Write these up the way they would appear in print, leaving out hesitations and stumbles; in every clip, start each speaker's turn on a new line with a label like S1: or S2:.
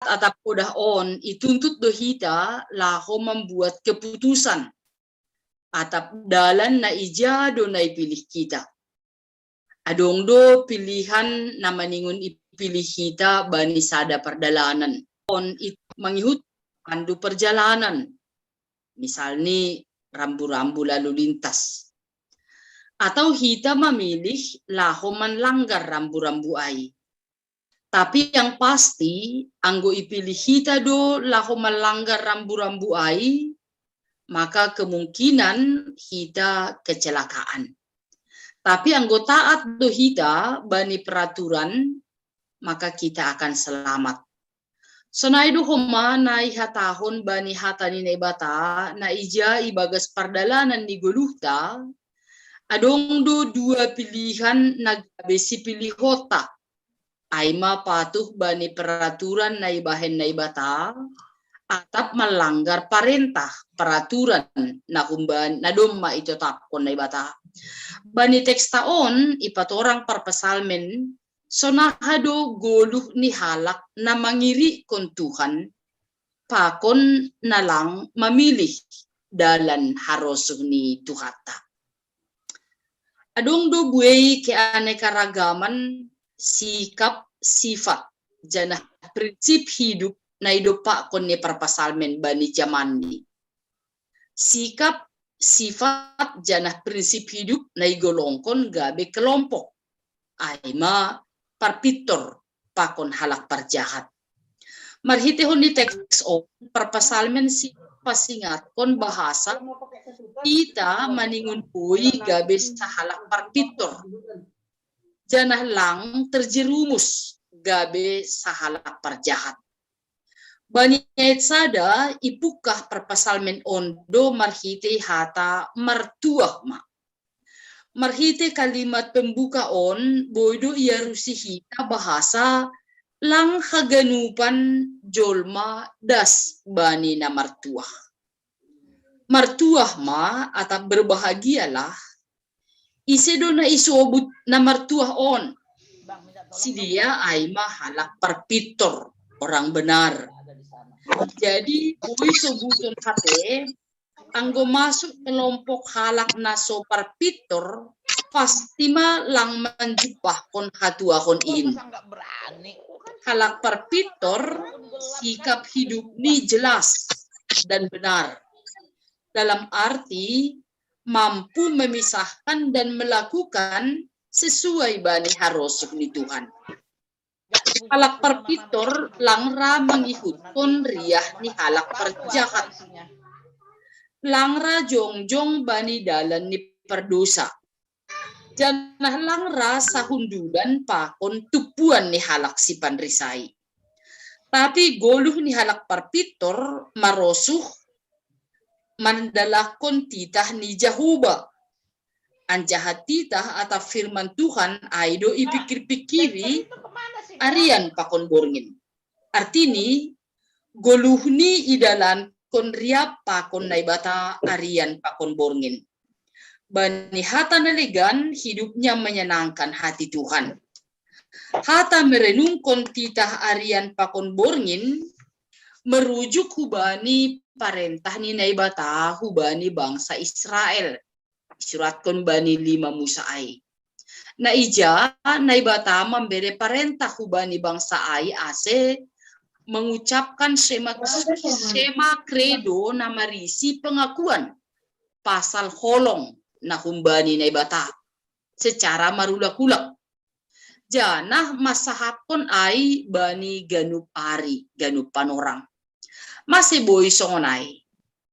S1: atau udah on ituntut dohita laho membuat keputusan atau dalan na ija do na ipilih kita. Adong do pilihan na maningun ipilih kita bani sada perdalanan. On it mangihut pandu perjalanan. Misalnya rambu-rambu lalu lintas. Atau hita memilih laho melanggar rambu-rambu ai. Tapi yang pasti, anggo ipilih hita do laho melanggar rambu-rambu ai, maka kemungkinan hita kecelakaan. Tapi anggo taat do hita bani peraturan, maka kita akan selamat. Sonaidu homa na ihatahon bani hatani na ibata na ija ibagas pardalanan ni guluhta, adong do dua pilihan na besi pilih hota. Aima patuh bani peraturan na ibahen na ibata, atap melanggar perintah peraturan na kumban na domma ito tapkon na ibata. Bani tekstaon ipatorang perpesalmen sonahado goluh ni halak na mangiri kon Tuhan pakon na lang mamilih dalan harosuh ni Tuhata. Adong do buay ke aneka ragaman sikap sifat janah prinsip hidup na idopa kon ni perpasalmen bani zaman ni. Sikap sifat janah prinsip hidup na igolongkon gabe kelompok. Aima parpitor pakon halak parjahat. Marhitehon ni teks o perpasalmen si pasingat kon bahasa kita maningun pui gabe sa halak parpitor. Janah lang terjerumus gabe sa halak parjahat. Banyait sada ipukah perpasalmen ondo marhite hata martuah ma. Marhite kalimat pembuka on boydo iarusi hita bahasa lang haganupan jolma das bani na martuah. Martuah ma atap berbahagialah isedo na isobut na martuah on. Si dia ay mahalak perpitor orang benar. Jadi bui sobuton hate anggo masuk kelompok halak naso perpitor pasti ma lang menjupah kon hatuahon in. Halak perpitor sikap hidup ni jelas dan benar. Dalam arti mampu memisahkan dan melakukan sesuai bani harosuk ni Tuhan. Halak perpitor langra mengikutkan riah ni halak perjahat. Langra jongjong bani dalan ni perdosa. Janah langra sahundulan pakon tupuan ni halak si panrisai. Tapi goluh ni halak perpitor marosuh mandalakon titah ni jahuba. Anjahat titah atau firman Tuhan aido ipikir-pikiri arian pakon borngin. Artini goluhni idalan kon riap pakon naibata arian pakon borngin. Bani hata nalegan hidupnya menyenangkan hati Tuhan. Hata merenungkon titah arian pakon borngin merujuk hubani parentah ni naibata hubani bangsa Israel. Surat-kon bani 5 Musa ai. Na ija naibata memberi perintah hubani bangsa ai ase mengucapkan sema kredo na marisi pengakuan pasal holong na humbani naibata secara marulak-ulak. Janah masahapon ai bani ganup ari ganup panorang. Masih boy songonai.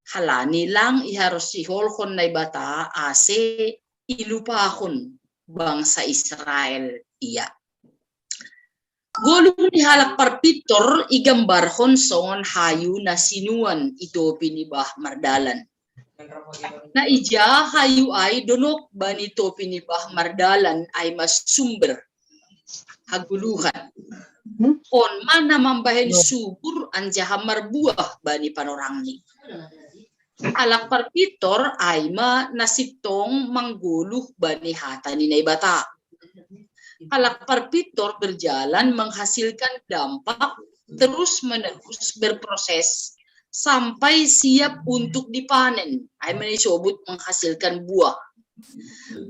S1: Halani lang iharus iholkon naibata ase ilupahon bangsa Israel iya. Golong ni halak perpitor igambarhon songon hayu na sinuan ito pinibah mardalan. Na ija hayu ay donok bani to pinibah mardalan ay mas sumber haguluhan. On mana mambahen subur anjaha marbuah bani panorangni. Alak perpitor ay ma nasitong mangguluh bani hata ni naibata. Alak perpitor berjalan menghasilkan dampak terus-menerus berproses sampai siap untuk dipanen. Ay menisebut menghasilkan buah.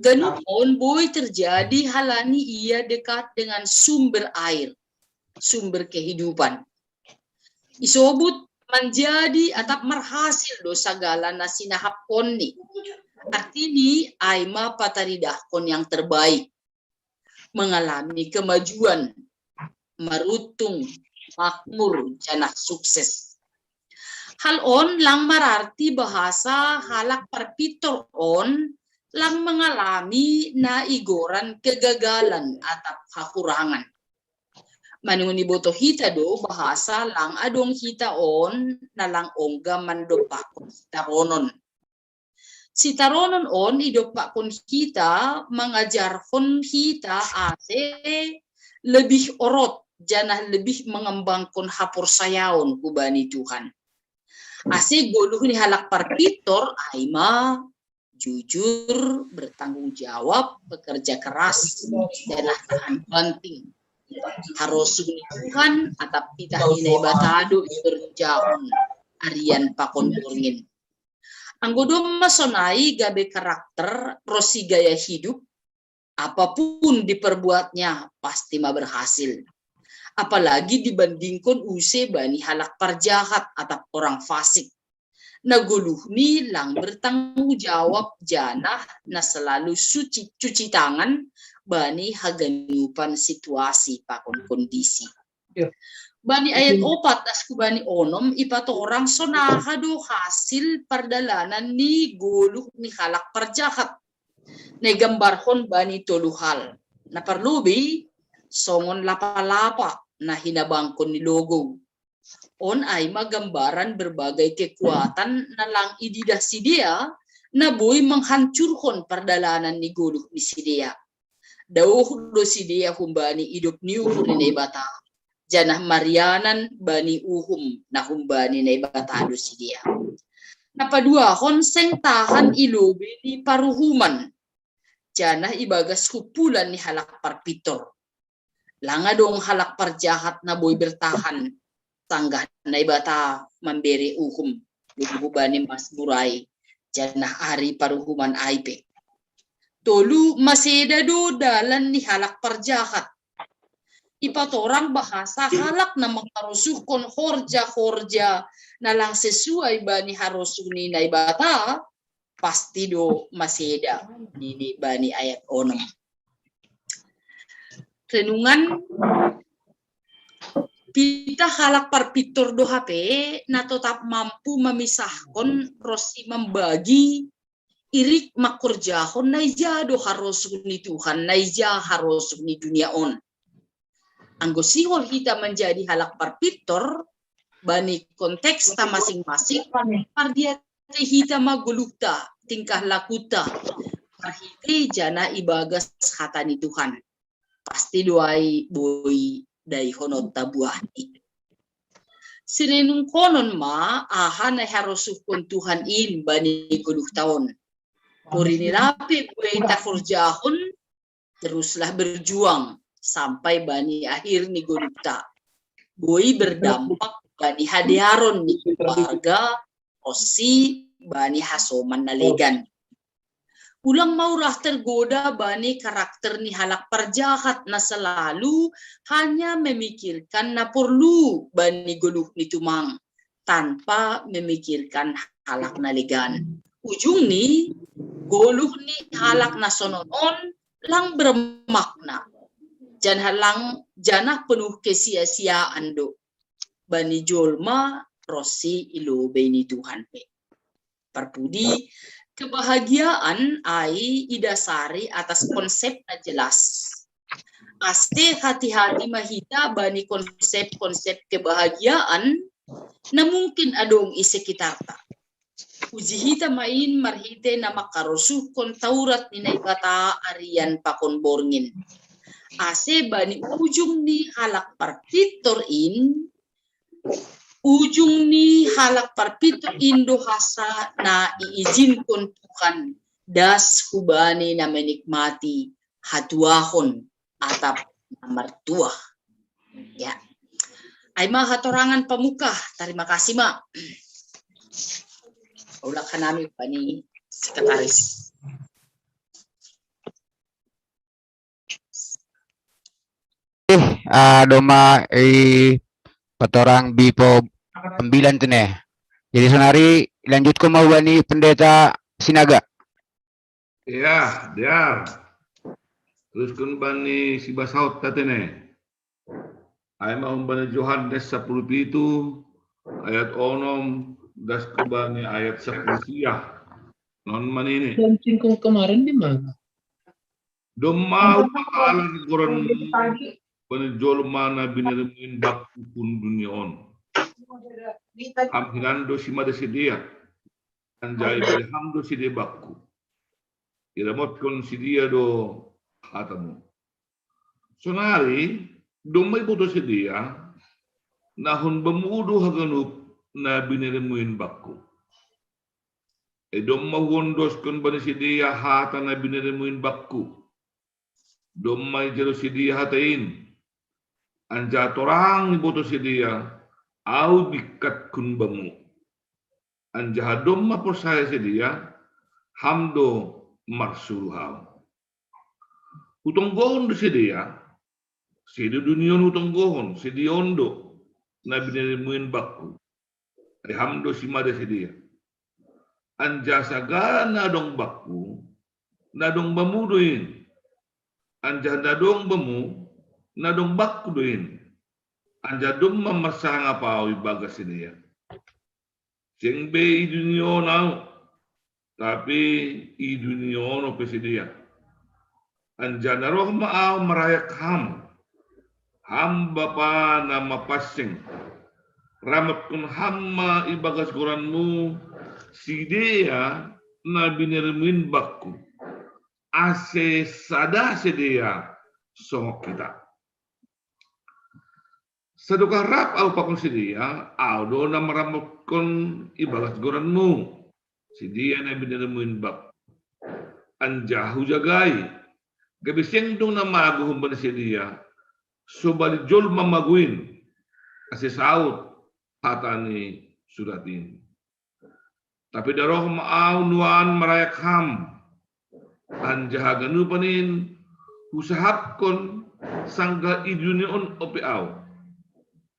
S1: Ganoon boy terjadi halani ia dekat dengan sumber air, sumber kehidupan. Isobut menjadi atau merhasil do sagala na sinahapon ni. Artini ay mapataridahkon yang terbaik. Mengalami kemajuan, marutung, makmur, janah sukses. Hal on lang mararti bahasa halak perpitor on lang mengalami naigoran kegagalan atau kekurangan. Manunguni boto hita do bahasa lang adong hita on na lang ongga mandopakon taronon. Si taronon on idopakon kita mengajarkon kita ase lebih orot janah lebih mengembangkan hapur sayaon kubani Tuhan. Ase goluh ni halak parpitor aima jujur, bertanggung jawab, bekerja keras, janah tahan banting. Harus Tuhan atau kita hinay batado berjahon arian pakon burngin. Anggodo masonai gabe karakter, rosi gaya hidup, apapun diperbuatnya pasti mah berhasil. Apalagi dibandingkan use bani halak parjahat atau orang fasik. Naguluh ni lang bertanggung jawab janah na selalu cuci tangan bani haganupan situasi pakon kondisi. Bani ayat 4 asku bani onom ipato orang sonahado hasil perdalanan ni guluh ni halak parjahat. Negambarhon bani toluhal. Na perlubi songon lapa-lapa na hinabangkon ni logo. On ay magambaran berbagai kekuatan na lang ididah si dia na boy menghancurkan perdalanan ni guluh ni si dia. Dauh do si dia humbani hidup ni uhur ni bata. Janah marianan bani uhum na humbani ni bata do si dia. Napadua hon seng tahan ilobe ni paruhuman. Janah ibagas hupulan ni halak parpitor. Langa dong halak parjahat na boy bertahan. Tanggah na ibata memberi uhum lububani mas burai janah ari paruhuman aipe. Tolu maseda do dalan ni halak parjahat. Ipat orang bahasa halak na makarusuhkon horja na lang sesuai bani harusuni na ibata pasti do maseda di bani ayat onom. Renungan pita halak parpitor do HP na tetap mampu memisahkan rosi membagi irik makurjahon naija do harus ni Tuhan naija harus ni dunia on. Anggo sihol kita menjadi halak parpitor bani konteks ta masing-masing pardia hita magulukta tingkah lakuta parhiti jana ibagas hatani Tuhan. Pasti doai boy dai honot tabuahni. Sirenung konon ma ahan na harusukon Tuhan in bani guluh tahun. Purini rapi buay takurjahon teruslah berjuang sampai bani akhir ni guluh ta. Boy berdampak bani hadiaron ni keluarga osi bani hasoman nalegan. Ulang maurah tergoda bani karakter ni halak parjahat na selalu hanya memikirkan na perlu bani guluh ni tumang tanpa memikirkan halak naligan. Ujung ni guluh ni halak na sononon lang bermakna. Janah penuh kesia-siaan do. Bani jolma rosi ilobe ni Tuhan pe. Perpudi kebahagiaan ai idasari atas konsep na jelas. Aste hati-hati mahita bani konsep-konsep kebahagiaan na mungkin adong isekitar ta. Uji hita main marhite na makarusuh kon Taurat ni naibata arian pakon borngin. Ase bani ujung ni halak parpitor in ujung ni halak parpitor indo hasa na iizinkan Tuhan das hubani na menikmati hatuahon atap na mertua. Ya. Aima hatorangan pemuka, terima kasih mak. Ulah kanami pani sekretaris.
S2: Doma patorang bipo 9 tu ne. Jadi sonari lanjut ko mau ni pendeta Sinaga.
S3: Ya, dia. Terus kun bani si basaut tatene. Ay mau bani Yohanes 10 itu ayat onom das kubani ayat 10 siah. Non manini.
S4: Launching ko kemarin di mana?
S3: Domau alam goran bani jol mana binirimin bakku kun dunion. Hamhirando si madasedia. Anjay bali hamdo si de bakku. Iramot kon si dia do hatamu. Sonari domay buto si dia nahon bamudo haganup na binirimuin bakku. Dom mahundos kon bani si dia hata na binirimuin bakku. Domay jero si dia hatain. Anja torang buto si dia au bikat kun bamu. Anja domma persaya si dia hamdo marsuruhau. Utong gohon si dia si dunion utong gohon si diondo na binirimuin bakku. Hamdo si mada si dia. Anja sagana dong bakku nadong bamuduin. Anja nadong bamu nadong bakku duin. Anja dong mamasang apa ibagas si dia. Sing be i dunion au tapi i dunion o si dia. Anja naroh maaw marayak ham bapa nama pasing ramat kun hamma ibagas goranmu si dia na binirmin bakku ase sada sedia songok kita saduka rap au pakon si dia au do na maramot kon ibagas goranmu si dia na binirmin bakku anjahu jagai gabi sengdong na magu humban si dia so bali jol mamaguin ase saut hatani suratin. Tapi daroh maaw nuan marayak ham anjahaganu panin usahap kon sangga idunion opi aw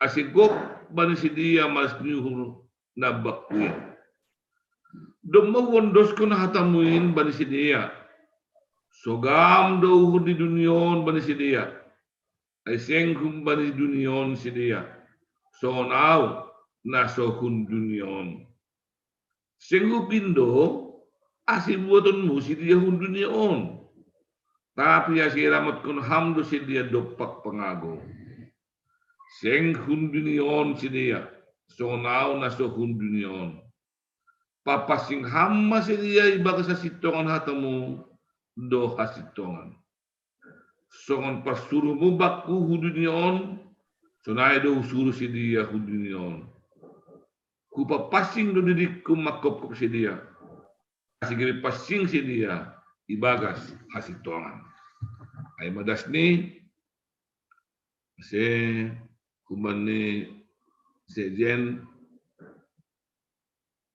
S3: ase gop bani si dia mas nyuhur na bakuin. Domma wondos kon hatamuin bani si dia sogam do uhur di dunion bani si dia ay sengkum bani dunion si dia so now na so kun dunion senggu pindo asi buaton mu si dia hun dunion tapi asi ramat kun hamdo si dia dopak pengago seng hun dunion si dia so now na so kun dunion papasing hamma si dia ibaga sa sitongan hatamu do hasitongan songon pasuruh mu bakku hudunion sonai do suruh si dia hudunion kupa pasing do diriku makop si dia asigiri pasing si dia ibagas hasitongan ay madas ni se kumani se jen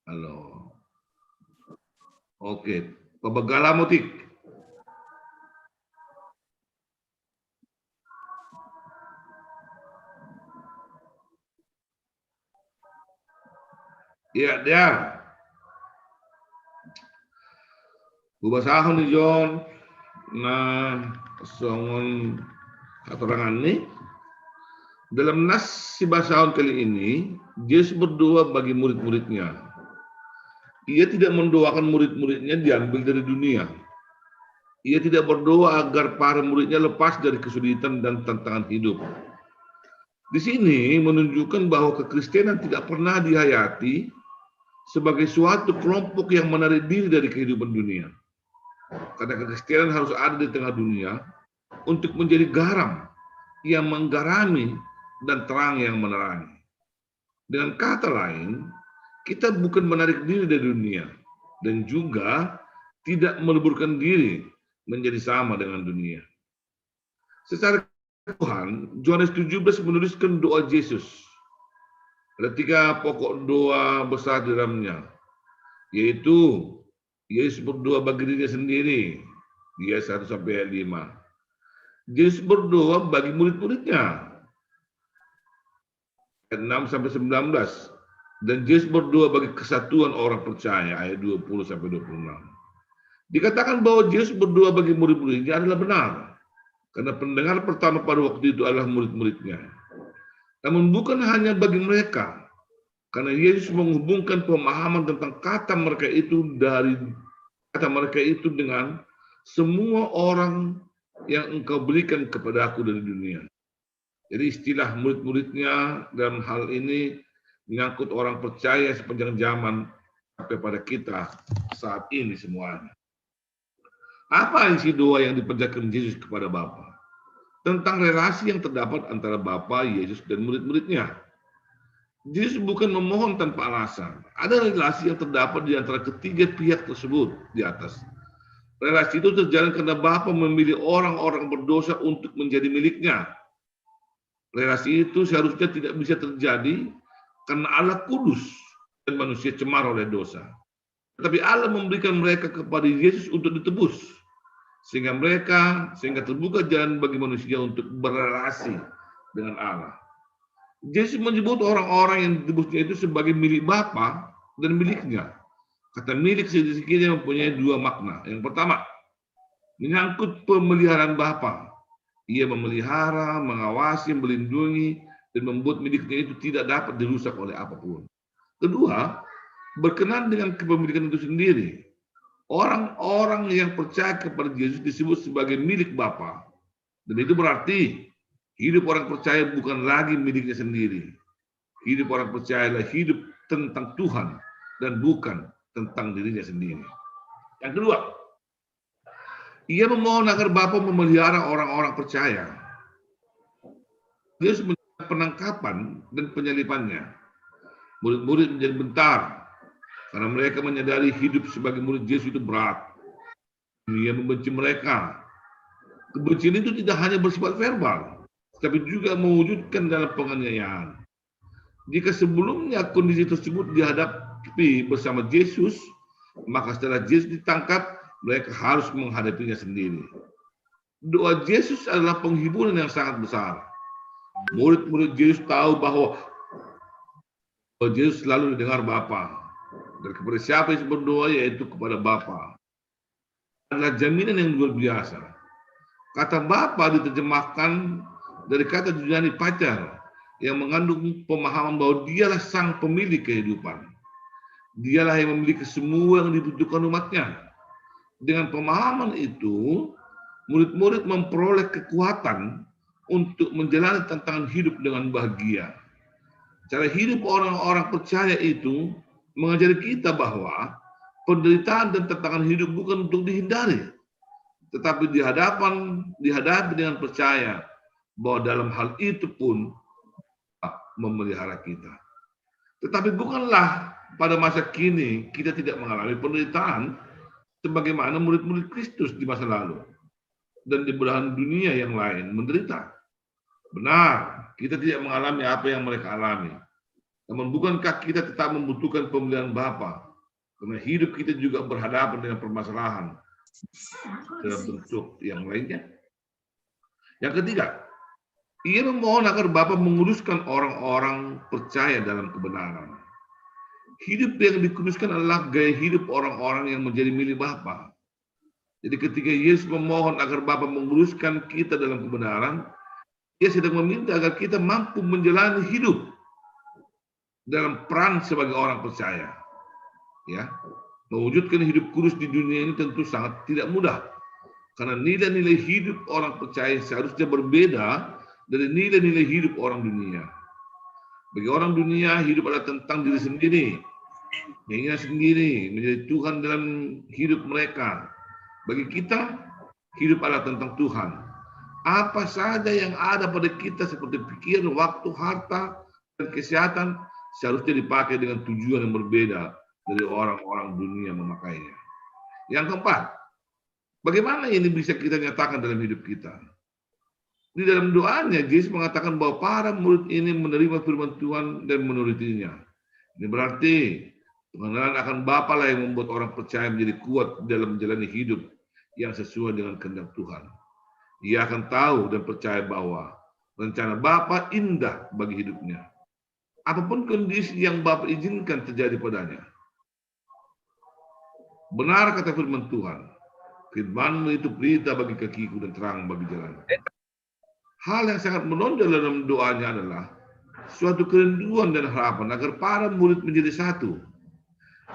S3: halo oke pabagala motik. Iya, dia. Bubasahon ni John na songon katorangan ni dalam nas si basahon kali ini Yesus berdoa bagi murid-muridnya. Ia tidak mendoakan murid-muridnya diambil dari dunia. Ia tidak berdoa agar para muridnya lepas dari kesulitan dan tantangan hidup. Di sini menunjukkan bahwa kekristenan tidak pernah dihayati sebagai suatu kelompok yang menarik diri dari kehidupan dunia. Karena kekristenan harus ada di tengah dunia untuk menjadi garam yang menggarami dan terang yang menerangi. Dengan kata lain, kita bukan menarik diri dari dunia dan juga tidak meleburkan diri menjadi sama dengan dunia. Secara Tuhan, Yohanes 17 menuliskan doa Yesus Ada 3 pokok doa besar di dalamnya, yaitu Yesus berdoa bagi dirinya sendiri, dia 1 sampai ayat 5. Yesus berdoa bagi murid-muridnya, ayat 6 sampai 19. Dan Yesus berdoa bagi kesatuan orang percaya, ayat 20 sampai 26. Dikatakan bahwa Yesus berdoa bagi murid-muridnya adalah benar, karena pendengar pertama pada waktu itu adalah murid-muridnya. Namun bukan hanya bagi mereka, karena Yesus menghubungkan pemahaman tentang kata mereka itu dengan semua orang yang engkau berikan kepada aku dari dunia. Jadi istilah murid-muridnya dalam hal ini menyangkut orang percaya sepanjang zaman sampai pada kita saat ini semuanya. Apa isi doa yang dipanjatkan Yesus kepada Bapa? Tentang relasi yang terdapat antara Bapa, Yesus, dan murid-muridnya. Yesus bukan memohon tanpa alasan. Ada relasi yang terdapat di antara ketiga pihak tersebut di atas. Relasi itu terjalin karena Bapa memilih orang-orang berdosa untuk menjadi miliknya. Relasi itu seharusnya tidak bisa terjadi karena Allah kudus dan manusia cemar oleh dosa. Tetapi Allah memberikan mereka kepada Yesus untuk ditebus, sehingga terbuka jalan bagi manusia untuk berrelasi dengan Allah. Yesus menyebut orang-orang yang ditebusnya itu sebagai milik Bapa dan miliknya. Kata milik sedikit-sedikitnya mempunyai 2 makna. Yang pertama, menyangkut pemeliharaan Bapa. Ia memelihara, mengawasi, melindungi, dan membuat miliknya itu tidak dapat dirusak oleh apapun. Kedua, berkenan dengan kepemilikan itu sendiri. Orang-orang yang percaya kepada Yesus disebut sebagai milik Bapa. Dan itu berarti hidup orang percaya bukan lagi miliknya sendiri. Hidup orang percaya adalah hidup tentang Tuhan dan bukan tentang dirinya sendiri. Yang kedua, ia memohon agar Bapa memelihara orang-orang percaya. Yesus menjaga penangkapan dan penyalibannya. Murid-murid menjadi bentar karena mereka menyadari hidup sebagai murid Yesus itu berat. Dia membenci mereka. Kebencian itu tidak hanya bersifat verbal, tapi juga mewujudkan dalam penganiayaan. Jika sebelumnya kondisi tersebut dihadapi bersama Yesus, maka setelah Yesus ditangkap, mereka harus menghadapinya sendiri. Doa Yesus adalah penghiburan yang sangat besar. Murid-murid Yesus tahu bahwa Yesus selalu didengar Bapa. Dan kepada siapa yang berdoa yaitu kepada Bapa. Adalah jaminan yang luar biasa. Kata Bapa diterjemahkan dari kata Yunani pacar yang mengandung pemahaman bahwa dialah sang pemilik kehidupan. Dialah yang memiliki semua yang dibutuhkan umatnya. Dengan pemahaman itu, murid-murid memperoleh kekuatan untuk menjalani tantangan hidup dengan bahagia. Cara hidup orang-orang percaya itu mengajari kita bahwa penderitaan dan tantangan hidup bukan untuk dihindari, tetapi dihadapi dengan percaya bahwa dalam hal itu pun memelihara kita. Tetapi bukanlah pada masa kini kita tidak mengalami penderitaan sebagaimana murid-murid Kristus di masa lalu dan di belahan dunia yang lain menderita. Benar, kita tidak mengalami apa yang mereka alami. Namun bukankah kita tetap membutuhkan pemeliharaan Bapa? Karena hidup kita juga berhadapan dengan permasalahan dalam bentuk yang lainnya. Yang ketiga, ia memohon agar Bapa menguruskan orang-orang percaya dalam kebenaran. Hidup yang dikuduskan adalah gaya hidup orang-orang yang menjadi milik Bapa. Jadi ketika Yesus memohon agar Bapa menguruskan kita dalam kebenaran, Dia sedang meminta agar kita mampu menjalani hidup dalam peran sebagai orang percaya. Ya, mewujudkan hidup kudus di dunia ini tentu sangat tidak mudah. Karena nilai-nilai hidup orang percaya seharusnya berbeda dari nilai-nilai hidup orang dunia. Bagi orang dunia, hidup adalah tentang diri sendiri, keinginan sendiri, menjadi Tuhan dalam hidup mereka. Bagi kita, hidup adalah tentang Tuhan. Apa saja yang ada pada kita seperti pikiran, waktu, harta, dan kesehatan seharusnya dipakai dengan tujuan yang berbeda dari orang-orang dunia memakainya. Yang keempat, bagaimana ini bisa kita nyatakan dalam hidup kita? Di dalam doanya, Yesus mengatakan bahwa para murid ini menerima firman Tuhan dan menurutinya. Ini berarti pengenalan akan Bapa lah yang membuat orang percaya menjadi kuat dalam menjalani hidup yang sesuai dengan kehendak Tuhan. Ia akan tahu dan percaya bahwa rencana Bapa indah bagi hidupnya. Apapun kondisi yang Bapa izinkan terjadi padanya. Benar kata firman Tuhan, firman-Mu itu berita bagi kakiku dan terang bagi jalan. Hal yang sangat menonjol dalam doanya adalah suatu kerinduan dan harapan agar para murid menjadi satu.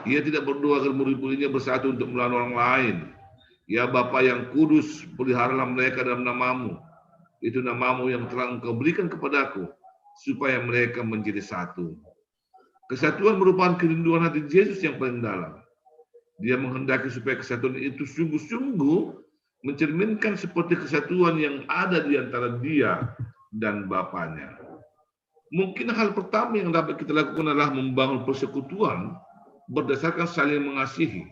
S3: Ia tidak berdoa agar murid-muridnya bersatu untuk melawan orang lain. Ya Bapa yang kudus, peliharalah mereka dalam nama-Mu. Itu nama-Mu yang telah Engkau berikan kepadaku, supaya mereka menjadi satu. Kesatuan merupakan kerinduan hati Yesus yang paling dalam. Dia menghendaki supaya kesatuan itu sungguh-sungguh mencerminkan seperti kesatuan yang ada di antara dia dan Bapanya. Mungkin hal pertama yang dapat kita lakukan adalah membangun persekutuan berdasarkan saling mengasihi.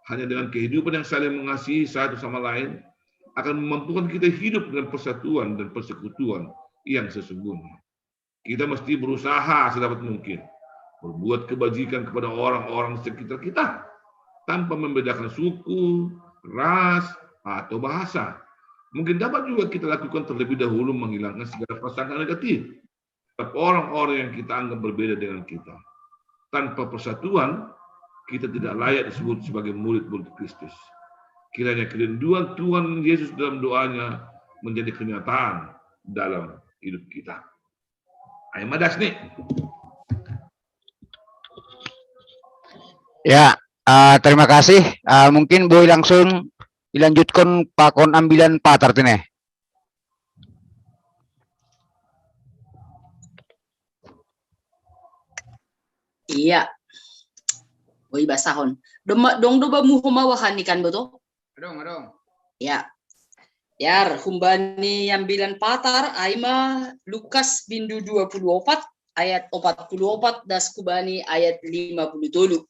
S3: Hanya dengan kehidupan yang saling mengasihi satu sama lain akan memampukan kita hidup dengan persatuan dan persekutuan yang sesungguhnya. Kita mesti berusaha sedapat mungkin berbuat kebajikan kepada orang-orang di sekitar kita tanpa membedakan suku, ras, atau bahasa. Mungkin dapat juga kita lakukan terlebih dahulu menghilangkan segala prasangka negatif terhadap orang-orang yang kita anggap berbeda dengan kita. Tanpa persatuan, kita tidak layak disebut sebagai murid-murid Kristus. Kiranya kerinduan Tuhan Yesus dalam doanya menjadi kenyataan dalam hidup kita. Ayo madas nih.
S2: Ya, terima kasih. Mungkin Boy langsung dilanjutkan pakon ambilan patar tine.
S1: Iya. Boy basahon. Dong do ba mu humawahan ikan beto?
S2: Adong.
S1: Ya. Yar humbani ambilan patar aima Lukas bindu 24 ayat 44 das kubani ayat 57.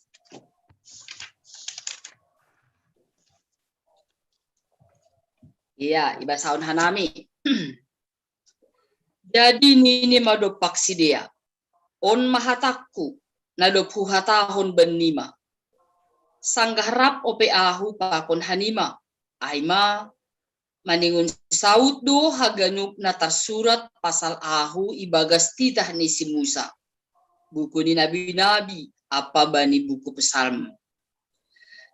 S1: Iya, iba saun hanami. Jadi nini mado paksi dia. On mahatakku nado puhatahon benima. Sanggarap ope ahu pakon hanima. Aima maningun saut do haganup natar surat pasal ahu ibagas titah ni si Musa. Buku ni nabi-nabi apa bani buku pesalm.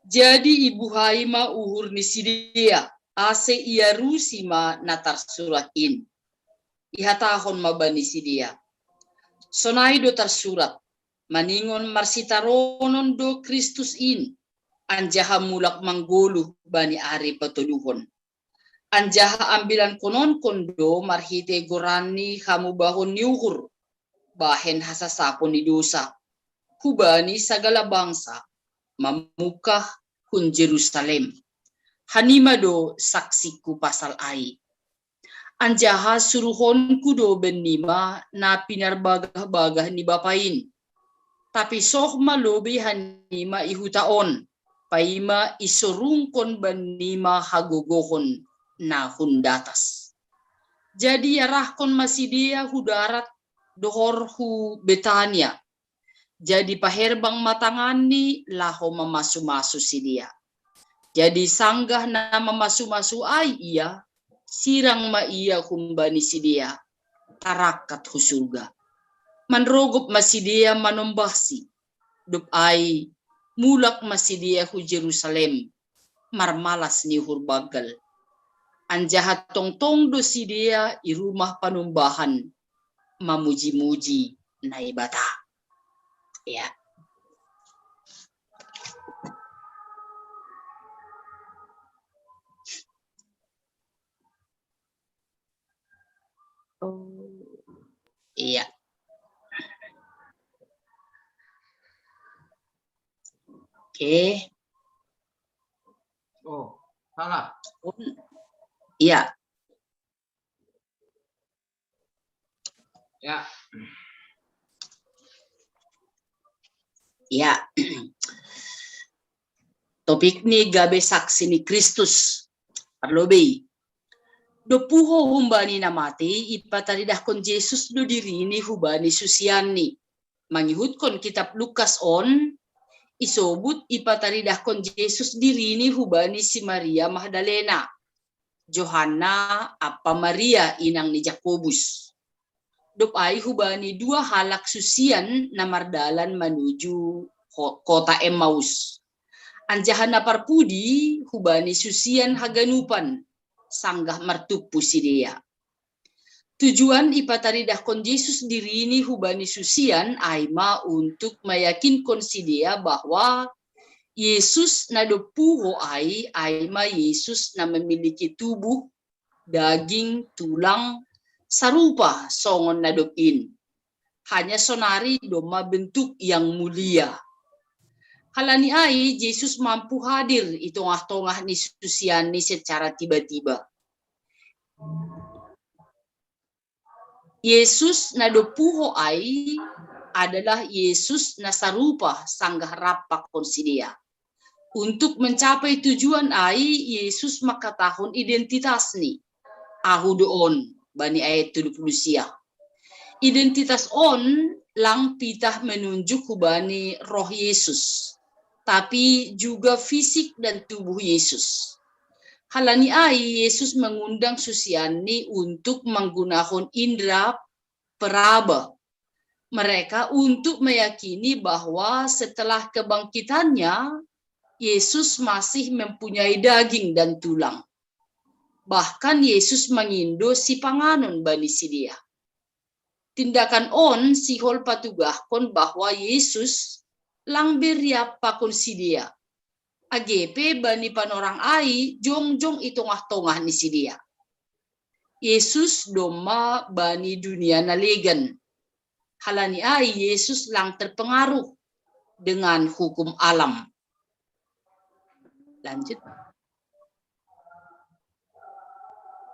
S1: Jadi ibu Haima uhur ni si dia. Ase ia rusima natar surat in. Ihatahon mabani si dia. Sonai do tar surat. Maningon marsitaronon do Kristus in. Anjaha mulak mangguluh bani ari patuluhon. Anjaha ambilan konon kondo marhite gorani hamu bahon niuhur. Bahen hasasapon ni dosa. Hubani sagala bangsa. Mamukah kun Jerusalem. Hanima do saksiku pasal ai. Anjaha suruhon kudo benima na pinarbagah-bagah ni bapain. Tapi soh malobi hanima ihutaon. Paima isurungkon benima hagogohon na hundatas. Jadi yarahkon masidia hudarat dohor hu Betania. Jadi paherbang matangani laho mamasu-masu si dia. Jadi sanggah nama masu-masu ai ia, sirang ma ia kumbani si dia, tarakat hu surga. Manrogop masidia manombasi, dup ai, mulak masidia hu Jerusalem, marmalas ni hurbagal. Anjahat tong-tong do si dia i rumah panumbahan, mamuji-muji na ibata. Ya. Iya. Oke.
S2: Oh, salah.
S1: Iya.
S2: Ya.
S1: Ya. Topik ni gabe saksi ni Kristus. Parlobe. Do puho humbani na mati ipataridahkon Jesus do dirini hubani susiani. Mangihutkon kitab Lukas on isobut ipataridahkon Jesus dirini hubani si Maria Magdalena, Johanna apa Maria inang ni Jakobus. Dop ay hubani dua halak susian na mardalan menuju kota Emmaus. Anjahan na parpudi hubani susian haganupan sanggah martupu si dia. Tujuan ipataridahkon Jesus dirini hubani susian aima untuk meyakinkan si dia bahwa Yesus na dopuho ay aima Yesus na memiliki tubuh, daging, tulang, sarupa songon na dopin. Hanya sonari doma bentuk yang mulia. Halani ay, Yesus mampu hadir di tengah-tengah ni susian ni secara tiba-tiba. Yesus na dopuho ay adalah Yesus na sarupa sanggah rapak konsidia. Untuk mencapai tujuan ay, Yesus makatahon identitas ni. Ahu doon, bani ayat 70. Identitas on lang pitah menunjuk hubani roh Yesus. Tapi juga fisik dan tubuh Yesus. Halani ay, Yesus mengundang susiani untuk menggunakan indera peraba mereka untuk meyakini bahwa setelah kebangkitannya, Yesus masih mempunyai daging dan tulang. Bahkan Yesus mengindo si panganon bani si dia. Tindakan on sihol patugahkon bahwa Yesus lang beriap pakon si dia. AGP bani panorang ai jong-jong itongah-tongah ni si dia. Yesus doma bani dunia nalegan. Halani ai Yesus lang terpengaruh dengan hukum alam. Lanjut.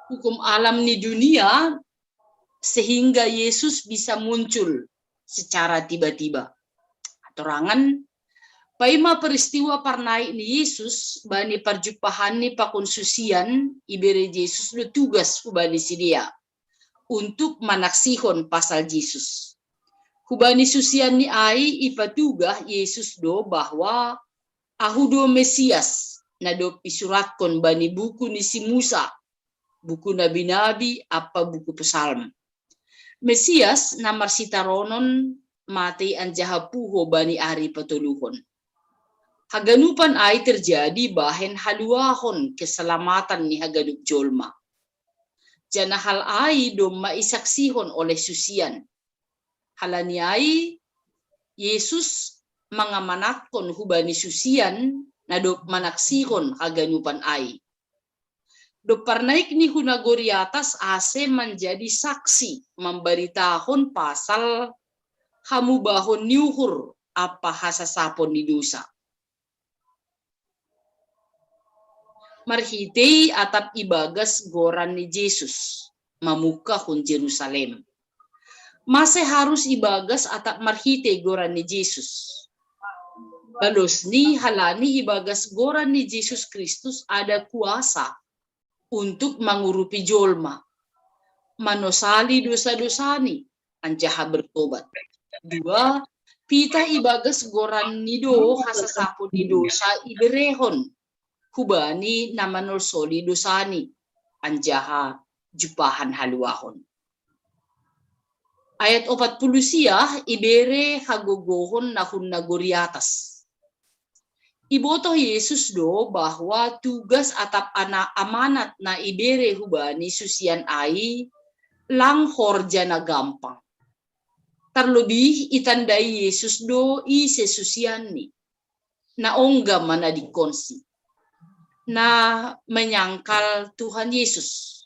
S1: Hukum alam ni dunia sehingga Yesus bisa muncul secara tiba-tiba. Terangan, paima peristiwa parnai ni Yesus bani perjumpahan ni pakun susian ibere Yesus lu tugas hubani si dia untuk manaksihon pasal Yesus. Hubani susian ni ai ipatugah Yesus do bahwa ahudo Mesias na do pisuratkon bani buku ni si Musa, buku nabi-nabi apa buku pesalm. Mesias namar sitaronon mati anjaha puho bani ari patuluhon. Haganupan ay terjadi bahen haluahon keselamatan ni haganup jolma. Jana hal ay dom maisaksihon oleh susian. Halani ay Yesus mangamanakon hubani susian na do manaksihon haganupan ay. Do parnaik ni hunagori atas ase menjadi saksi memberitahon pasal hamu bahon niuhur apa hasasapon ni dosa. Marhitei atap ibagas goran ni Yesus mamuka hun Jerusalem. Masih harus ibagas atap marhitei goran ni Yesus. Balos ni halani ibagas goran ni Yesus Kristus ada kuasa untuk mengurupi jolma. Manosali dosa-dosani anjaha bertobat. 2, pita ibagas goran nido hasasapo di dosa iberehon. Hubani namanol soli dosani anjaha jupahan haluahon. Ayat 40 ibere hagogohon nahun nagoriatas. Ibotoh Yesus do bahwa tugas atap anak amanat na ibere hubani susian ai lang horja na gampang. Terlebih itandai Yesus do ise susian ni na ongga mana dikonsi na menyangkal Tuhan Yesus.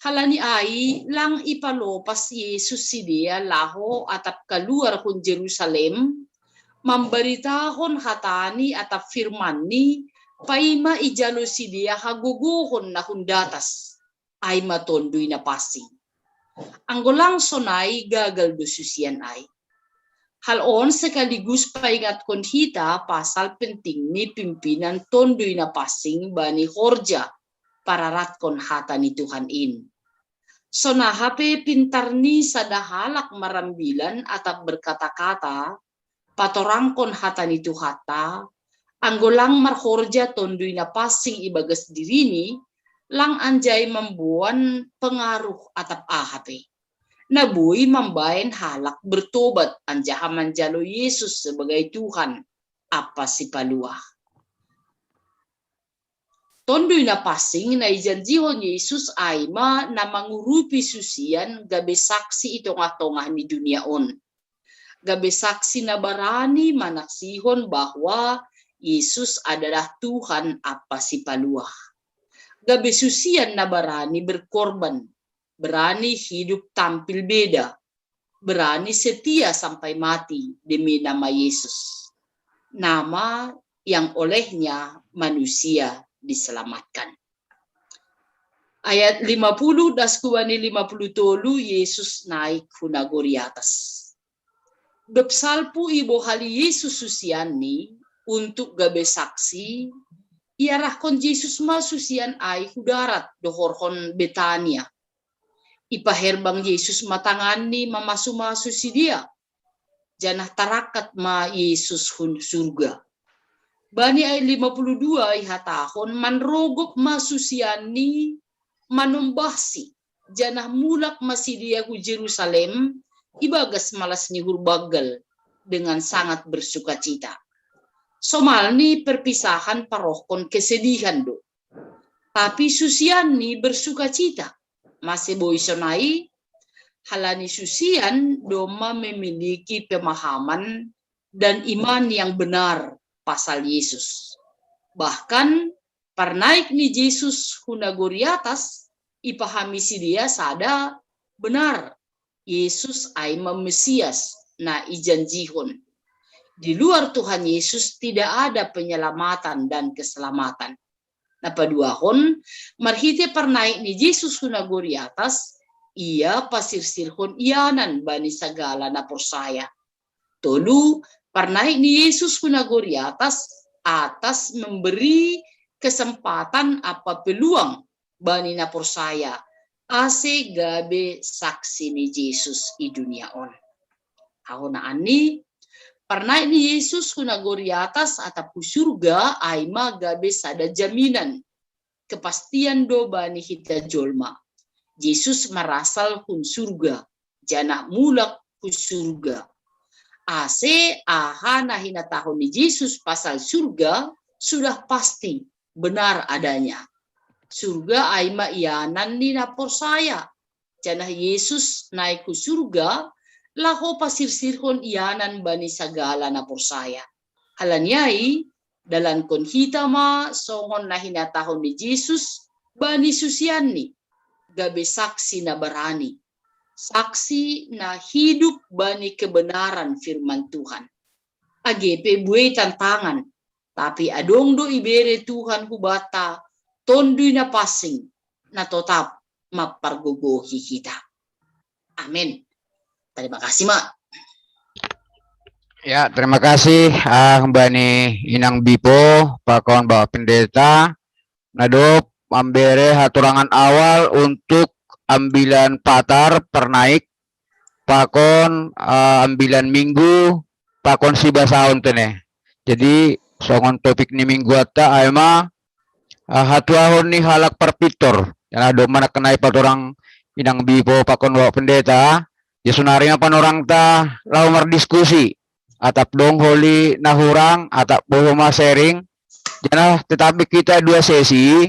S1: Halani ai lang ipalopas Yesus si dia laho atap keluar hun Jerusalem memberitahon hatani atap firman ni paima ijalo si dia haguguhon na hundatas ay matondui na pasing. Anggolang sonay gagal do susian ay. Halon sekaligus paingat kon hita pasal penting ni pimpinan tondoy na pasing bani horja pararatkon hata ni Tuhan in. So na hape pintar ni sadahalak marambilan atap berkata-kata, patorangkon hata ni Tuhata, anggolang marhorja tondui na pasing ibagas diri ni, lang anjay membuan pengaruh atap ahape. Nabui membayan halak bertobat anjaha manjalo Yesus sebagai Tuhan apa si paluah. Tondoy na pasing na ijanjihon Yesus ay ma na mangurupi susian gabe saksi itong atongah ni dunia on. Gabe saksi na barani manaksihon bahwa Yesus adalah Tuhan apa si paluah. Gabe susian na barani berkorban, berani hidup tampil beda, berani setia sampai mati demi nama Yesus. Nama yang olehnya manusia diselamatkan. Ayat 50 daskuani 50 tolu Yesus naik hunagori atas. Bepsalpu ibo hali Yesus susiani untuk gabe saksi iarahkon Yesus ma susian ai hudarat dohorhon Betania. Ipaherbang Yesus matangani mamasu-masu si dia. Janah tarakat ma Yesus hun surga. Bani ay 52 ihatahon manrogok masusiani manumbasi janah mulak masidia ku Jerusalem ibagas malas ni hurbagal dengan sangat bersukacita. Somal ni perpisahan parohkon kesedihan do. Tapi susian ni bersukacita. Masih boisonai halani susian doma memiliki pemahaman dan iman yang benar pasal Yesus. Bahkan pernaik ni Yesus hunagori atas ipahami si dia sada benar Yesus ay Mesias na ijanjihon. Di luar Tuhan Yesus tidak ada penyelamatan dan keselamatan. Na paduahon marhite pernaik ni Yesus hunagori atas ia pasirsirhon ianan bani sagala na persaya. Tolu pernaik ni Yesus hunagori atas memberi kesempatan apa peluang bani na persaya ase gabe saksi ni Yesus i dunia on. Ahona ani pernaik ni Yesus hunagori atas atap surga aima gabe sada jaminan kepastian do bani hita jolma. Yesus marasal hun surga jana mulak ku surga. Ase ahana hina tahun ni Yesus pasal surga sudah pasti benar adanya. Surga aima ianan ni napor saya. Janah Yesus naik ku surga, laho pasirsirhon ianan bani sagala napor saya. Halanyai, dalan kon hitama songon na hina tahun ni Yesus, bani susiani, gabe saksi na barani. Saksi na hidup bani kebenaran firman Tuhan. Agepe buai tantangan, tapi adong do ibere Tuhan hubata, tondui na pasing, na tetap mapargogohi kita. Amin. Terima kasih, Mak.
S2: Ya, terima kasih Bani Inang Bipo, Pak Kawan Bapak Pendeta. Nadop ambere haturangan awal untuk ambilan patar pernaik pakon ambilan minggu pakon siba saun tene. Jadi songon topik ni minggu ata aema hatuahon ni halak perpitor. Yang ada mana kenai patorang Inang Bipo pakon Bapak Pendeta. Ya sunari apa orang ta lau merdiskusi atap dong holi nahurang atap bohoma sharing. Jana tetapi kita dua sesi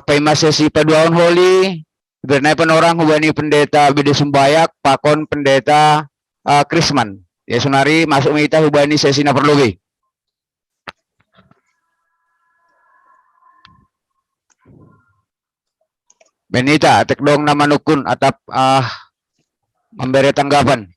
S2: paima sesi paduaon holi bernai orang hubani pendeta bede sumbayak pakon pendeta Krisman. Ya sunari masuk kita hubani sesi na perlugi. Benita tek dong nama nukun atap memberi tanggapan.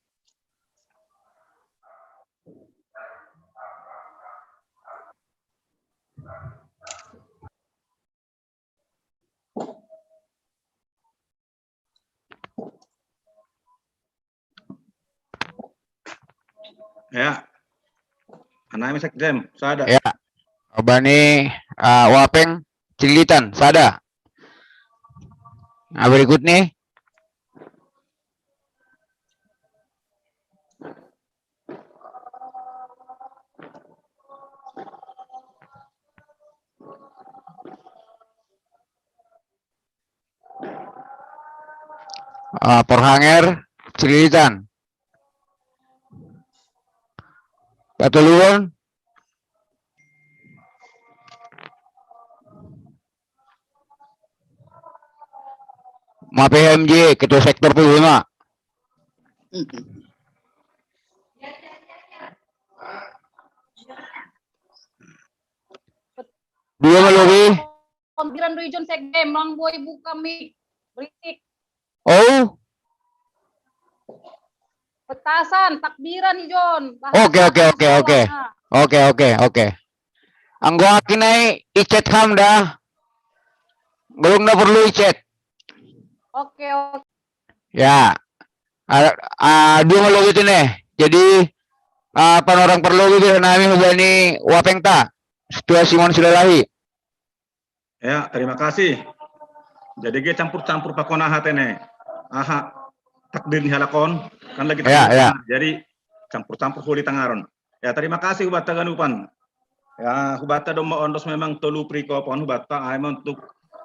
S5: Ya, anaknya Sekjem, saya ada.
S2: Ya, Bani Wapeng. Cililitan, sada. Nah, berikut nih. Porhanger, Cililitan. Patuluon. PMJ, Ketua Sektor P5. Dua melobi.
S6: Kompiran region Sekdem, Lang Boy ibu kami berisik.
S2: Oh.
S6: Petasan, takbiran Ijon.
S2: Oke. Anggo akinai icet ham dah. Belum dah perlu icet.
S6: Oke.
S2: Ya. Dua melobi itu nih. Jadi orang perlu gitu nami hubani wapengta. Situasi mon sudah lahi.
S5: Ya, terima kasih. Jadi gue campur-campur pakona hatene. Aha, takdir ni halakon kan lagi takdir.
S2: Ya.
S5: Jadi campur-campur huli tangaron. Ya, terima kasih hubata ganupan. Ya, hubata domba ondos memang tolu priko pon hubata aim untuk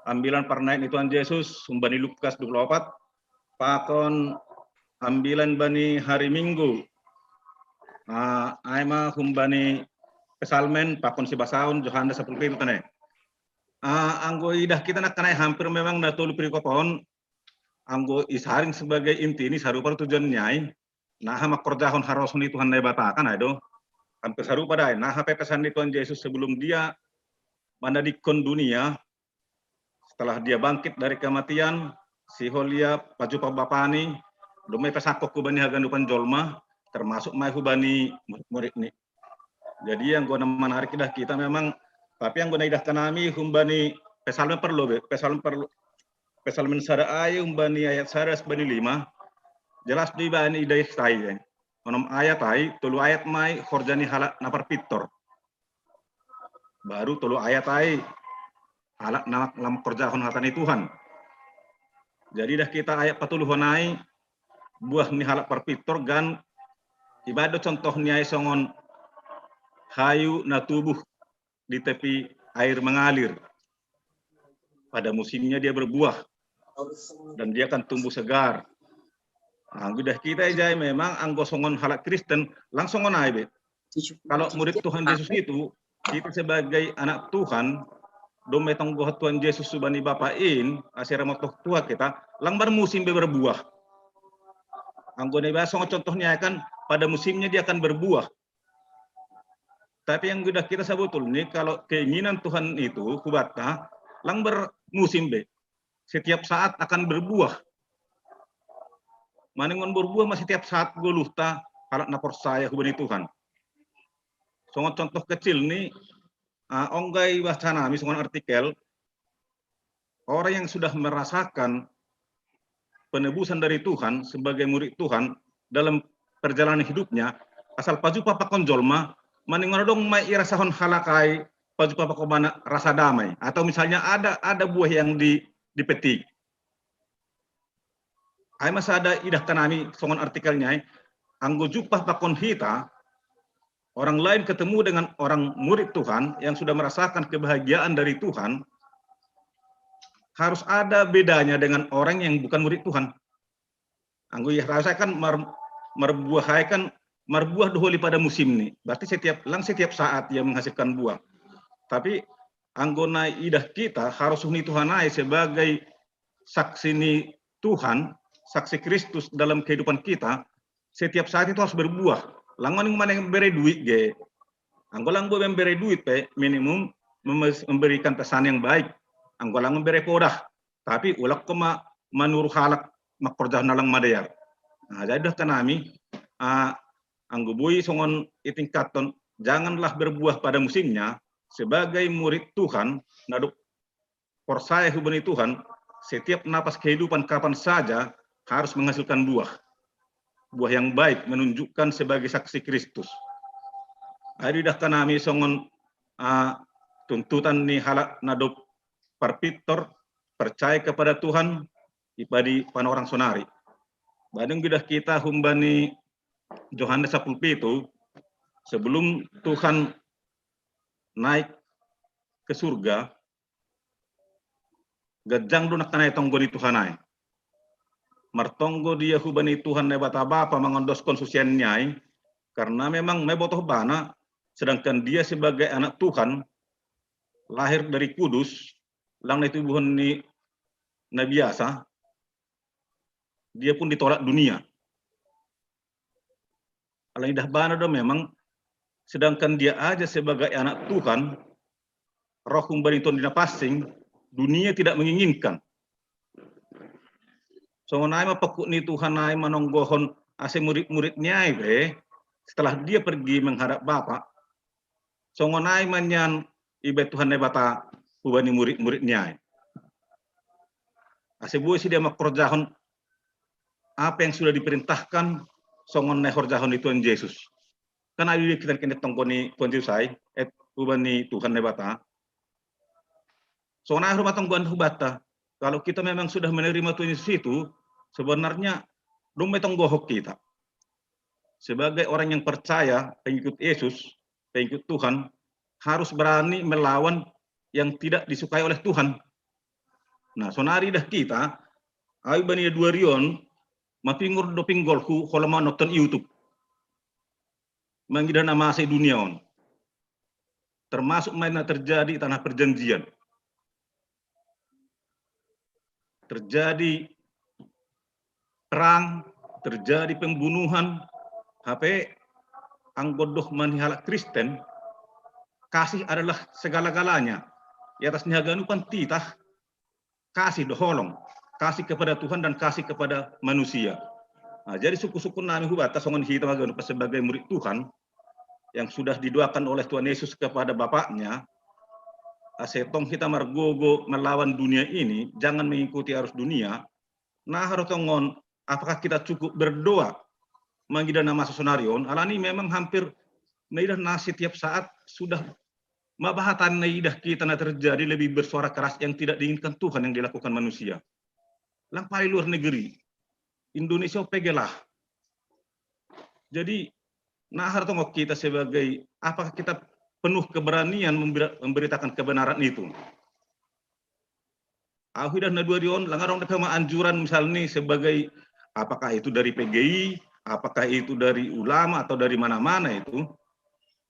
S5: ambilan pernaik Tuhan Yesus umbani Lukas 24 pakon ambilan bani hari Minggu. Aima humbani pesalmen pakon si basaun Yohanes 10 itu tane. Anggo idah kita nak kenai hampir memang natulu priko pohon anggo isaring sebagai inti ini sarupa tujuannya nah hamak kerjahon harosun Tuhan nebatakan ayo hampir sarupa dah nah pesan Tuhan Yesus sebelum dia mandadikon dunia setelah dia bangkit dari kematian si holia pajupa bapani domai pesakok kubani hagandupan jolma termasuk mai hubani murid ni jadi yang gua menarik dah kita memang tapi yang guna idah kanami humbani pesalmen pesalmen sada ayat humbani ayat sada sebani 5 jelas di bani idah istai onom ayat ai tulu ayat mai horjani halak napar pitor baru tulu ayat ai halak namak lam kerja hatani Tuhan jadi dah kita ayat patuluh honai buah ni halak perpitor gan ibadah contoh ni ay songon hayu na tubuh di tepi air mengalir. Pada musimnya dia berbuah dan dia akan tumbuh segar. Udah kita aja memang anggosongon halak Kristen langsung ngonai. Kalau murid Tuhan Yesus itu kita sebagai anak Tuhan domai tonggoh Tuhan Yesus subani bapain asira motoh tua kita lang bermusim berbuah. Anggone basong contohnya kan pada musimnya dia akan berbuah. Tapi yang sudah kita sebutul nih, kalau keinginan Tuhan itu, kubata, lang bermusim be. Setiap saat akan berbuah. Maningon berbuah masih setiap saat goluhta, halak napor saya hubungi Tuhan. Songot contoh kecil nih, onggai wacana, misalnya artikel, orang yang sudah merasakan penebusan dari Tuhan sebagai murid Tuhan dalam perjalanan hidupnya, asal paju papa konjolma, maningon dong mai irasahon halakai paju papa komana rasa damai atau misalnya ada buah yang dipetik. Ai masa ada idah kanami songon artikelnya anggo jupah pakon hita orang lain ketemu dengan orang murid Tuhan yang sudah merasakan kebahagiaan dari Tuhan harus ada bedanya dengan orang yang bukan murid Tuhan. Anggo ya rasakan merbuahkan marbuah doholi pada musim ini. Berarti setiap saat dia menghasilkan buah. Tapi anggona idah kita harus uni Tuhan sebagai saksi ni Tuhan, saksi Kristus dalam kehidupan kita. Setiap saat itu harus berbuah. Langon mana yang beri duit ge. Anggolang yang beri duit minimum memberikan pesan yang baik. Anggolang beri podah. Tapi ulak koma manuru halak makorjah nalang madayar. Nah, jadi dah kanami anggubui songon itingkaton janganlah berbuah pada musimnya sebagai murid Tuhan naduk persaya hubungi Tuhan setiap napas kehidupan kapan saja harus menghasilkan buah yang baik menunjukkan sebagai saksi Kristus. Hari dah kanami songon tuntutan ni halak naduk parpitor percaya kepada Tuhan ipadi pan orang sonari. Badeng gidah kita humbani Yohanes 10 itu sebelum Tuhan naik ke surga, gajang dunak kanai tonggo di Tuhanai. Martonggo dia hubani Tuhan nebata bapa mengondoskan susiannya, karena memang mebotoh bana, sedangkan dia sebagai anak Tuhan lahir dari kudus, lang itu bukan ni na biasa, dia pun ditolak dunia. Alang idah bana do memang, sedangkan dia aja sebagai anak Tuhan, roh kumbani Tuhan dina pasing, dunia tidak menginginkan. So nai mapakut ni Tuhan nai manonggohon ase murid-muridnya ibe, setelah dia pergi menghadap Bapa. So nai manyan ibe Tuhan nebata hubani murid-muridnya. Ase buai si dia makorjahon apa yang sudah diperintahkan songon nai horjahon itu Tuhan Yesus. Kan ayu kita kene tongkoni Tuhan Yesus ai hubani Tuhan nebata. So nai rumah tonggoan hubata. Kalau kita memang sudah menerima Tuhan Yesus itu, sebenarnya dometong gohok kita. Sebagai orang yang percaya, pengikut Yesus, pengikut Tuhan, harus berani melawan yang tidak disukai oleh Tuhan. Nah, sonari dah kita, ayo bani dua rion, mapingur do pinggolku kolama nonton YouTube. Mangida nama ase dunia on. Termasuk mana terjadi tanah perjanjian. Terjadi perang, terjadi pembunuhan, HP anggodoh manihalak Kristen, kasih adalah segala-galanya. Di atas niaga nupan titah, kasih doholong, kasih kepada Tuhan dan kasih kepada manusia. Nah, jadi suku-suku nami hubata songon hita maganu sebagai murid Tuhan yang sudah didoakan oleh Tuhan Yesus kepada Bapaknya. Asetong kita margogo melawan dunia ini, jangan mengikuti arus dunia. Nah, harus tongon, apakah kita cukup berdoa mangida nama sonarion? Alani memang hampir naidah nasi tiap saat sudah mabahatan naidah kita na terjadi lebih bersuara keras yang tidak diinginkan Tuhan yang dilakukan manusia. Lang paling luar negeri, Indonesia pegelah. Jadi, nah harus tengok kita sebagai apakah kita penuh keberanian memberitakan kebenaran itu. Aku dah nadurion langarong dekama anjuran misalnya sebagai apakah itu dari PGI, apakah itu dari ulama atau dari mana-mana itu.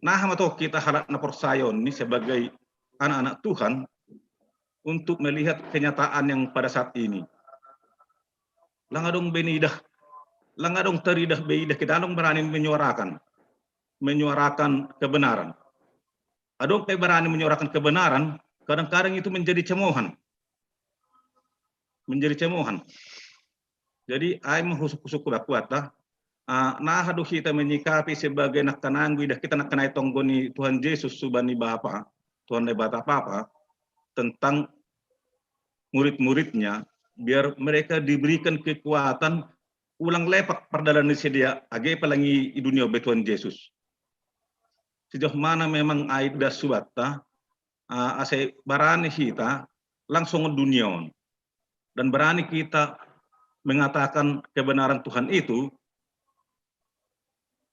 S5: Nah, atau kita harap naporsayon ini sebagai anak-anak Tuhan untuk melihat kenyataan yang pada saat ini. Langadong benidah, langadong teridah beidah kita dong berani menyuarakan kebenaran. Adong berani menyuarakan kebenaran, kadang-kadang itu menjadi cemoohan. Menjadi cemoohan. Jadi, ay mahusuk-husuk kuat-kuat nah haduh kita menyikapi sebagai nak kananggu dah kita nak kenai tonggoni Tuhan Yesus subani Bapa, Tuhan nebata Papa tentang murid-muridnya biar mereka diberikan kekuatan ulang lepak perdalan sedia age pelangi dunia be Tuhan Yesus. Sejauh mana memang aida subata ase barani kita langsung dunia dan berani kita mengatakan kebenaran Tuhan itu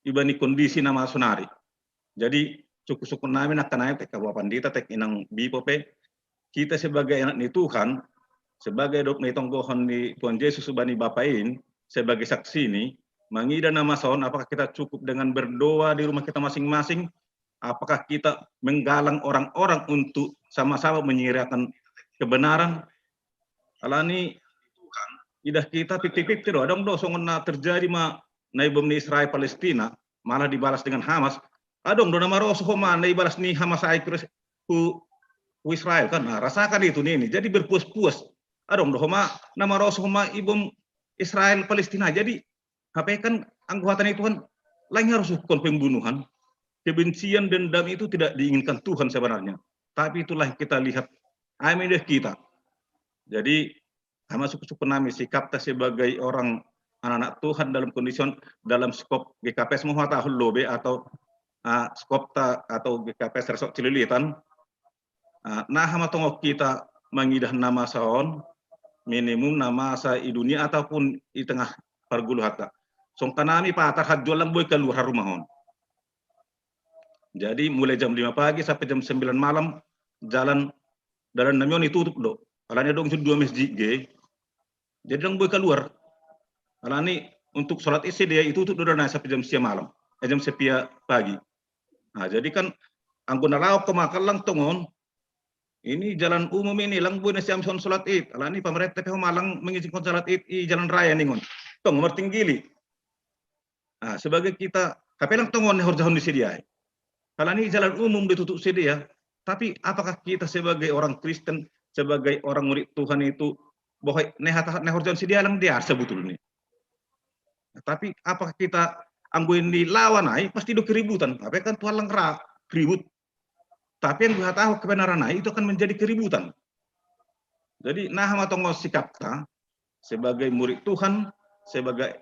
S5: ibani kondisi nama sonari. Jadi cukup namin akan naik tek kawapan dita tek inang bipope kita sebagai anak ni Tuhan sebagai dok metonggohon ni Tuhan Yesus subani Bapain sebagai saksi ini mangida nama son apakah kita cukup dengan berdoa di rumah kita masing-masing, apakah kita menggalang orang-orang untuk sama-sama menyirakan kebenaran. Alani Tuhan idah kita pikir-pikir adong do songon terjadi naibom ni Israel Palestina malah dibalas dengan Hamas. Adong do nama rosohoma naibalas ni Hamas ku Israel kan. Nah, rasakan itu nih. Jadi berpuas-puas. Adong do homa nama rosohoma ibom Israel Palestina. Jadi apa kan angguatan itu kan lain harus hukum pembunuhan. Kebencian dendam itu tidak diinginkan Tuhan sebenarnya. Tapi itulah yang kita lihat amidah kita. Jadi masuk nami sikap ta sebagai orang anak-anak Tuhan dalam kondisi dalam skop GKPS muhatahul lobe atau skop ta atau GKPS resok cililitan. Nah matongok kita mengidah nama saon minimum nama sa i dunia ataupun di tengah pargulu hatta. Song kanami patar hadjolang boy keluar rumahon. Jadi mulai jam 5 pagi sampai jam 9 malam jalan namion ditutup do. Alanya dong 2 masjid ge. Jadi dong boy keluar. Alani untuk sholat isi dia itu tutup do sampai jam 10 malam. Jam 10 pagi. Nah, jadi kan anggun narao kemakal lang tongon. Ini jalan umum ini lang boy na siam sholat id. Alani pemerintah pe malang mengizinkan sholat id di jalan raya ningon. Tong mertinggili. Nah, sebagai kita kapelang tongon harus jahon di sini. Kalau ini jalan umum ditutup sedia, tapi apakah kita sebagai orang Kristen, sebagai orang murid Tuhan itu, bahwa nehorjan sedia lang dia sebetulnya. Tapi apakah kita angguin di lawan pasti do keributan. Tapi kan Tuhan lang ribut. Tapi yang gue tahu kebenaran itu akan menjadi keributan. Jadi nah matongo sikap ta sebagai murid Tuhan, sebagai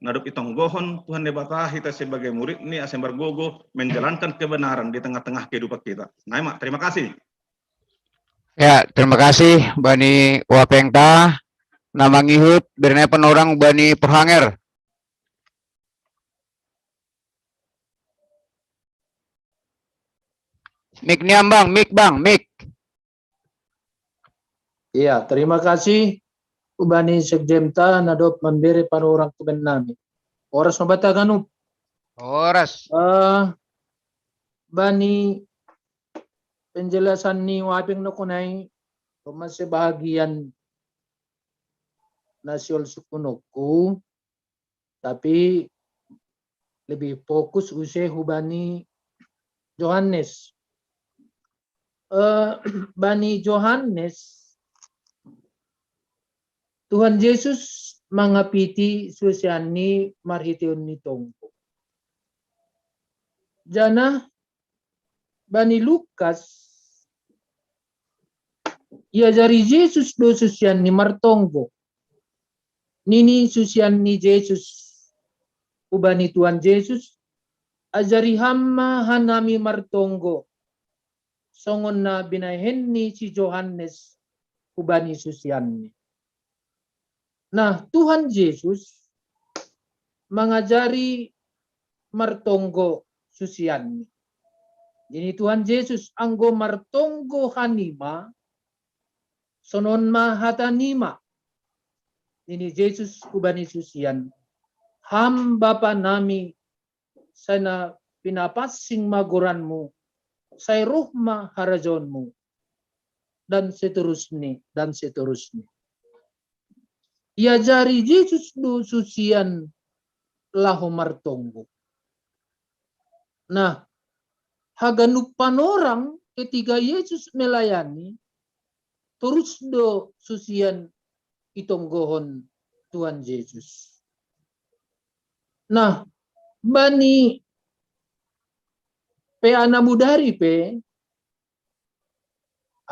S5: nadop itong gohon Tuhan debata kita sebagai murid ini asembar gogo menjalankan kebenaran di tengah-tengah kehidupan kita. Nah, Mak, terima kasih.
S2: Ya, terima kasih Bani Wapengta. Nama ngihut berna penorang Bani Perhanger. Mik niam bang, mik.
S4: Iya, terima kasih. Ubani Sekjemta nadop memberi para orang keben nami. Oras mabata ganup.
S2: Horas.
S4: Bani penjelasan ni waping no kunay masih bahagian nasional sukunoku, tapi lebih fokus usai hubani Johannes. Bani Johannes Tuhan Yesus mangapiti susiani marhition nitongko. Jana Bani Lukas ia jari Yesus do susian ni martongko. Nini susian ni Yesus ubani Tuhan Yesus ajari hamma hanami martongko. Songon na binahen ni si Johannes ubani susian ni. Nah, Tuhan Yesus mengajari martonggo susian. Jadi Tuhan Yesus anggo martonggo hanima, sonon ma hatanima. Ini Yesus kubani susian. Ham Bapa nami sana pinapasing maguranmu, say ruhma harajonmu, dan seterusnya. Ia jari Yesus do susian lahu martonggo. Nah, haganupan orang ketika Yesus melayani, terus do susian itonggohon Tuhan Yesus. Nah, bani pe anamudari pe,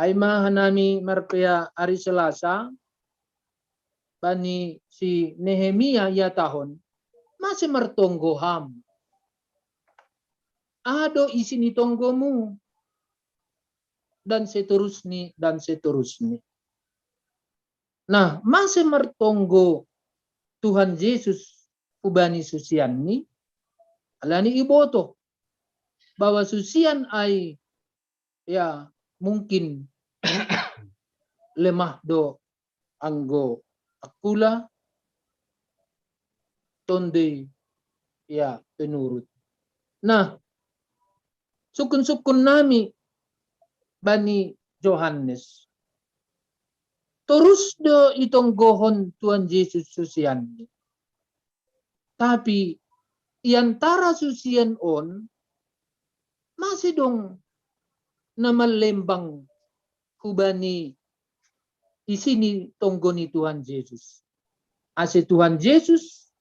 S4: aima hanami marpea hari Selasa, bani si Nehemia ya tahun masih mertonggo ham. Ado isi ni tonggomu dan seterusnya. Nah, masih mertonggo Tuhan Yesus ubani susian ni alani iboto bahwa susian ai ya mungkin lemah do anggo akula tonde ya penurut. Nah, sukun-sukun nami bani Johannes terus do itong gohon Tuhan Yesus susian. Tapi iantara susian on masih dong nama lembang kubani di sini tonggoni Tuhan Yesus. Ase Tuhan Yesus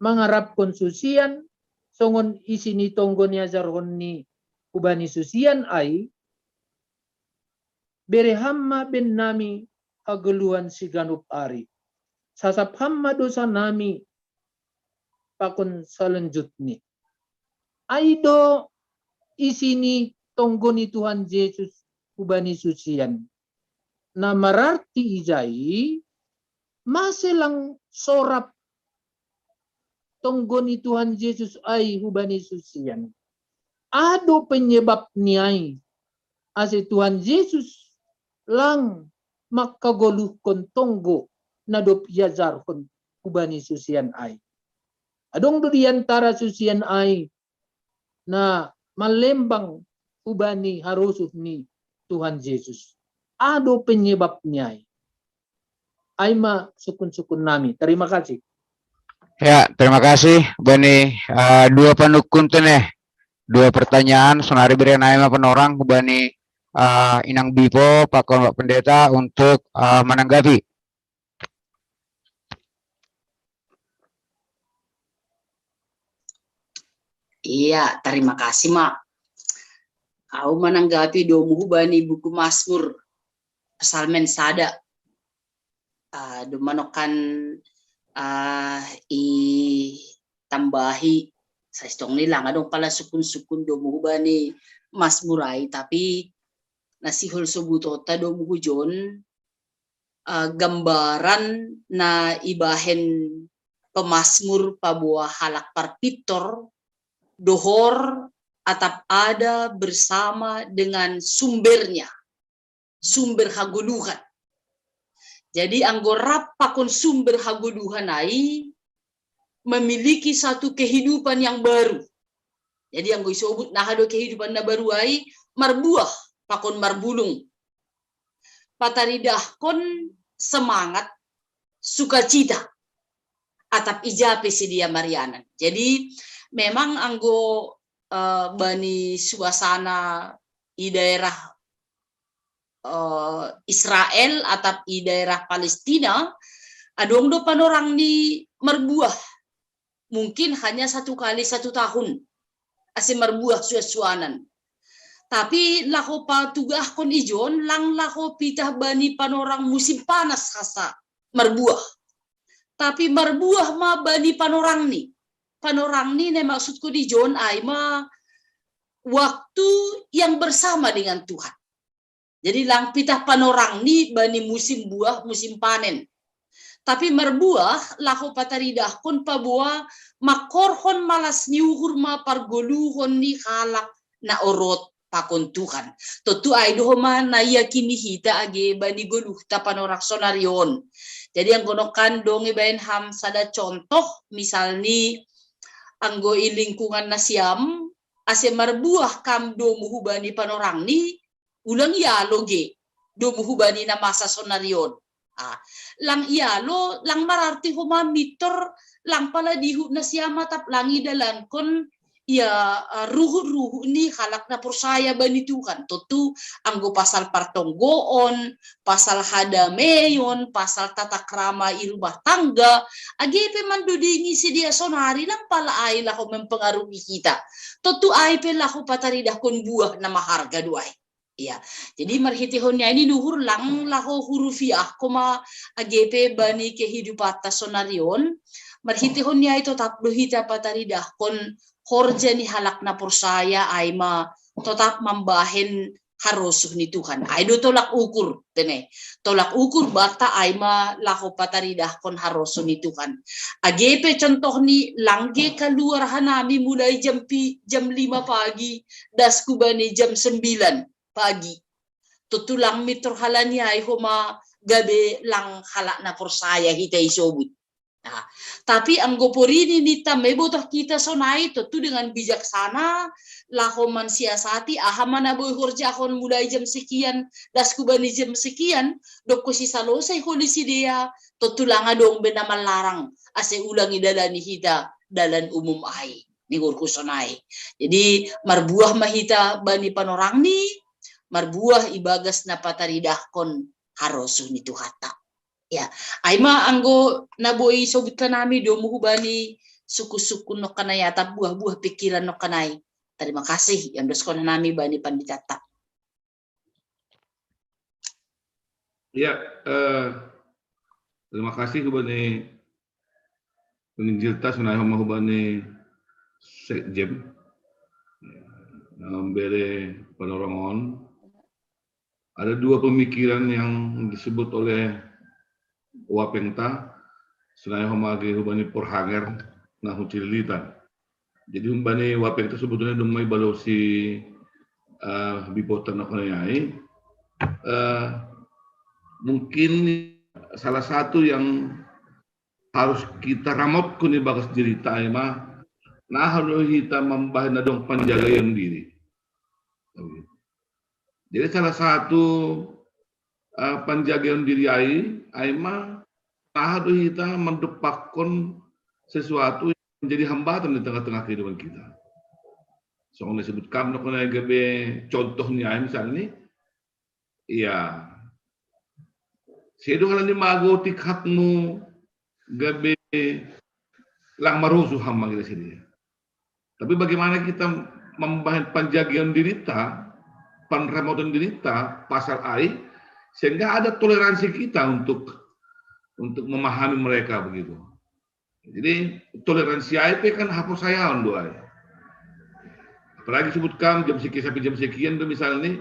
S4: mengharapkan susian songon isini tonggoni ajarhon ni kubani susian ai bere hamma ben nami hageluan siganup ari. Sasap hamma dosa nami pakon selanjutnya. Aido isini tonggoni Tuhan Yesus kubani susian. na mararti ijai masih lang sorap tonggo ni Tuhan Yesus ay hubani susian. Ado penyebab niay ase Tuhan Yesus lang makagoluhkon tonggo na do piazarhon hubani susian ay. Adong do diantara susian ay na malembang hubani harusuh ni Tuhan Yesus. Ado penyebab niay. Ay ma sukun-sukun nami. Terima kasih.
S2: Ya, terima kasih Bani. Dua penukun teneh, dua pertanyaan sonari berian aima penorang Bani Inang Bipo Pakon Pak Pendeta untuk menanggapi.
S1: Iya, terima kasih Mak. Aku menanggapi domu Bani buku Mazmur Psalmen sada. Dumanokan i tambahi sa istong nila nga dong pala sukun-sukun do mo ba ni Mazmuray tapi nasihol subutota do mo jon gambaran na ibahen pemasmur pabuah halak parpitor dohor atap ada bersama dengan sumbernya, sumber haguluhan. Jadi anggorap pakon sumber haguluhan ai memiliki satu kehidupan yang baru. Jadi anggo isobut nah ado kehidupan na baru ai marbuah pakon marbulung. Pataridah kon semangat sukacita atap ijape sedia marianan. Jadi memang anggo bani suasana di daerah Israel atau di daerah Palestina adong do panorang ni merbuah mungkin hanya 1 kali 1 tahun ase merbuah suasuanan tapi laho patugah kon ijon lang laho pitah bani panorang musim panas hasa merbuah tapi merbuah ma bani panorang ni maksudku di John ay ma waktu yang bersama dengan Tuhan. Jadi lang pitah panorang ni bani musim buah, musim panen. Tapi merbuah lahu pataridah kon pabuah makorhon malas niuhur ma pargoluhon ni halak na orot pakon Tuhan. Totu ay dohoma na yakini hita age bani goluh ta panorang sonarion. Jadi ang gonokan dong ibaen ham sada contoh misal ni anggo i lingkungan na siam ase marbuah kam do muhubani panorang ni ulang ialo ge do muhubani na masa sonarion lang ialo lang mararti huma mitor lang pala dihu na siam tap langi dalan kon ya ruhu ni halak na persaya bani Tuhan totu anggo pasal partonggoon pasal hadameyon pasal tata krama i rumah tangga agepe mandudingi si dia sonari lang pala ay lahu mempengaruhi kita totu ay pe lahu pataridah kon buah na maharga duay ya jadi marhitihonnya ini luhur lang lahu hurufiah koma agepe bani kehidupan sonarion marhitihonnya itu tetap dohita pataridah kon horja ni halak na persaya ay ma tetap membahen harusuh ni Tuhan. Ay do tolak ukur tene. Tolak ukur bata ay ma lahu pataridah kon harusuh ni Tuhan. Agepe contoh ni langge keluar hanami mulai jam 5 pagi das kubani jam 9 pagi. Tutulang mitor halani ay huma gabe lang halak na persaya hita isobut. Nah, tapi anggoporini nita mebotoh kita sonai tu dengan bijaksana lahoman siasati ahamana boy horjahon mulai jam sekian daskubani jam sekian doko si salosai kondisi dia tutulanga dong bena malarang ase ulangi dalani hita dalan umum ai ni gorku sonai jadi marbuah mahita bani panorang ni marbuah ibagas na pataridah kon harosuh ni tuhata. Ya, aima anggo naboi sobutan nami do muhubani suku-suku no kanay atap buah-buah pikiran no kanay. Terima kasih yang doskon nami bani panditata.
S3: Ya, terima kasih hubani penginjilta sunai hubani sekjem bere panorongon Ada dua pemikiran yang disebut oleh Wapengta, selain homage hubani porhanger, nah hucilitan. Jadi humbani Wapengta sebetulnya dumai balosi bipotan nakonayai. Mungkin salah satu yang harus kita ramot kuni bagas cerita mah nah harus kita membahas dong penjagaan diri. Jadi salah satu penjagaan diri mah nah harus kita mendepakkan sesuatu yang menjadi hambatan di tengah-tengah kehidupan kita. Soalnya disebutkan nakonai gabe contohnya misalnya iya sedo kalau di mago tikhatmu gabe lang marusu hamba kita sini. Tapi bagaimana kita membahas penjagaan dirita, penremotan dirita, pasal ai, sehingga ada toleransi kita untuk memahami mereka begitu. Jadi toleransi ai kan hapus saya on doa. Apalagi sebutkan jam sekian sampai jam sekian itu misalnya,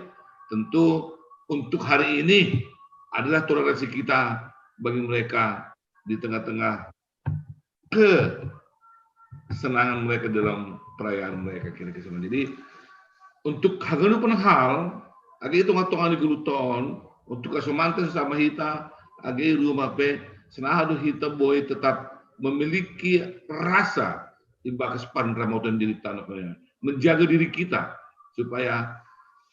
S3: tentu untuk hari ini adalah toleransi kita bagi mereka di tengah-tengah kesenangan mereka dalam perayaan mereka kira-kira. Jadi untuk hagalu penhal, agi itu ngatongan di geluton, untuk kesemantan sama kita, agi rumah pe, senahadu kita boleh tetap memiliki rasa ibakas pan ramotan diri tanah menjaga diri kita supaya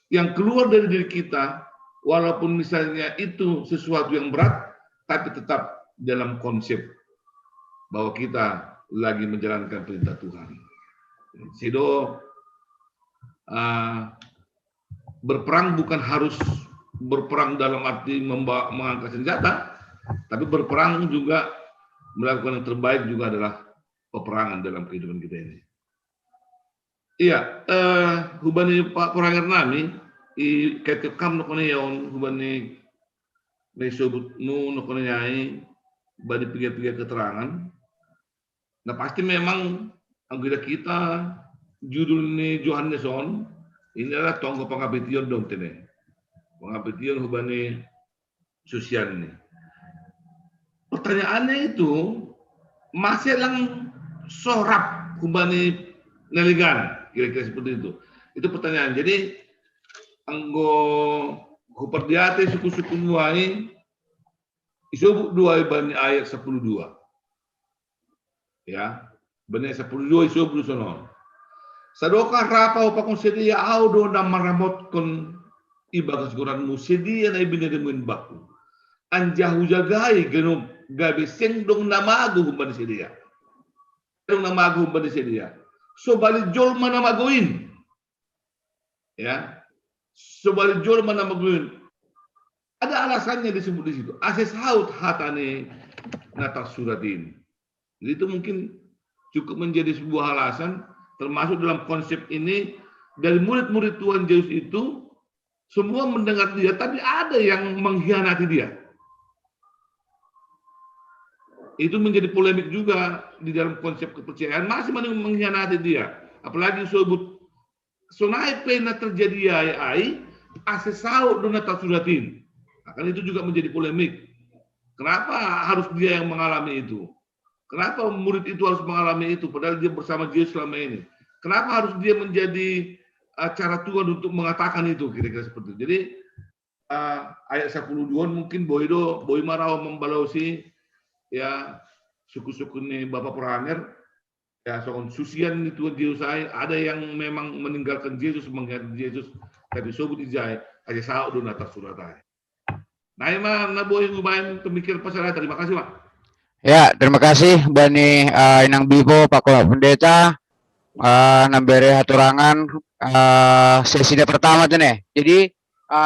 S3: yang keluar dari diri kita, walaupun misalnya itu sesuatu yang berat, tapi tetap dalam konsep bahwa kita lagi menjalankan perintah Tuhan. Sido berperang bukan harus berperang dalam arti mengangkat senjata, tapi berperang juga melakukan yang terbaik juga adalah peperangan dalam kehidupan kita ini. Iya, hubani Pak Poranger nami, ketekam nukone yaon hubani mesobut nukone nyai, badi piga-piga keterangan. Nah pasti memang anggota kita judul ini Johanneson ini adalah tonggo pengabdian dong tene, pengabdian hubani sosial ini. Pertanyaannya itu masih lang sorap hubani neligan. Kira-kira seperti itu. Itu pertanyaan. Jadi anggo huperdiate suku-suku nuai isobuk dua bani ayat 12. Ya, bani 12 isobuk sono. Sadoka rapa upakon sedia audo na maramotkan ibagas goranmu sedia na ibinademuin baku. Anjahu jagai genum gabi sengdong namagu humbani sedia. Sengdong namagu humbani sedia. So balik jol mana magoin, ya. So balik jol mana magoin. Ada alasannya disebut di situ. Ases haut hatane natak suratin. Jadi itu mungkin cukup menjadi sebuah alasan, termasuk dalam konsep ini dari murid-murid Tuhan Yesus itu semua mendengar dia, tapi ada yang mengkhianati dia. Itu menjadi polemik juga di dalam konsep kepercayaan, masih mengkhianati dia. Apalagi disebut sonai pena terjadi ai asesau dona tasuratin. Akan itu juga menjadi polemik. Kenapa harus dia yang mengalami itu? Kenapa murid itu harus mengalami itu padahal dia bersama Yesus selama ini? Kenapa harus dia menjadi cara Tuhan untuk mengatakan itu, kira-kira seperti itu. Jadi ayat 12 mungkin boy marau membalausi ya suku-suku ini Bapak Poranger ya soal susian itu diusai ada yang memang meninggalkan Yesus mengkhianati Yesus tapi sobut ijai aja sao do nata suratai. Nah emang naboy ngubain pemikir pasal terima kasih Pak.
S2: Ya, terima kasih Bani Inang Bipo Pak Kepala Pendeta nambere haturangan sesi pertama tuh nih. Jadi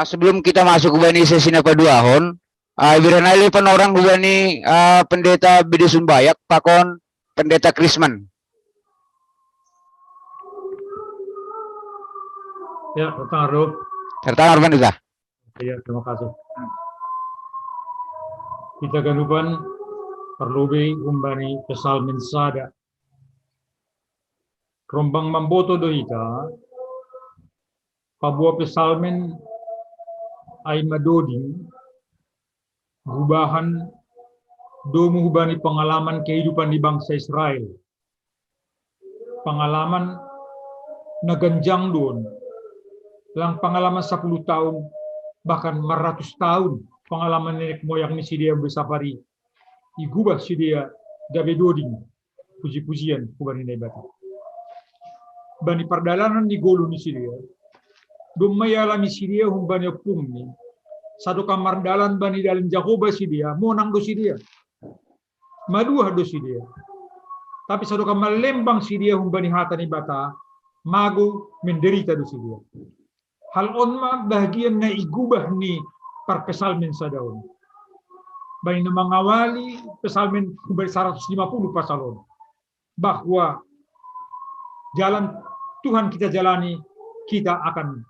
S2: sebelum kita masuk ke Bani sesi kedua hon Biranali penorang Bani Pendeta Bidi Sumbayak Pakon Pendeta Krisman.
S7: Ya, tertaruh.
S2: Tertaruh Pendeta.
S7: Ya, terima kasih. Kita ganuban perlubi umbani pesalmin sada. Rombang mamboto dohita. Pabua pesalmin ay madoding gubahan hubani pengalaman kehidupan di bangsa Israel. Pengalaman naganjang doon. Lang pengalaman 10 tahun, bahkan 100 tahun pengalaman nenek moyang ni si dia bersafari. Igubah si dia gabe doding puji-pujian kubani na ibata. Bani perdalanan di golo ni si dia. Dumay alami si dia humbani pumni. Satu kamar dalan bani dalam Jehovah si dia, monang do si dia. Maduha do si dia. Tapi satu kamar lembang si dia humbani hata ni bata, mago menderita do si dia. Hal onma bahagian na igubah ni par pesalmen sa daon. Bani na mengawali pesalmen humbani 150 pasalon. Bahwa jalan Tuhan kita jalani, kita akan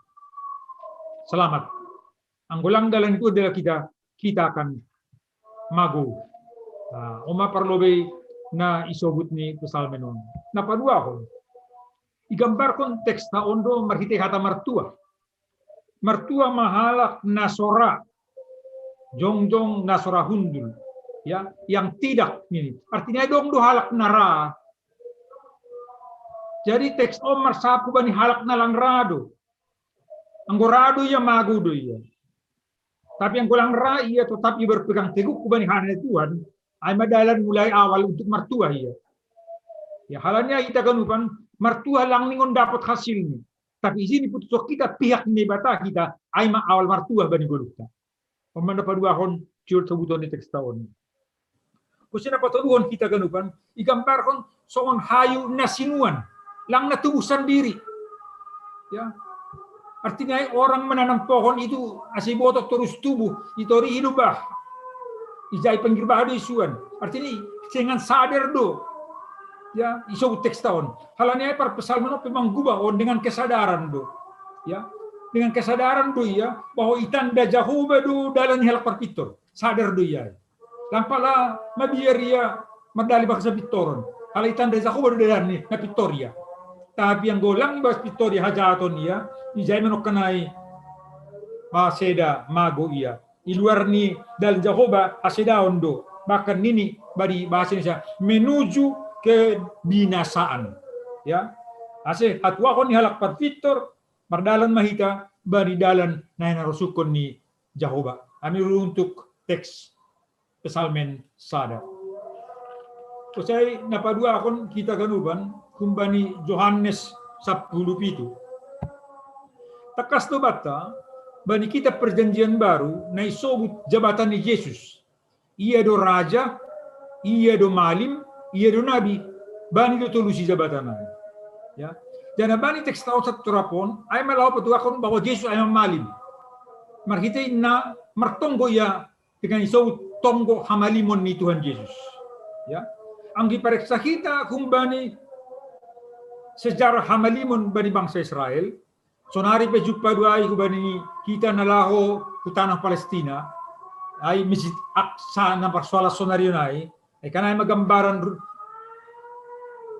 S7: selamat. Anggulang dalan itu adalah kita akan mago. Oma parlobe na isobut ni pesalmen on. Napadua ko. Igambar kon teks na ondo marhite hata martua. Martua mahalak nasora. Jongjong nasora hundul. Ya, yang tidak ini. Artinya dong do halak nara. Jadi teks omar sapu bani halak nalang rado. Anggorado ya mago do ya. Tapi yang kulang ra ia tetap berpegang teguh kubani hana Tuhan. Ay madalan mulai awal untuk mertua ia. Ya halanya kita kanupan mertua lang ningon dapat hasilnya. Tapi izin putus kita pihak ni bata kita ay awal mertua bani golukta. Pemanda paduahon ciur sebuton di teks tahun. Kusina patuduhon kita kanupan igambarkon soon hayu nasinuan lang natubusan diri. Ya. Artinya orang menanam pohon itu asibotok terus tumbuh, itu hidup bah. Ijai pengirbah do isuan. Artinya jangan sadar do. Ya, isu teks tahun. Halanya par pesalmen memang gubah dengan kesadaran do. Ya. Dengan kesadaran do ya bahwa itanda Jehovah do dalam helak perpitor. Sadar do ya. Lampala mabiar ya medali baksa pitoron. Kalau itanda Jehovah do dalam ni pitor ya. Tapi yang golang ibas pitor ya hajaton ya. Ijay menokanay maseda mago iya. Iluar ni dal Jehovah aseda ondo. Bahkan nini bari bahasa Indonesia menuju ke binasaan. Ya. Ase hatwa kon ni halak patvitor mardalan mahita bari dalan na narusukon ni Jehovah. Ami untuk teks pesalmen sada. Usai napadua akon kita kanuban kumbani Yohanes 10:7. Takas to bata, bani kita perjanjian baru, na isobut jabatan ni Yesus. Ia do raja, ia do malim, ia do nabi, bani do tulusi jabatan ay. Ya. Jana bani teks tao sa turapon, ay malaw patuakon bahwa Yesus ay malim. Markita na martonggo ya dengan isobut tonggo hamalimon ni Tuhan Yesus. Ya. Ang gipareksa kita kung bani sejarah hamalimon bani bangsa Israel. Sonari pe jumpa dua ay kubani kita nalaho ku tanah Palestina ay Masjid Aqsa na persoalan sonari ay kanay magambaran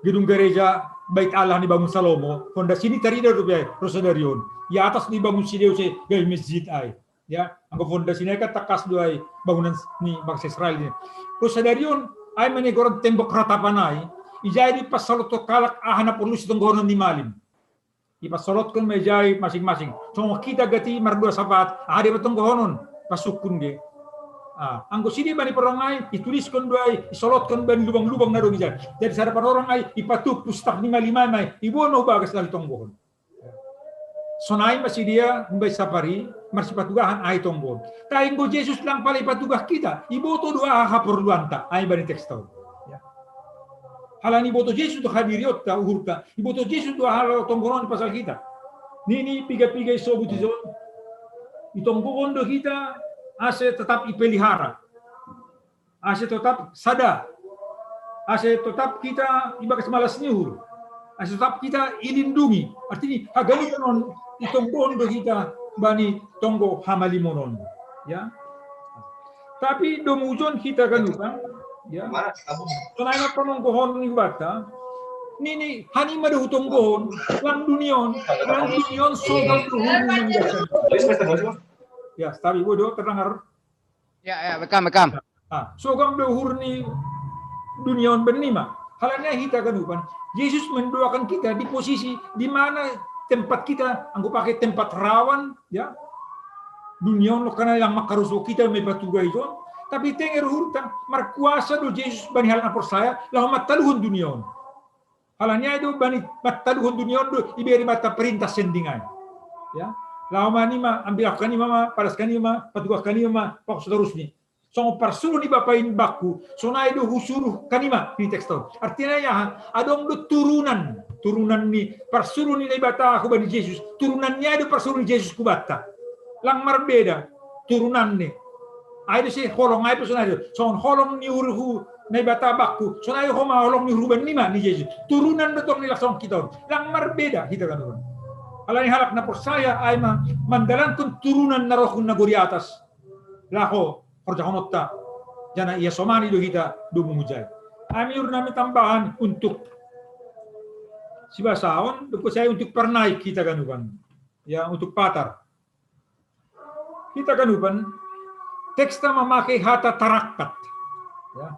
S7: gedung gereja Bait Allah ni bangun Salomo fondasi ni tarida do be rosadarion ya atas ni bangun si Deus gay masjid ay ya ang fondasi ni ka takas do ay bangunan ni bangsa Israel ni rosadarion ay manigorong tembok ratapan ay ijay di pasalot to kalak ahana pulus itong gonon ni malim. Ipasolotkan mejai masing-masing. So kita gati mardua sabat, ada betong kohonon pasukun ge. Anggo sini bani perongai dituliskan doai, isolotkan bani lubang-lubang na do gija. Jadi sarapan orang ai ipatuk pustak 5 mai, ibono bagas dali tong kohon. Sonai masih dia mbay sapari, masih patugahan ai tong kohon. Tainggo Jesus lang pala ipatugah kita, iboto doa haporluanta, ai bani teks tau. Halani boto Yesus to hadiriot ta uhurta. Iboto Yesus to halo tonggoron pasal kita. Nini piga-piga isobut izon. Itonggoron do kita ase tetap ipelihara. Ase tetap sada. Ase tetap kita ibagas malas nihur. Ase tetap kita ilindungi. Artinya hagaliton itonggoron do kita bani tonggo hamalimonon. Ya. Tapi domujon kita kanukan ya. Selain penonggohon ni bata, nini hani mada hutonggohon, lang dunion sogal tuhuru menjadi. Ya, tapi bodoh terdengar.
S2: Ya, bekam.
S7: Sogam behur ni dunia bernima. Halanya kita kadupan. Yesus mendoakan kita di posisi di mana tempat kita, aku pakai tempat rawan, ya. Dunia lo karena yang makaruso kita mebatuga itu. Tapi tenger hurta markuasa do Yesus bani hal napor saya, lahu mataluhun dunia. Halanya itu bani mataluhun dunia do iberi mata perintah sendingan. Ya. Lama ni ma ambil aku ni mama, paras kani mama, patugas kani mama, pak seterusnya. So parsuruh ni bapain baku, so na itu husuruh kanima di teks tu. Artinya ya, adong do turunan ni parsuruh ni bata aku bani Yesus, turunannya itu parsuruh Yesus ku bata. Lang marbeda turunan ni. Ada sih holong apa so na itu, so holong ni urhu na bata baku, so na itu homa holong ni ruban ni ma ni Yesus. Turunan dotong ni langsung kita, lang marbeda kita kan. Alani halak na persaya ay mandalankan turunan na rohun na guri atas. Laho, korja honotta. Jana iya somani do kita do mumujay. Ami nami tambahan untuk si basaon, do saya untuk pernaik kita kanupan. Ya, untuk patar. Kita kanupan teksta memakai hata tarakat. Ya.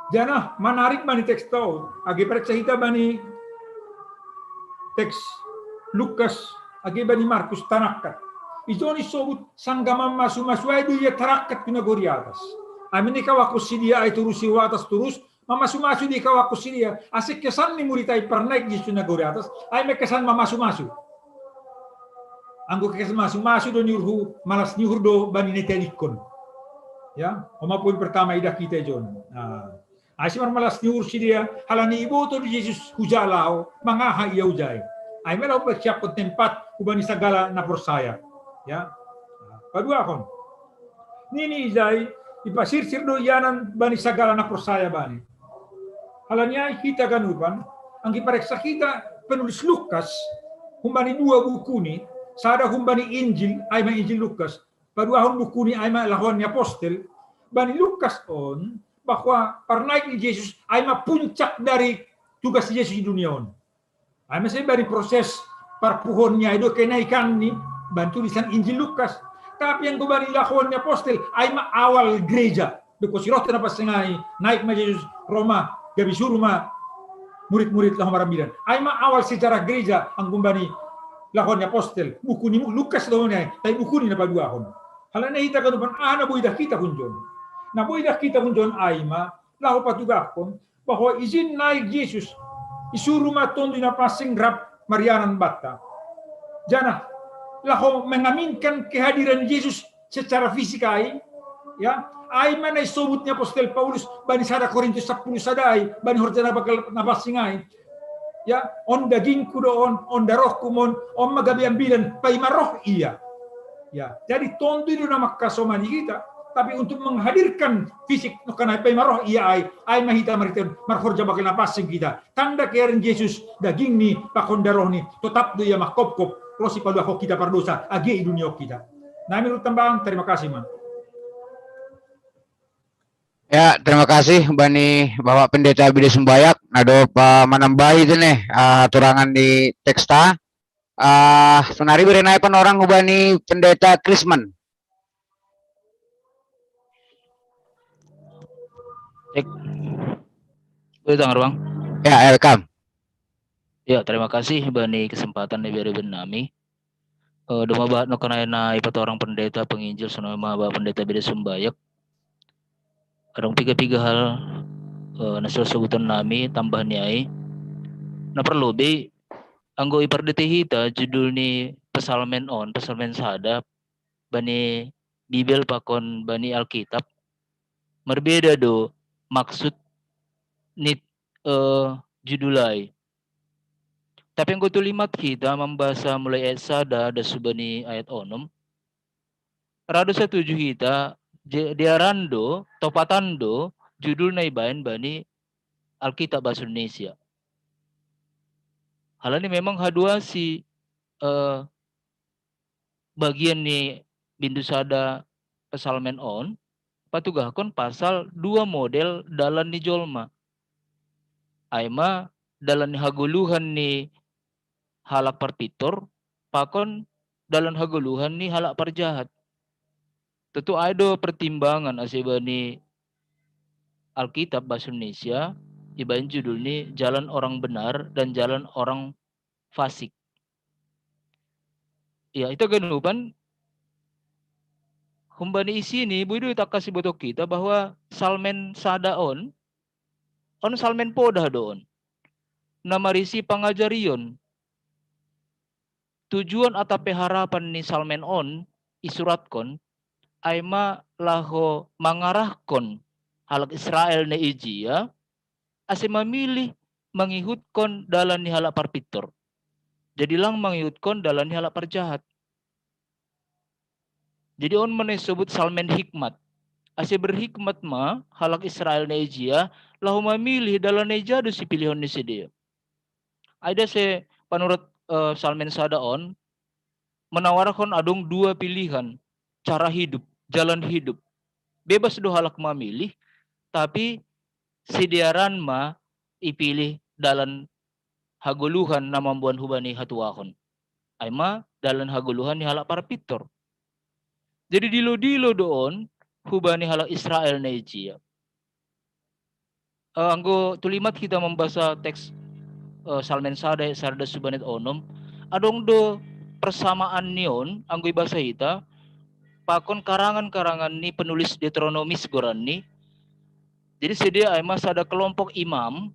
S7: Jana menarik bani teksta. Agi periksa kita bani teks Lukas agi bani Markus tanakat. Itu ni sobut sanggama masu itu ya tarakat kena gori atas. Amin ni kawaku sidia ay turusi atas terus mamasu di kawaku sidia. Asik kesan ni muritai pernaik di suna gori atas. Ay me kesan mamasu. Anggo kesan masu do nyurhu malas nyurhu do bani netelikon. Ya, oma poin pertama idah kita jon. Asimar malas nyurhu sidia halani ibu to di Yesus hujalao mangaha ia ujai. Ay melau bersiap ke tempat ubani segala na persaya. Ya. Kedua kon. Nini izai ipasir do yanan bani segala na persaya bani. Halanya kita kanupan angki pareksa kita penulis Lukas humbani dua buku ni, sada humbani Injil, ay ma Injil Lukas. Padua buku ni ay ma lahon apostel. Bani Lukas on bahwa pernaik ni Yesus ay ma puncak dari tugas Yesus di dunia on. Ay masih dari proses parpuhonnya itu kenaikan ni bantu tulisan Injil Lukas. Tapi yang kubari lahon apostel ay ma awal gereja. Deko sirot na pasengai naik ma Yesus Roma gabi suruh ma murid-murid lahon marambilan. Ay ma awal sejarah gereja ang kumbani lahon apostel. Buku ni Lukas lahonnya, tapi buku ni na paduahon. Halana hita kanupan ana boy dah kita kunjon. Na boy dah kita kunjon ay ma lahu patugakon bahwa izin naik Yesus isuruh maton di napasing rap Marianan Bata. Jana laho mengaminkan kehadiran Yesus secara fisik ay, ya. Ay mana isubutnya apostel Paulus bani sada Korintus 10 sadai bani horjana bakal napasing ay. Ya, on daging kudo on darahku mon on magabi ambilan pai maroh iya. Ya, jadi tontu itu nama kasomani kita. Tapi untuk menghadirkan fisik karena pemaroh iya ay mahita maritan marhorja bakal napasing kita. Tanda keren Yesus daging ni pakon darah ni tetap dia makop rosi pada kita pardosa agi dunia kita. Nah menurut tambahan terima kasih man.
S2: Ya, terima kasih Bani Bapak Pendeta Bide Sumbayak. Nado menambahi itu nih aturangan di teksta. Senari berenaikan orang Bani Pendeta Krisman.
S8: Dengar bang?
S2: Ya, welcome.
S8: Ya, terima kasih Bani kesempatan di biar benami. Duma bahat no kanayana ipat orang pendeta penginjil sonoma Bapak Pendeta Bide Sumbayak. Adong tiga hal nasil sebutan nami tambah niai. Na perlu be anggo ipardete hita judul ni pesalmen sada Bani Bibel pakon Bani Alkitab. Berbeda do maksud nit judulai. Tapi yang kutu limat kita membaca mulai ayat sada ada subani ayat onom. Rado setuju kita dia rando topatando judul naibain Bani Alkitab bahasa Indonesia. Hal ini memang hadua si bagian ni bindu sada pesalmen on patugahkon pasal 2 model dalan ni jolma. Aima dalan ni haguluhan ni halak partitor pakon dalam haguluhan ni halak parjahat. Tentu ada pertimbangan asibani Alkitab bahasa Indonesia, ibain judul ni jalan orang benar dan jalan orang fasik. Ya, itu ganupan humbani isi ni buidu tak kasih botok kita bahwa salmen sadaon on salmen podah doon. Namarisi pangajarion. Tujuan atape harapan ni salmen on isuratkon aima laho mangarahkon halak Israel na iji ya ase memilih mengihutkan dalam ni halak parpitor. Jadi lang mengihutkan dalam ni halak parjahat. Jadi on menyebut salmen hikmat. Ase berhikmat ma halak Israel na iji ya lahu memilih dalam neja do si pilihan ni sedia. Ada se panurut salmen sadaon menawarkan adong dua pilihan cara hidup, jalan hidup. Bebas do halak memilih, tapi sidiaran ma ipilih dalam haguluhan na mambuan hubani hatuahon. Aima dalam haguluhan ni halak parpitor. Jadi dilo-dilo doon hubani halak Israel na iji. Anggo tulimat kita membaca teks salmen sada sarda subanet onom adong do persamaan nion anggo ibasa ita pakon karangan-karangan ni penulis Deuteronomis goran ni. Jadi sedia ay mas ada kelompok imam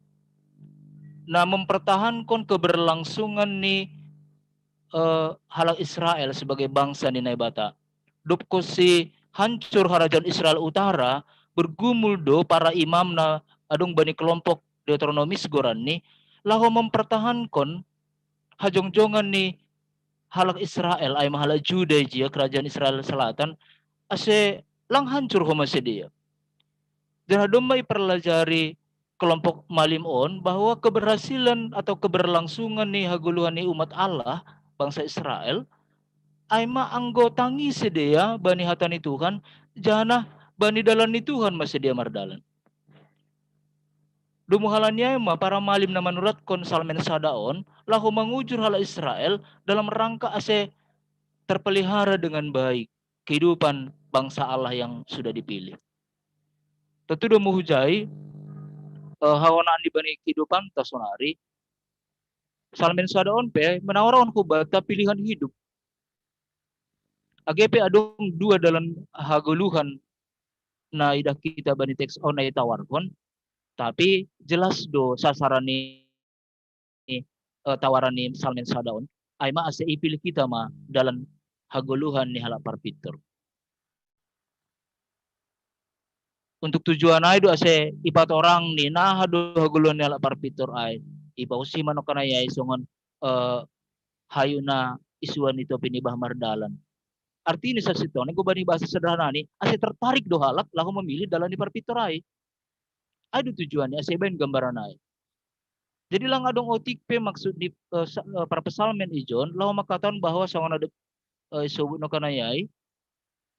S8: na mempertahankan keberlangsungan ni halak Israel sebagai bangsa ni naibata. Dupko si hancur harajan Israel utara bergumul do para imam na adong bani kelompok Deuteronomis goran ni lahu mempertahankan hajong-jongan ni halak Israel ay mahalak Juda jia kerajaan Israel Selatan ase lang hancur homa sedia. Dan adong may perlajari kelompok malim on bahwa keberhasilan atau keberlangsungan ni haguluhan ni umat Allah bangsa Israel ay maanggo tangi sedia bani hatan ni Tuhan jana bani dalan ni Tuhan masedia mardalan. Dumuhalannya ma para malim na manurat kon salmen sadaon lahu mengujur halak Israel dalam rangka ase terpelihara dengan baik kehidupan bangsa Allah yang sudah dipilih. Tentu do muhujai hawanaan di bani kehidupan tasonari salmen sadaon pe menawarkan kubata pilihan hidup. AGP adong dua dalam haguluhan na idah kita bani teks on na itawarkon. Tapi jelas do sasaran ni tawaran ni salmen sadaon ay ase ipilih kita ma dalam haguluhan ni halak parpitor. Untuk tujuan ay do ase ipat orang ni na hado haguluhan ni halak parpitor ay ipausi mano kanaya isongon hayuna isuan itu pinibah mardalan. Artinya sa situ nego bani bahasa sederhana ni ase tertarik do halak lahu memilih dalam ni parpitor ay. Ada tujuannya, saya bain gambaran ay. Jadi lang adong otik pe maksud di para pesalmen ijon, lau makatan bahwa sangon ada sobut no kanayai,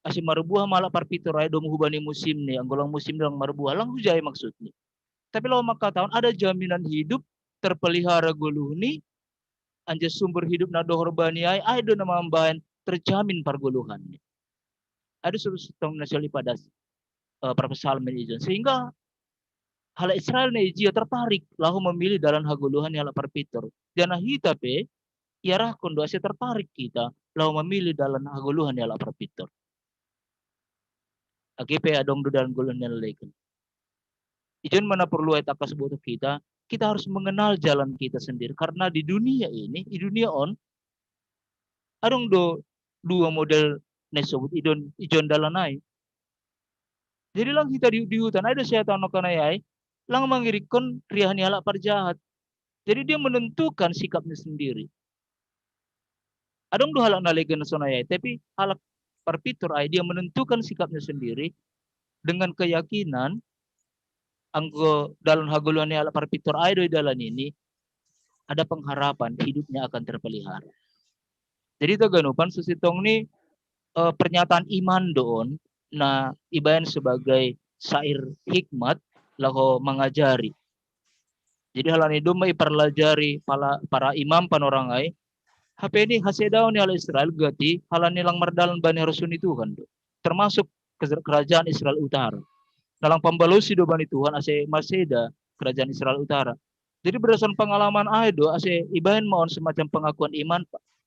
S8: asi marbuah malak parpitor ay dom hubani musim ni, anggolang musim lang marbuah lang hujay maksud ni. Tapi lau makatan ada jaminan hidup terpelihara guluh ni, anja sumber hidup na dohor bani ay do na mambahan terjamin parguluhan ni. Ada setong nasyali pada para pesalmen ijon, sehingga halak Israel na ijia tertarik lahu memilih dalam haguluhan halak parpitor. Jana hita pe iarah kondoasi tertarik kita lahu memilih dalam haguluhan halak parpitor. AGP adong do dalam guluhan halak. Ijon mana perlu eta kasebut kita harus mengenal jalan kita sendiri karena di dunia ini, di dunia on adong do dua model nesebut ijon dalanai. Jadi lang kita di hutan ada setan no kanayai lang mengirikon riahani halak parjahat. Jadi dia menentukan sikapnya sendiri. Adong do halak nalegen sonayai, tapi halak parpitor ay dia menentukan sikapnya sendiri dengan keyakinan anggo dalam haguluhan halak parpitor ay do dalan ini ada pengharapan hidupnya akan terpelihara. Jadi itu ganupan susitong ni pernyataan iman doon na ibayan sebagai syair hikmat lahu mengajari. Jadi hal ini do mai perlajari para imam panorangai HP ini hasedau ni ala Israel gati halan nilang mardalan bani rasuni Tuhan do. Termasuk kerajaan Israel Utara. Dalam pembalusi do bani Tuhan ase Maseda kerajaan Israel Utara. Jadi berdasarkan pengalaman do ase ibahin mohon semacam pengakuan iman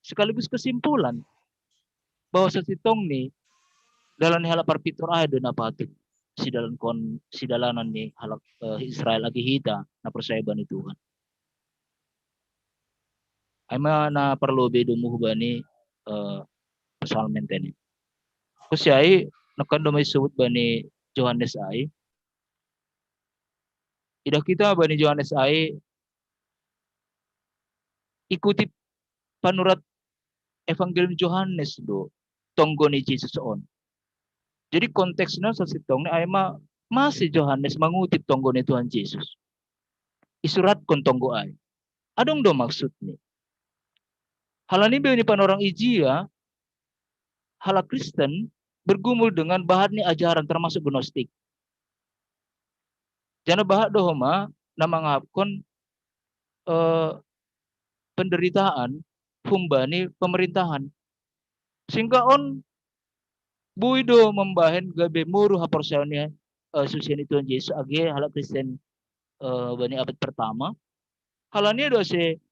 S8: sekaligus kesimpulan bahwa sesitong ni dalam halap parpitor do na patut si dalanan ni halap Israel lagi hita na percaya bani Tuhan. Aima na perlu bedo muhbani persoalan menteni. Kusyai nakando may subut bani Johannes ai. Ida kita bani Johannes ai ikuti panurat Evangelium Johannes do tonggo ni Jesus on. Jadi konteksnya sesitong ni aima masih Johannes mengutip tonggo ni Tuhan Yesus. Isurat kon tonggo ai. Adong do maksud ni. Halani bani panorang ijia hala Kristen bergumul dengan bahan ni ajaran termasuk gnostik. Jana bahat dohoma na mangapkon penderitaan humbani pemerintahan. Sehingga on buido membahen gabe muru haporsiannya susian itu Yesus age hala Kristen bani abad pertama. Halani do se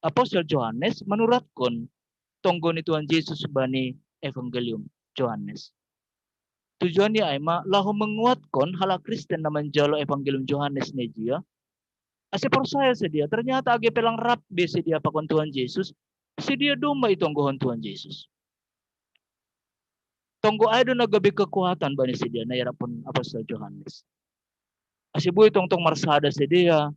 S8: Apostol Johannes menuratkan tonggo ni Tuhan Yesus bani Evangelium Johannes. Tujuannya aima lahu menguatkan hala Kristen na menjalo Evangelium Johannes ne dia. Ase percaya sedia ternyata age pelang rap be sedia pakon Tuhan Yesus, sedia domba itonggohon Tuhan Yesus. Tonggo ay do nagabi kekuatan bani sedia na yarapon Apostol Johannes. Ase buy tongtong marsada sedia.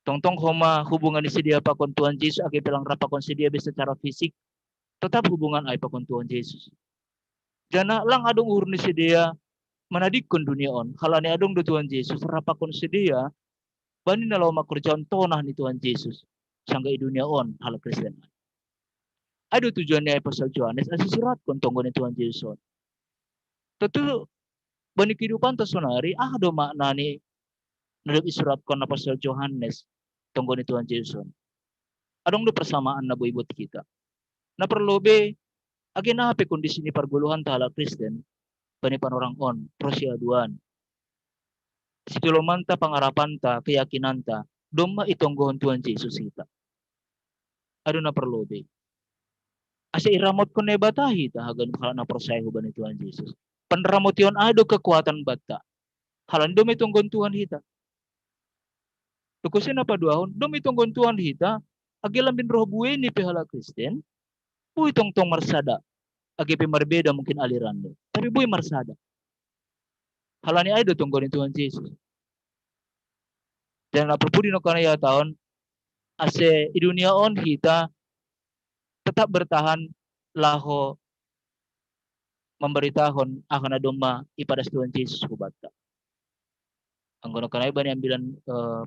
S8: Tongtong homa hubungan ni sedia pakon Tuhan Yesus age pelang rap pakon sedia be secara fisik. Tetap hubungan ay pakon Tuhan Yesus. Jana lang adong uhur ni sedia manadikon dunia on. Halani adong do Tuhan Yesus rapakon sedia bani na law makurjaon tonah ni Tuhan Yesus sangga i dunia on hala Kristen. Ado tujuannya Apostol Johannes asi surat kon tonggo ni Tuhan Yesus on. Tentu bani kehidupan tasonari do makna ni nadap isurat kon Apostol Johannes tonggo ni Tuhan Yesus on. Adong do persamaan na buat kita. Na perlu be age na pe kondisi ni perguluhan hala Kristen bani panorang on prosyaduan. Situlomanta pangarapanta keyakinanta domma itonggohon Tuhan Yesus kita. Ado na perlu be. Asa iramot ko na batahi ta hagan kala na percaya bani Tuhan Yesus. Panramotion ado kekuatan bata. Halan dom itonggon Tuhan kita. Tukusin apa duahon dom itonggon Tuhan kita age lambin roh bueni pe hala Kristen. Buy tong marsada. Age pe marbeda mungkin aliran do. Tapi buy marsada. Halani ay do tonggon Tuhan Yesus. Dan apapun no kana ya tahun ase di dunia on kita tetap bertahan laho memberitakan akan domba ipadas Tuhan Yesus kubata. Anggono kana bani ambilan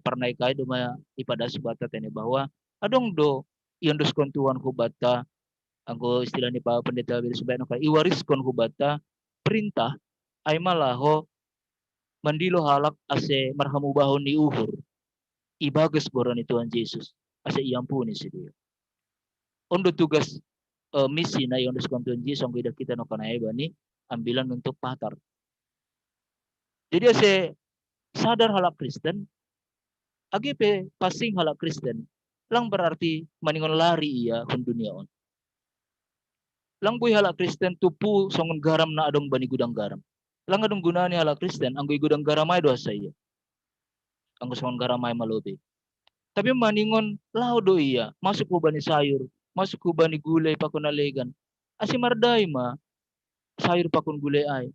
S8: pernai kai domba ipadas kubata tene bahwa adong do yondos kon Tuhan kubata anggo istilah ni Pak Pendeta Billy Subayno kai iwaris kon kubata perintah ay malaho mandilo halak ase marhamu bahon ni uhur ibagas goran ni Tuhan Yesus ase iampuni si dia. Ondo tugas misi na yung kon Tuhan Yesus ang kita no kanay bani ambilan untuk patar. Jadi ase sadar halak Kristen agi pe pasing halak Kristen lang berarti maningon lari iya kun dunia on. Lang buy halak Kristen tupu songon garam na adong bani gudang garam. Lang adong gunani halak Kristen anggo gudang garam ay do saya. Anggo songon garam ay malobe. Tapi maningon laudo iya masuk ko bani sayur, masuk ko bani gulay pakon alegan. Asi marday ma sayur pakon gulay ay.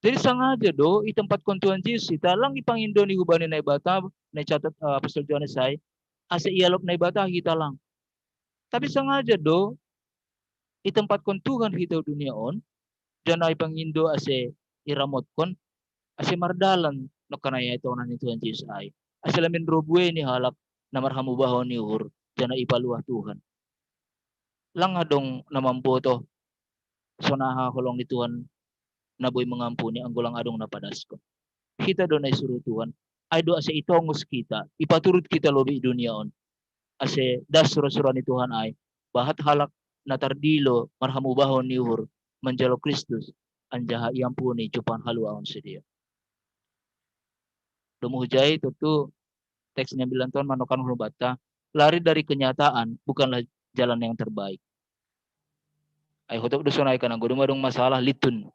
S8: Jadi sangaja do i tempat kon Tuhan Yesus ita lang ipangindo ni hubani na ibata na catat Apostol Johannes ay asa ialop na ibata kita lang. Tapi sangaja do i tempat kon Tuhan kita dunia on dan ay pangindo ase iramot kon ase mardalan no kanaya ito na ni Tuhan Yesus ay. Ase lamin robue ni halap na marhamu bahon ni uhur dan ipaluah Tuhan. Lang adong namamboto sonaha kolong ni Tuhan naboy mengampuni ang gulang adong napadas ko. Kita do na isuro Tuhan ay do asa itongos kita ipaturut kita lobi dunia on. ase das sura-surani Tuhan ai bahat halak natardilo marhamu bahon niur menjalo Kristus anjaha iampuni cupan halu aun sedia. Domu hujai tentu teksnya bilang Tuhan manokan bata lari dari kenyataan bukanlah jalan yang terbaik. Ai hotok dosonai kana godong masalah litun.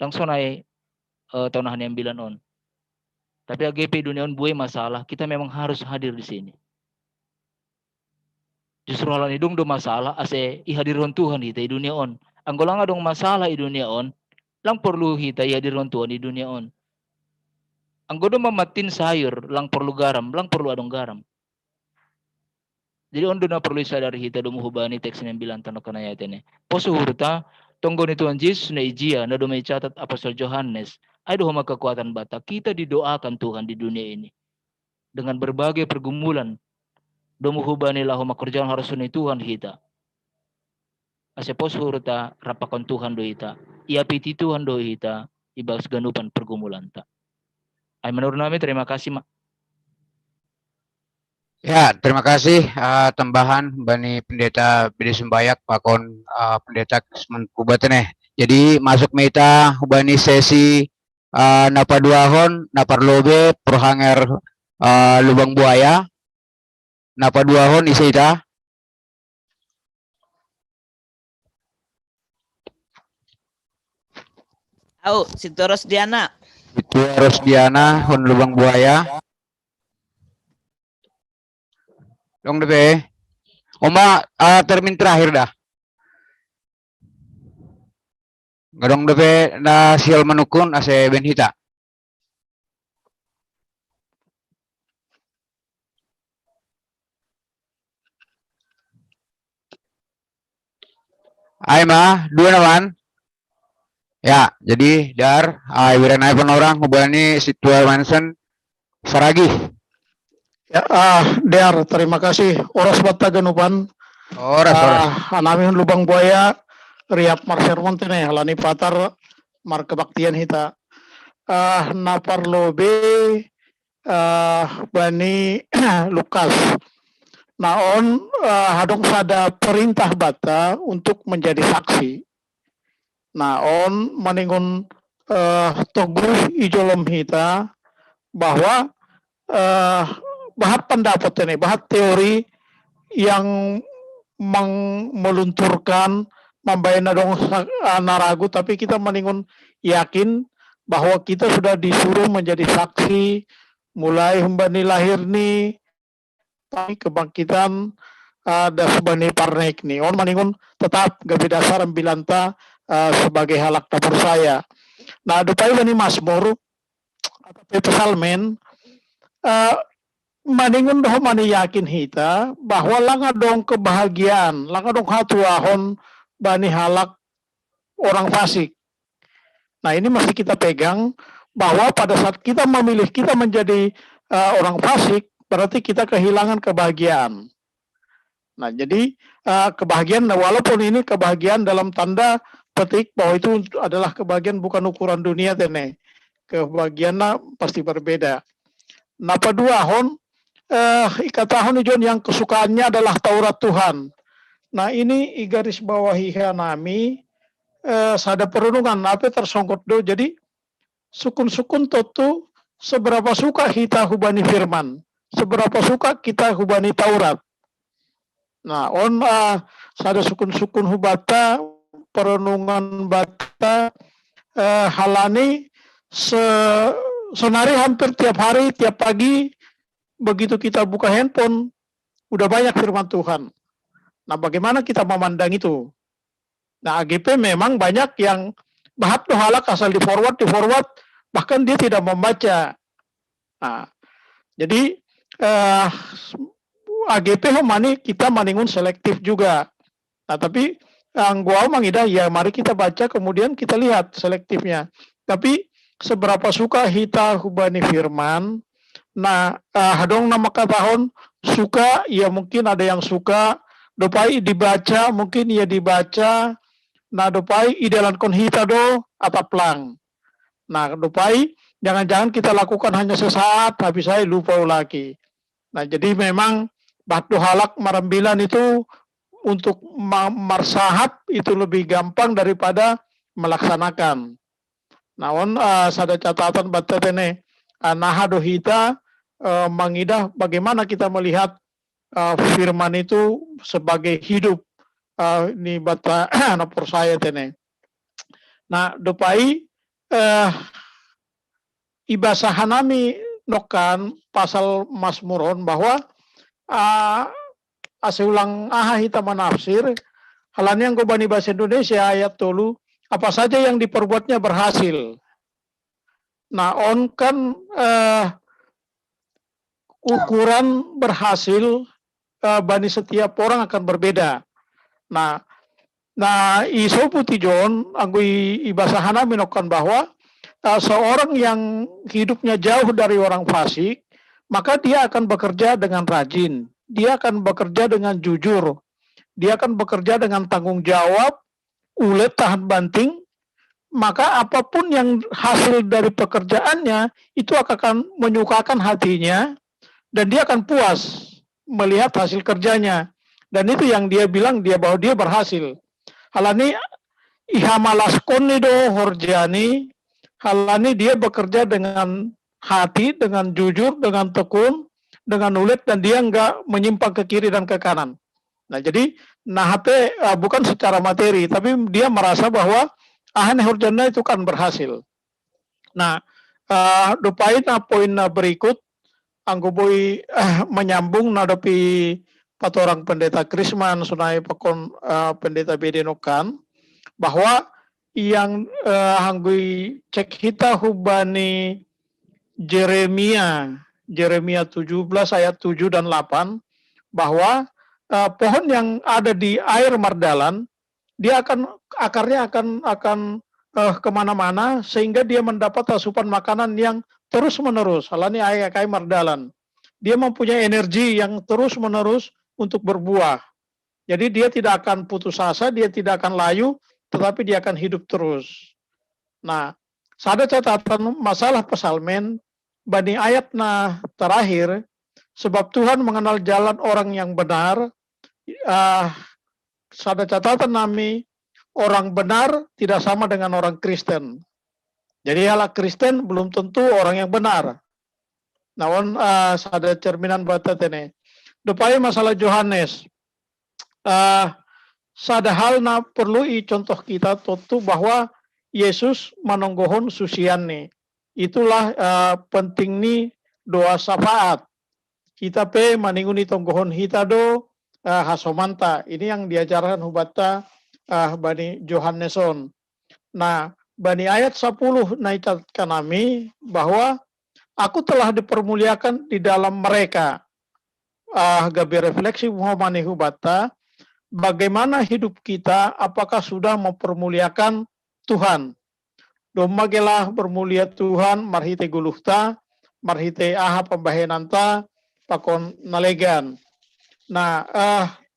S8: Langsung ai tahun yang bilan on. Tapi AGP dunia on buai masalah, kita memang harus hadir di sini. Justru hal ini dong do masalah ase ihadiron Tuhan kita di dunia on. Anggolang dong masalah di dunia on, lang perlu kita ihadiron Tuhan di dunia on. Anggodo mamatin sayur, lang perlu garam, lang perlu adong garam. Jadi on do na perlu sadar kita do muhubani teks yang bilang tanah kanaya tene. Poso hurta tonggo ni Tuhan Yesus na ijia na do may catat Apostol Yohanes. Ay do hama kekuatan bata. Kita didoakan Tuhan di dunia ini dengan berbagai pergumulan. Domu hubani lah hama kerjaan harus ni Tuhan kita. Ase pos hurta rapakon Tuhan do kita. Ia piti Tuhan do kita ibas ganupan pergumulan ta. Ay menurut kami terima kasih mak.
S2: Ya, terima kasih tambahan Bani Pendeta Bidi Sumbayak pakon Pendeta Kisman Kubateneh. Jadi masuk meta Bani sesi napa duahon napa lobe perhanger lubang buaya napa duahon isita.
S9: Situ Rosdiana.
S2: Itu Rosdiana hon lubang buaya. Dong deh. Oma termin terakhir dah. Gadong deh na sial manukun ase benhita. Ay mah, dua naman. Ya, jadi dar wiranay orang hubani Situa Manson Saragi.
S10: Ya, Dar, terima kasih. Oras bata ganupan.
S2: Oras.
S10: Anami lubang buaya, riap marsermon tene, halani patar markebaktian hita. Napar lobe, Bani Lukas. Naon hadong sada perintah bata untuk menjadi saksi. Naon maningon toguh ijolom hita bahwa bahat pendapat ini, bahat teori yang melunturkan membayar dong naragu, tapi kita meningun yakin bahwa kita sudah disuruh menjadi saksi mulai hembani lahir nih kebangkitan dasbani parnek nih. On meningun tetap gabi dasar ambilanta sebagai halak dapur saya. Nah, dupai bani Mazmur atau Psalmen maningun doh mani yakin hita bahwa langa dong kebahagiaan, langa dong hatuahon bani halak orang fasik. Nah, ini masih kita pegang bahwa pada saat kita memilih kita menjadi orang fasik, berarti kita kehilangan kebahagiaan. Nah, jadi kebahagiaan, walaupun ini kebahagiaan dalam tanda petik bahwa itu adalah kebahagiaan bukan ukuran dunia tene. Kebahagiaannya pasti berbeda. Napa dua hon ikatahon ijon yang kesukaannya adalah Taurat Tuhan. Nah, ini garis bawahi nami sada perundungan apa tersongkot do. Jadi sukun-sukun totu seberapa suka kita hubani firman, seberapa suka kita hubani Taurat. Nah, on sada sukun-sukun hubata perenungan bata halani senari hampir tiap hari, tiap pagi. Begitu kita buka handphone, udah banyak firman Tuhan. Nah, bagaimana kita memandang itu? Nah, AGP memang banyak yang bahat halak asal di forward, bahkan dia tidak membaca. Nah, jadi AGP mani kita maningun selektif juga. Nah, tapi gua mangidah ya mari kita baca kemudian kita lihat selektifnya. Tapi seberapa suka kita hubani firman. Nah, hadong nama katahon suka, ya mungkin ada yang suka, dopai dibaca, mungkin ya dibaca, nah dopai idealan kon hita do ataplang. Nah, dopai jangan-jangan kita lakukan hanya sesaat, habis saya lupa lagi. Nah, jadi memang Batu halak marambilan itu untuk marsahap itu lebih gampang daripada melaksanakan. Namun sada catatan batetene naha dohita mengidah bagaimana kita melihat firman itu sebagai hidup ni bata napur saya tene. Nah, dopai ibasahanami nokan pasal Mazmuron bahwa aseulang hita menafsir halanya yang bani bahasa Indonesia ayat 3 apa saja yang diperbuatnya berhasil. Nah, on kan ukuran berhasil bani setiap orang akan berbeda. Nah iso putih John anggo ibasahana minokan bahwa seorang yang hidupnya jauh dari orang fasik, maka dia akan bekerja dengan rajin, dia akan bekerja dengan jujur, dia akan bekerja dengan tanggung jawab, ulet tahan banting, maka apapun yang hasil dari pekerjaannya itu akan menyukakan hatinya dan dia akan puas melihat hasil kerjanya. Dan itu yang dia bilang bahwa dia berhasil. Halani ihamalaskon nido horjani, halani dia bekerja dengan hati, dengan jujur, dengan tekun, dengan ulet, dan dia enggak menyimpang ke kiri dan ke kanan. Nah, jadi nahate bukan secara materi, tapi dia merasa bahwa ahane horjana itu kan berhasil. Nah, dopain poin berikut anggoboy menyambung nadapi patorang pendeta Krisman sunai pakon pendeta Bedenokan bahwa yang hanggui cek hita hubani Jeremia 17 ayat 7 dan 8 bahwa pohon yang ada di air mardalan dia akarnya akan kemana-mana sehingga dia mendapat asupan makanan yang terus menerus. Halani air mardalan dia mempunyai energi yang terus menerus untuk berbuah. Jadi dia tidak akan putus asa, dia tidak akan layu, tetapi dia akan hidup terus. Nah, ada catatan masalah pesalmen bani ayat terakhir, sebab Tuhan mengenal jalan orang yang benar. Ada catatan nami orang benar tidak sama dengan orang Kristen. Jadi ala Kristen belum tentu orang yang benar. Namun ada cerminan batat ini. Depai masalah Yohanes. Sada hal perlu contoh kita tentu bahwa Yesus menonggohon susian nih. Itulah penting nih doa syafaat. Kita maninguni tonggohon hita do hasomanta. Ini yang diajarkan hubata bani Yohaneson. Nah, bani ayat 10 naikatkan kami bahwa aku telah dipermuliakan di dalam mereka. Gabi refleksi muhamani hubata. Bagaimana hidup kita, apakah sudah mempermuliakan Tuhan? Domagelah bermulia Tuhan, marhite guluhta, marhite aha pembahenanta, pakon nalegan. Nah,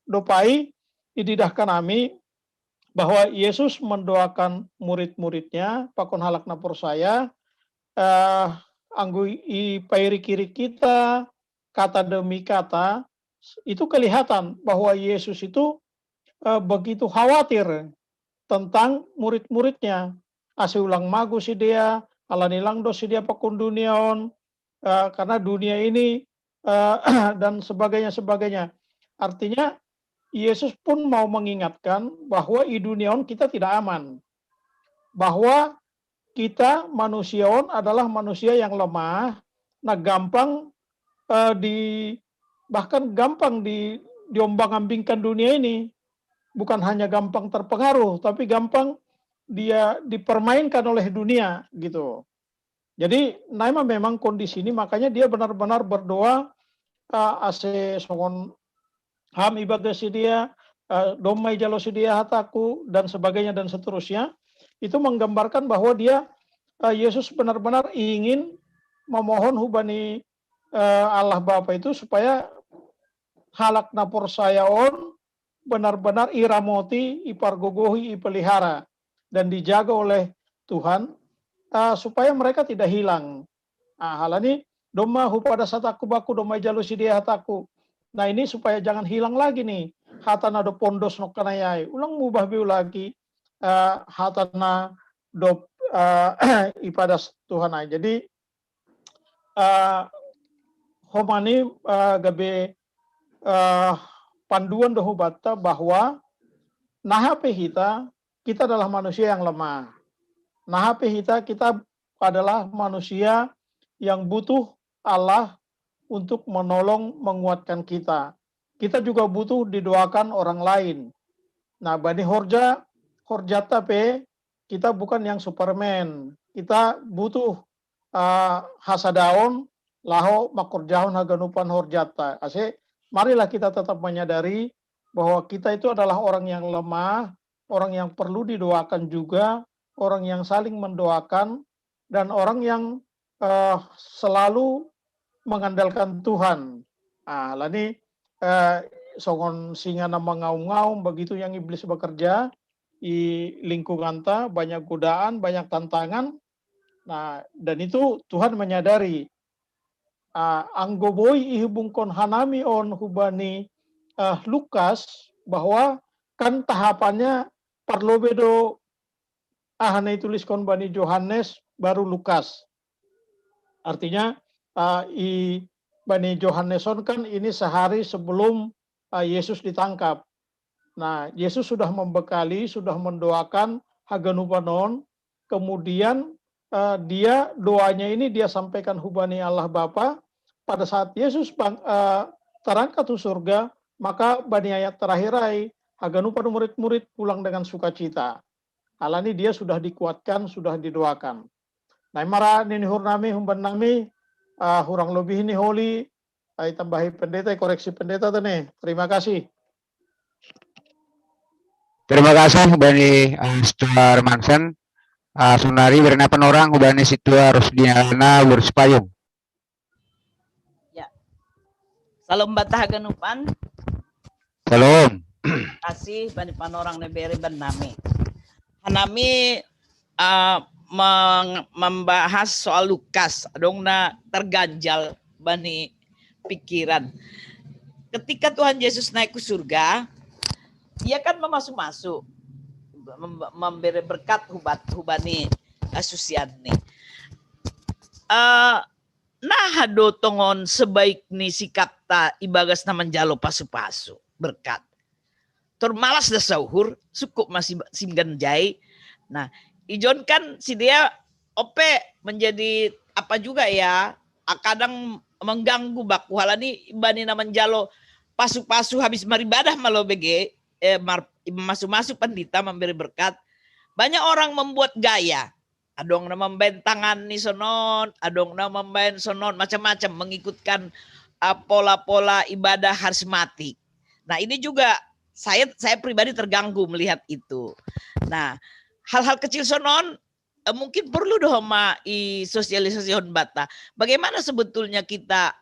S10: dopai ididahkan kami bahwa Yesus mendoakan murid-muridnya, pakon halak napur saya, anggu pairi kiri kita, kata demi kata, itu kelihatan bahwa Yesus itu begitu khawatir tentang murid-muridnya. Aseulang magu si dia, alanilang do si dia pakun duniaon, karena dunia ini dan sebagainya. Artinya Yesus pun mau mengingatkan bahwa di duniaon kita tidak aman. Bahwa kita manusiaon adalah manusia yang lemah, nah gampang bahkan gampang diombang-ambingkan dunia ini. Bukan hanya gampang terpengaruh, tapi gampang dia dipermainkan oleh dunia gitu. Jadi Naima memang kondisi ini, makanya dia benar-benar berdoa ase songon ham ibadah si dia, domai jalo si dia hataku dan sebagainya dan seterusnya. Itu menggambarkan bahwa dia Yesus benar-benar ingin memohon hubani Allah Bapa itu supaya halak napor sayaon benar-benar iramoti, ipargogohi, ipelihara dan dijaga oleh Tuhan supaya mereka tidak hilang. Halani doma hupada sataku baku domai jalu sidia hataku. Nah ini supaya jangan hilang lagi nih. Hatana do pondos no kanayai. Ulang mubah biu lagi. Hatana do ibadah Tuhan ay. Jadi homani gabe panduan do hubata bahwa nahape kita adalah manusia yang lemah. Nahape kita adalah manusia yang butuh Allah untuk menolong, menguatkan kita. Kita juga butuh didoakan orang lain. Nah, bani horjata pe, kita bukan yang Superman. Kita butuh hasadaon, laho makorjahon haganupan horjata. Marilah kita tetap menyadari bahwa kita itu adalah orang yang lemah, orang yang perlu didoakan juga, orang yang saling mendoakan, dan orang yang selalu mengandalkan Tuhan. Lani songon singa nama ngaum-ngaum begitu yang iblis bekerja di lingkungan ta, banyak godaan, banyak tantangan. Nah, dan itu Tuhan menyadari. Anggoboy ihubungkon hanami on hubani Lukas bahwa kan tahapannya parlobedo ahane tuliskon bani Yohanes baru Lukas. Artinya bani Yohaneson kan ini sehari sebelum Yesus ditangkap. Nah, Yesus sudah membekali, sudah mendoakan haganupanon, kemudian dia doanya ini dia sampaikan hubani Allah Bapa. Pada saat Yesus terangkat ke surga, maka bani ayat terakhir haganupan murid-murid pulang dengan sukacita. Alani dia sudah dikuatkan, sudah didoakan. Nah, mara nini hurnami humban nami hurang lebih ini holi tambahi pendeta, koreksi pendeta tene. Terima kasih.
S2: Terima kasih Bani Situa Mansen. Sunari berna penorang Bani Situa Rusdiana Bersepayung.
S9: Ya. Salam batah ganupan.
S2: Salam.
S9: Kasih Bani panorang nebere benami. Hanami membahas soal Lukas, dongna terganjal bani pikiran. Ketika Tuhan Yesus naik ke surga, ia kan memasuk-masuk, memberi berkat hubani asusiani. Nah hado tongon sebaik ni sikap ta ibagas na menjalo pasu-pasu berkat. Termalas dah sauhur, cukup masih simganjai. Nah, ijon kan si dia ope menjadi apa juga ya, kadang mengganggu baku halani bani na menjalo pasu-pasu habis maribadah malo bege masuk-masuk pendeta memberi berkat. Banyak orang membuat gaya. Adong na membentangan ni sonon, adong na memben sonon, macam-macam mengikutkan pola-pola ibadah harismatik. Nah, ini juga saya pribadi terganggu melihat itu. Nah, hal-hal kecil sonon mungkin perlu dohoma sosialisasi bata. Bagaimana sebetulnya kita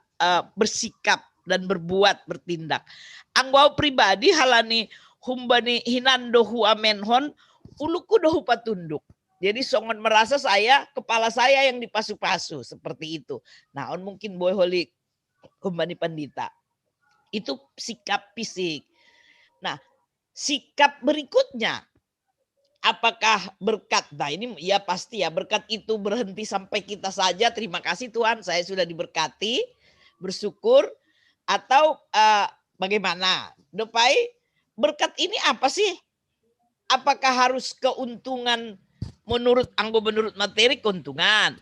S9: bersikap dan berbuat, bertindak. Anggau pribadi halani humbani hinando hu amenhon uluku dohu patunduk. Jadi songon merasa kepala saya yang dipasu-pasu seperti itu. Nah, on mungkin boy holi humbani pandita. Itu sikap fisik. Nah, sikap berikutnya apakah berkat? Nah, ini ya pasti ya berkat itu berhenti sampai kita saja. Terima kasih Tuhan, saya sudah diberkati, bersyukur. Atau bagaimana? Dopai, berkat ini apa sih? Apakah harus keuntungan menurut materi keuntungan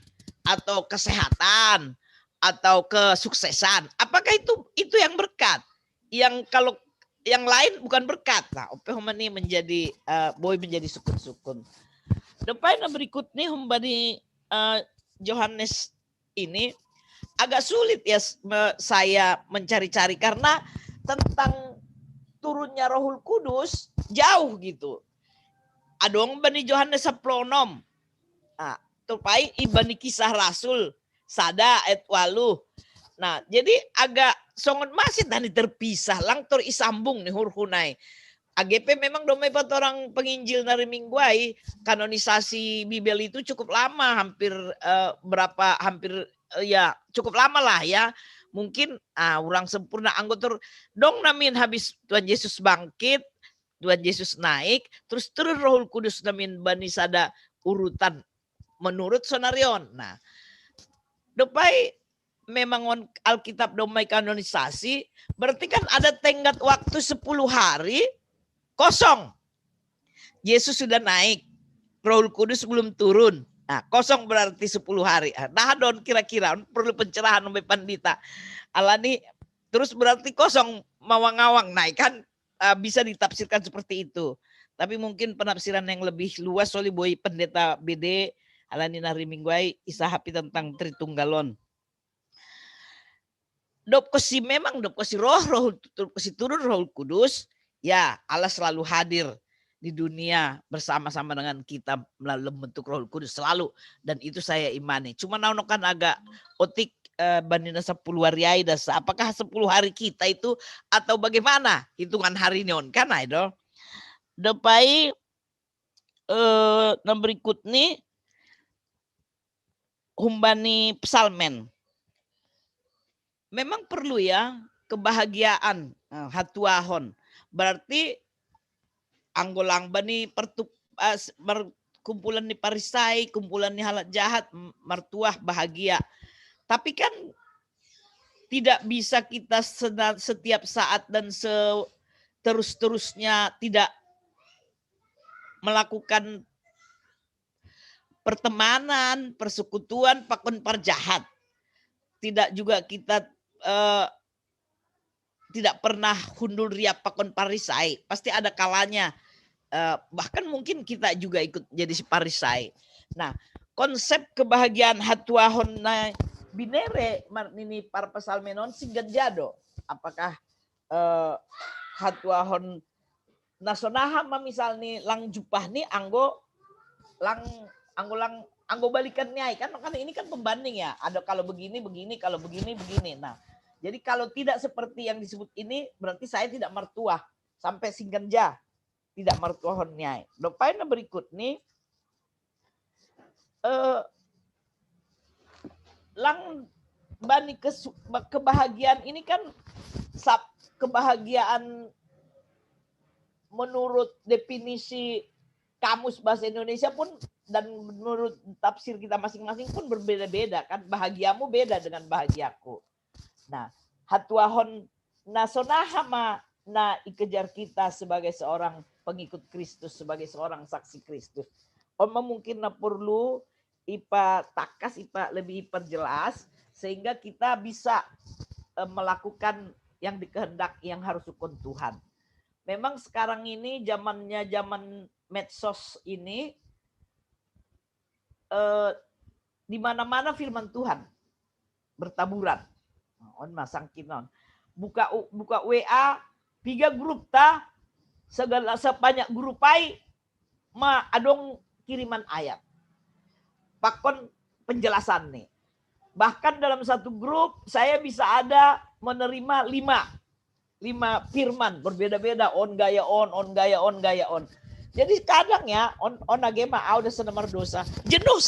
S9: atau kesehatan atau kesuksesan? Apakah itu yang berkat? Yang kalau yang lain bukan berkat. Nah, ope humani menjadi boy menjadi sukun-sukun. Depan berikutnya humbani Yohanes ini agak sulit ya saya mencari-cari karena tentang turunnya Rohul Kudus jauh gitu. Adong bani Yohanes saplonom. Nah, tupai ibani kisah Rasul sada et walu. Nah, jadi agak songon masih tadi terpisah, langtor isambung nih hurhunai. AGP memang domai pat orang penginjil dari mingguai, kanonisasi Bibel itu cukup lama, hampir cukup lama lah ya. Mungkin orang sempurna anggota dong namin habis Tuhan Yesus bangkit, Tuhan Yesus naik, terus Roh Kudus namin bani sada urutan menurut sonarion. Nah, dopai memang on Alkitab domai kanonisasi, berarti kan ada tenggat waktu 10 hari kosong. Yesus sudah naik, Roh Kudus belum turun. Nah, kosong berarti 10 hari. Nah, don kira-kira perlu pencerahan oleh pandita. Alani terus berarti kosong mawang-awang naik kan bisa ditafsirkan seperti itu. Tapi mungkin penafsiran yang lebih luas oleh boy pendeta BD Alani nari mingguai isahapi tentang Tritunggalon. Dop kosi memang dop kosi roh kosi turun Roh Kudus, ya Allah selalu hadir di dunia bersama-sama dengan kita melalui bentuk Roh Kudus selalu, dan itu saya imani. Cuma kan agak otik bandingnya 10 hari aida, apakah 10 hari kita itu atau bagaimana hitungan hari neon kan idol. Depai berikut nih humbani psalmen. Memang perlu ya kebahagiaan hatuahon. Berarti anggolang bani kumpulan ni parisai, kumpulan ni halat jahat, mertuah bahagia. Tapi kan tidak bisa kita setiap saat dan terus-terusnya tidak melakukan pertemanan, persekutuan, pakon parjahat. Tidak juga kita tidak pernah hundul ria pakon parisai. Pasti ada kalanya. Bahkan mungkin kita juga ikut jadi si parisai. Nah, konsep kebahagiaan hatuahon na binere ini para pesalmenon singgat jado. Apakah hatuahon nasonaha misal nih lang jupah nih anggo balikan nyai kan ini kan pembanding ya. Ada kalau begini, kalau begini. Nah, jadi kalau tidak seperti yang disebut ini berarti saya tidak mertuah sampai singgenja, tidak mertuahon nyai. Dopain berikut nih lang bani kebahagiaan ini kan kebahagiaan menurut definisi kamus bahasa Indonesia pun dan menurut tafsir kita masing-masing pun berbeda-beda kan. Bahagiamu beda dengan bahagiaku. Nah, hatuahon nasonahama na ikejar kita sebagai seorang pengikut Kristus, sebagai seorang saksi Kristus. Mungkin na perlu ipa takas, ipa lebih perjelas sehingga kita bisa melakukan yang dikehendak yang harus ukun Tuhan. Memang sekarang ini zaman medsos ini di mana-mana firman Tuhan bertaburan. On masang kinon. Buka WA 3 grup ta segala sebanyak grupai adong kiriman ayat. Pakon penjelasan nih. Bahkan dalam satu grup saya bisa ada menerima 5 firman berbeda-beda, on gaya on. Jadi kadang ya on agema udah senemar dosa. Jenuh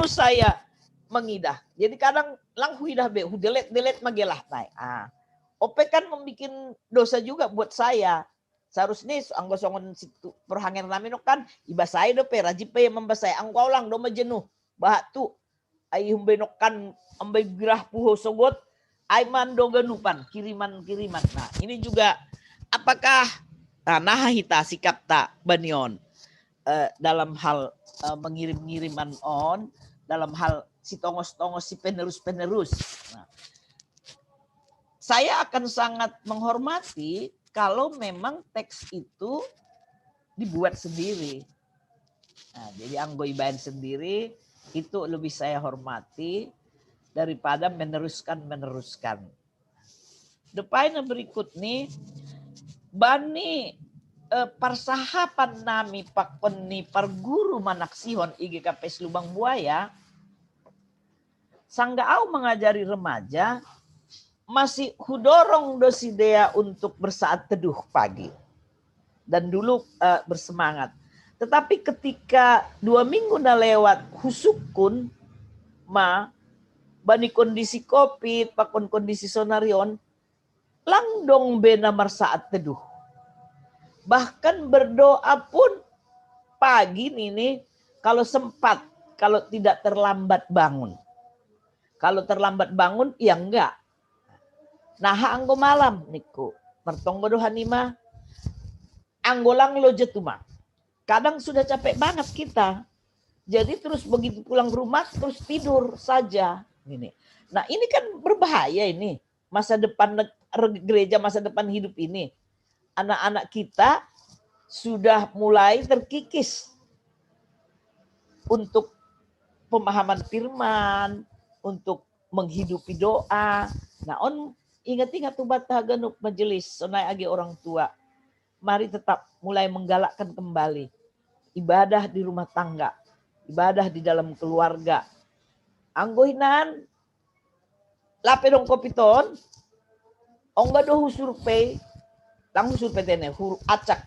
S9: saya mengidah. Jadi kadang lang huidah be, delete magelah naik. Ope kan membuat dosa juga buat saya. Seharusnya anggo songon situ perhangen namin kan iba saya do pe rajib pe membasai angkau lang do majenuh. Bahatu ai humbenokan ambai gerah puho sogot ai mando ganupan kiriman. Nah, ini juga apakah nahita sikap tak banion dalam hal mengirim-ngiriman on, dalam hal si tongos-tongos si penerus. Nah, saya akan sangat menghormati kalau memang teks itu dibuat sendiri. Nah, jadi anggo ibain sendiri itu lebih saya hormati daripada meneruskan. Depan berikut nih bani persahapan nami pakoni parguru manaksihon IGKP Lubang Buaya sanggaau mengajari remaja masih hudorong dosidea untuk bersaat teduh pagi dan dulu bersemangat. Tetapi ketika 2 minggu dah lewat husukun bani kondisi COVID, pakon kondisi sonarion, lang dong bena marsaat teduh. Bahkan berdoa pun pagi ini kalau sempat, kalau tidak terlambat bangun. Kalau terlambat bangun, ya enggak. Nah, anggo malam niku, mertonggo dohanima, anggolang lo jetuma. Kadang sudah capek banget kita. Jadi terus begitu pulang rumah terus tidur saja. Ini. Nah ini kan berbahaya ini. Masa depan gereja, masa depan hidup ini. Anak-anak kita sudah mulai terkikis untuk pemahaman firman, untuk menghidupi doa. Nah on ingat-ingat tuh bataganuk majelis, sonai agi orang tua. Mari tetap mulai menggalakkan kembali ibadah di rumah tangga, ibadah di dalam keluarga. Anggoinan, lape dong kopiton, ongga dohu survei, tangguh survei tene, huru acak,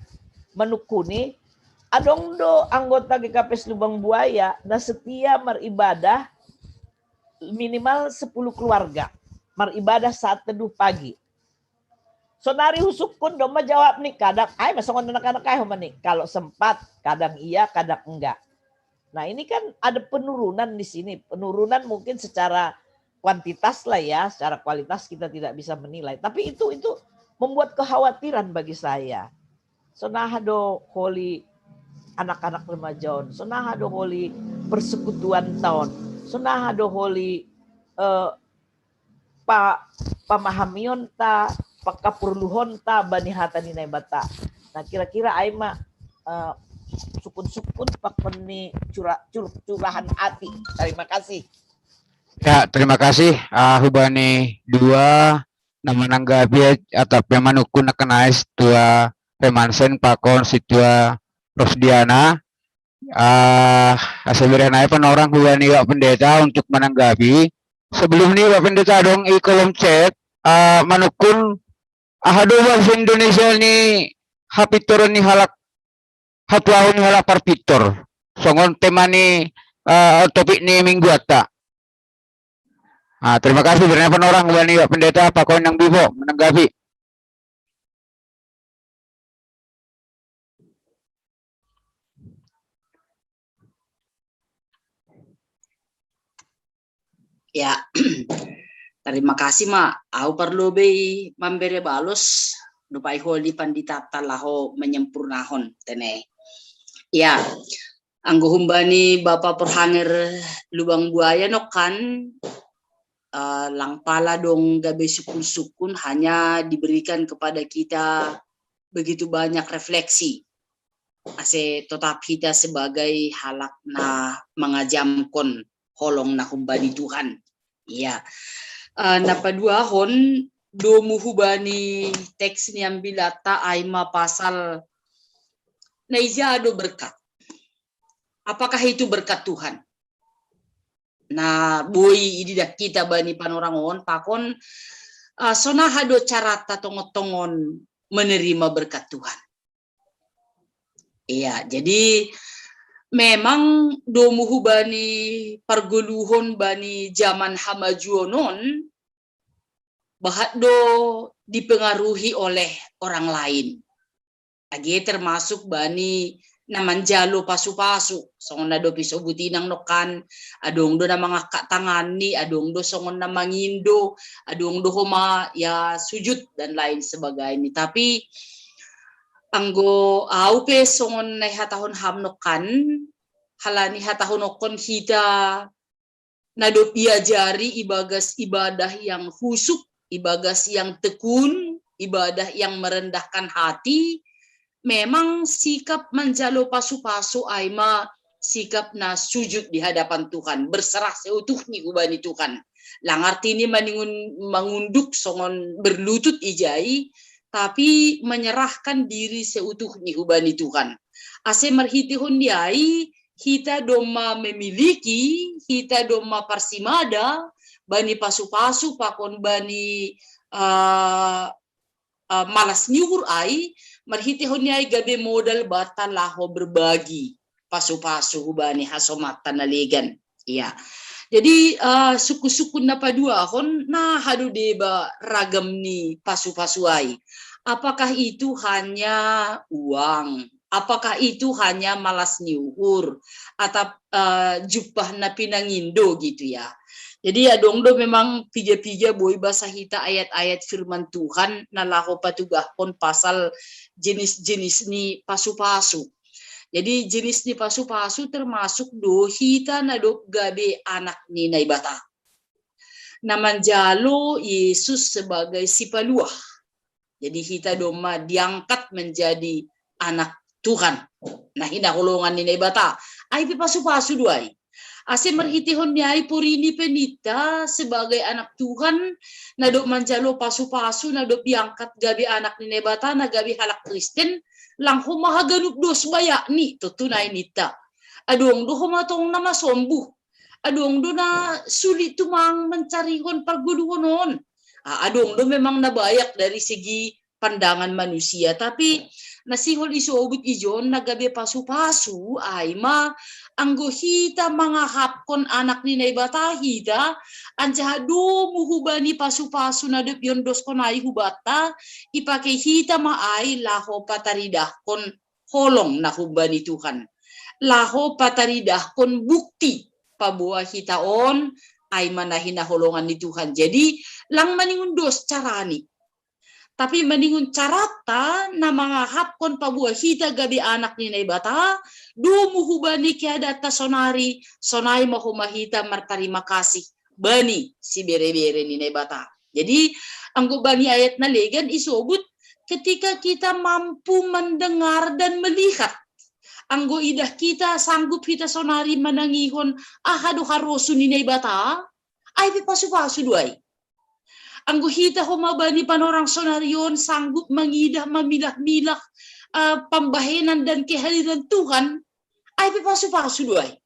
S9: menukuni, adong do anggota GKP Lubang Buaya, na setia maribadah minimal 10 keluarga, maribadah saat teduh pagi. Sonari husuk pun doma jawab nih, kadang, masongan anak-anak kayak nih, kalau sempat, kadang iya, kadang enggak. Nah ini kan ada penurunan di sini, penurunan mungkin secara kuantitas lah ya, secara kualitas kita tidak bisa menilai. Tapi itu membuat kekhawatiran bagi saya. Sonahado holi anak-anak remajaon, sonahado holi persekutuan tahun, sonahado holi pamahamion ta, pakapurluhon ta bani hata ni bata. Nah kira-kira Aima sukun-sukun pakon ni curahan hati. Terima kasih.
S2: Ya, terima kasih. Hubani dua nama nanggapi atau pemanukun nakanais tua pemansen pakon situa Rosdiana. Sebenarnya penorang hubani Pak Pendeta untuk menanggapi. Sebelum ini Pak Pendeta dong i kolom chat manukun ahado bahasa Indonesia ni hapitur ni halak hatuahun ni halak parpitor. Songon tema ni topik ni minggu ata. Terima kasih karena penorang wani Pak Pendeta Pakon yang Bibo menanggapi.
S1: Ya, terima kasih Mak. Aku perlu be memberi balos dupai holi pandita talaho menyempurnahon tene. Ya, anggo humbani Bapak Perhanger Lubang Buaya nokan lang pala dong gabe sukun-sukun hanya diberikan kepada kita begitu banyak refleksi. Ase tetap kita sebagai halak na mengajamkon holong na humbani Tuhan. Iya. Napadua hon do muhubani teks ni ambilata aima pasal naijado berkat. Apakah itu berkat Tuhan? Nah, boy ini dah kita bani panorangon pakon sonahado carata tongot-tongon menerima berkat Tuhan. Iya, jadi memang domuhu bani parguluhon bani zaman hamajuonon bahat do dipengaruhi oleh orang lain. Agi termasuk bani namanjalo pasu-pasu songon na do piso butinang nokan adong do na mga katangani adong do songon na mangindo adong do homa ya sujud dan lain sebagainya. Tapi anggo aupe songon na hatahon hamnokan halani hatahon okon hita na do piajari ibagas ibadah yang husuk, ibagas yang tekun, ibadah yang merendahkan hati. Memang sikap menjalo pasu-pasu aima sikap na sujud di hadapan Tuhan, berserah seutuhnya ubani Tuhan. Lang artinya mengunduk songon berlutut ijai, tapi menyerahkan diri seutuhnya ubani Tuhan. Ase merhitihun diai, kita doma memiliki, kita doma parsimada, bani pasu-pasu pakon bani malas nyuhur ai, marhitihon niya gabi modal bata laho berbagi pasu-pasu hubani hasomat tanaligan. Iya. Jadi suku-suku na padua kon na hadu deba ragam ni pasu-pasuai. Apakah itu hanya uang? Apakah itu hanya malas niuhur atau jupah na pinangindo gitu ya. Jadi ya dong do memang pija-pija boy bahasa hita ayat-ayat firman Tuhan na laho patugah kon pasal jenis-jenis ni pasu-pasu. Jadi jenis ni pasu-pasu termasuk do hita na do gabe anak ni naibata. Namanjalo Yesus sebagai si paluah. Jadi hita doma diangkat menjadi anak Tuhan. Nah hina holongan ni naibata. Ay pasu-pasu duay. Ase merhitihon ni ay purini penita sebagai anak Tuhan na do manjalo pasu-pasu na do diangkat gabe anak ni naibata na gabe halak Kristen. Lang humahaganup dos baya ni tunay nita. Adong do humatong na masombuh. Adong do na sulit tumang mencarihon pagguduhonon. Adong do memang nabayak dari segi pandangan manusia. Tapi nasihol isobut ijon nagabe pasu-pasu ay anggo hita mga hapkon anak ni naibata hita anjahado muhubani pasu-pasu na dep yondos kon ay hubata ipake hita maay laho pataridah kon holong na hubani Tuhan laho pataridah kon bukti pabuah hita on ay manahin na holongan ni Tuhan. Jadi lang maningundos carani tapi maningun carata na mga hapkon pabuah hita gabi anak ni naibata dumuhubani kaya data sonari sonay mahumahita martarima kasih bani si bere-bere ni naibata. Jadi anggo bani ayat na legan isobut ketika kita mampu mendengar dan melihat anggo idah kita sanggup hita sonari manangihon ahadu harosu ni naibata ay pasu-pasu duay. Anggo hita humabani panorang sonarion sanggup mengidah mamilah-milah pambahenan dan kehadiran Tuhan ay pasu-pasu duay.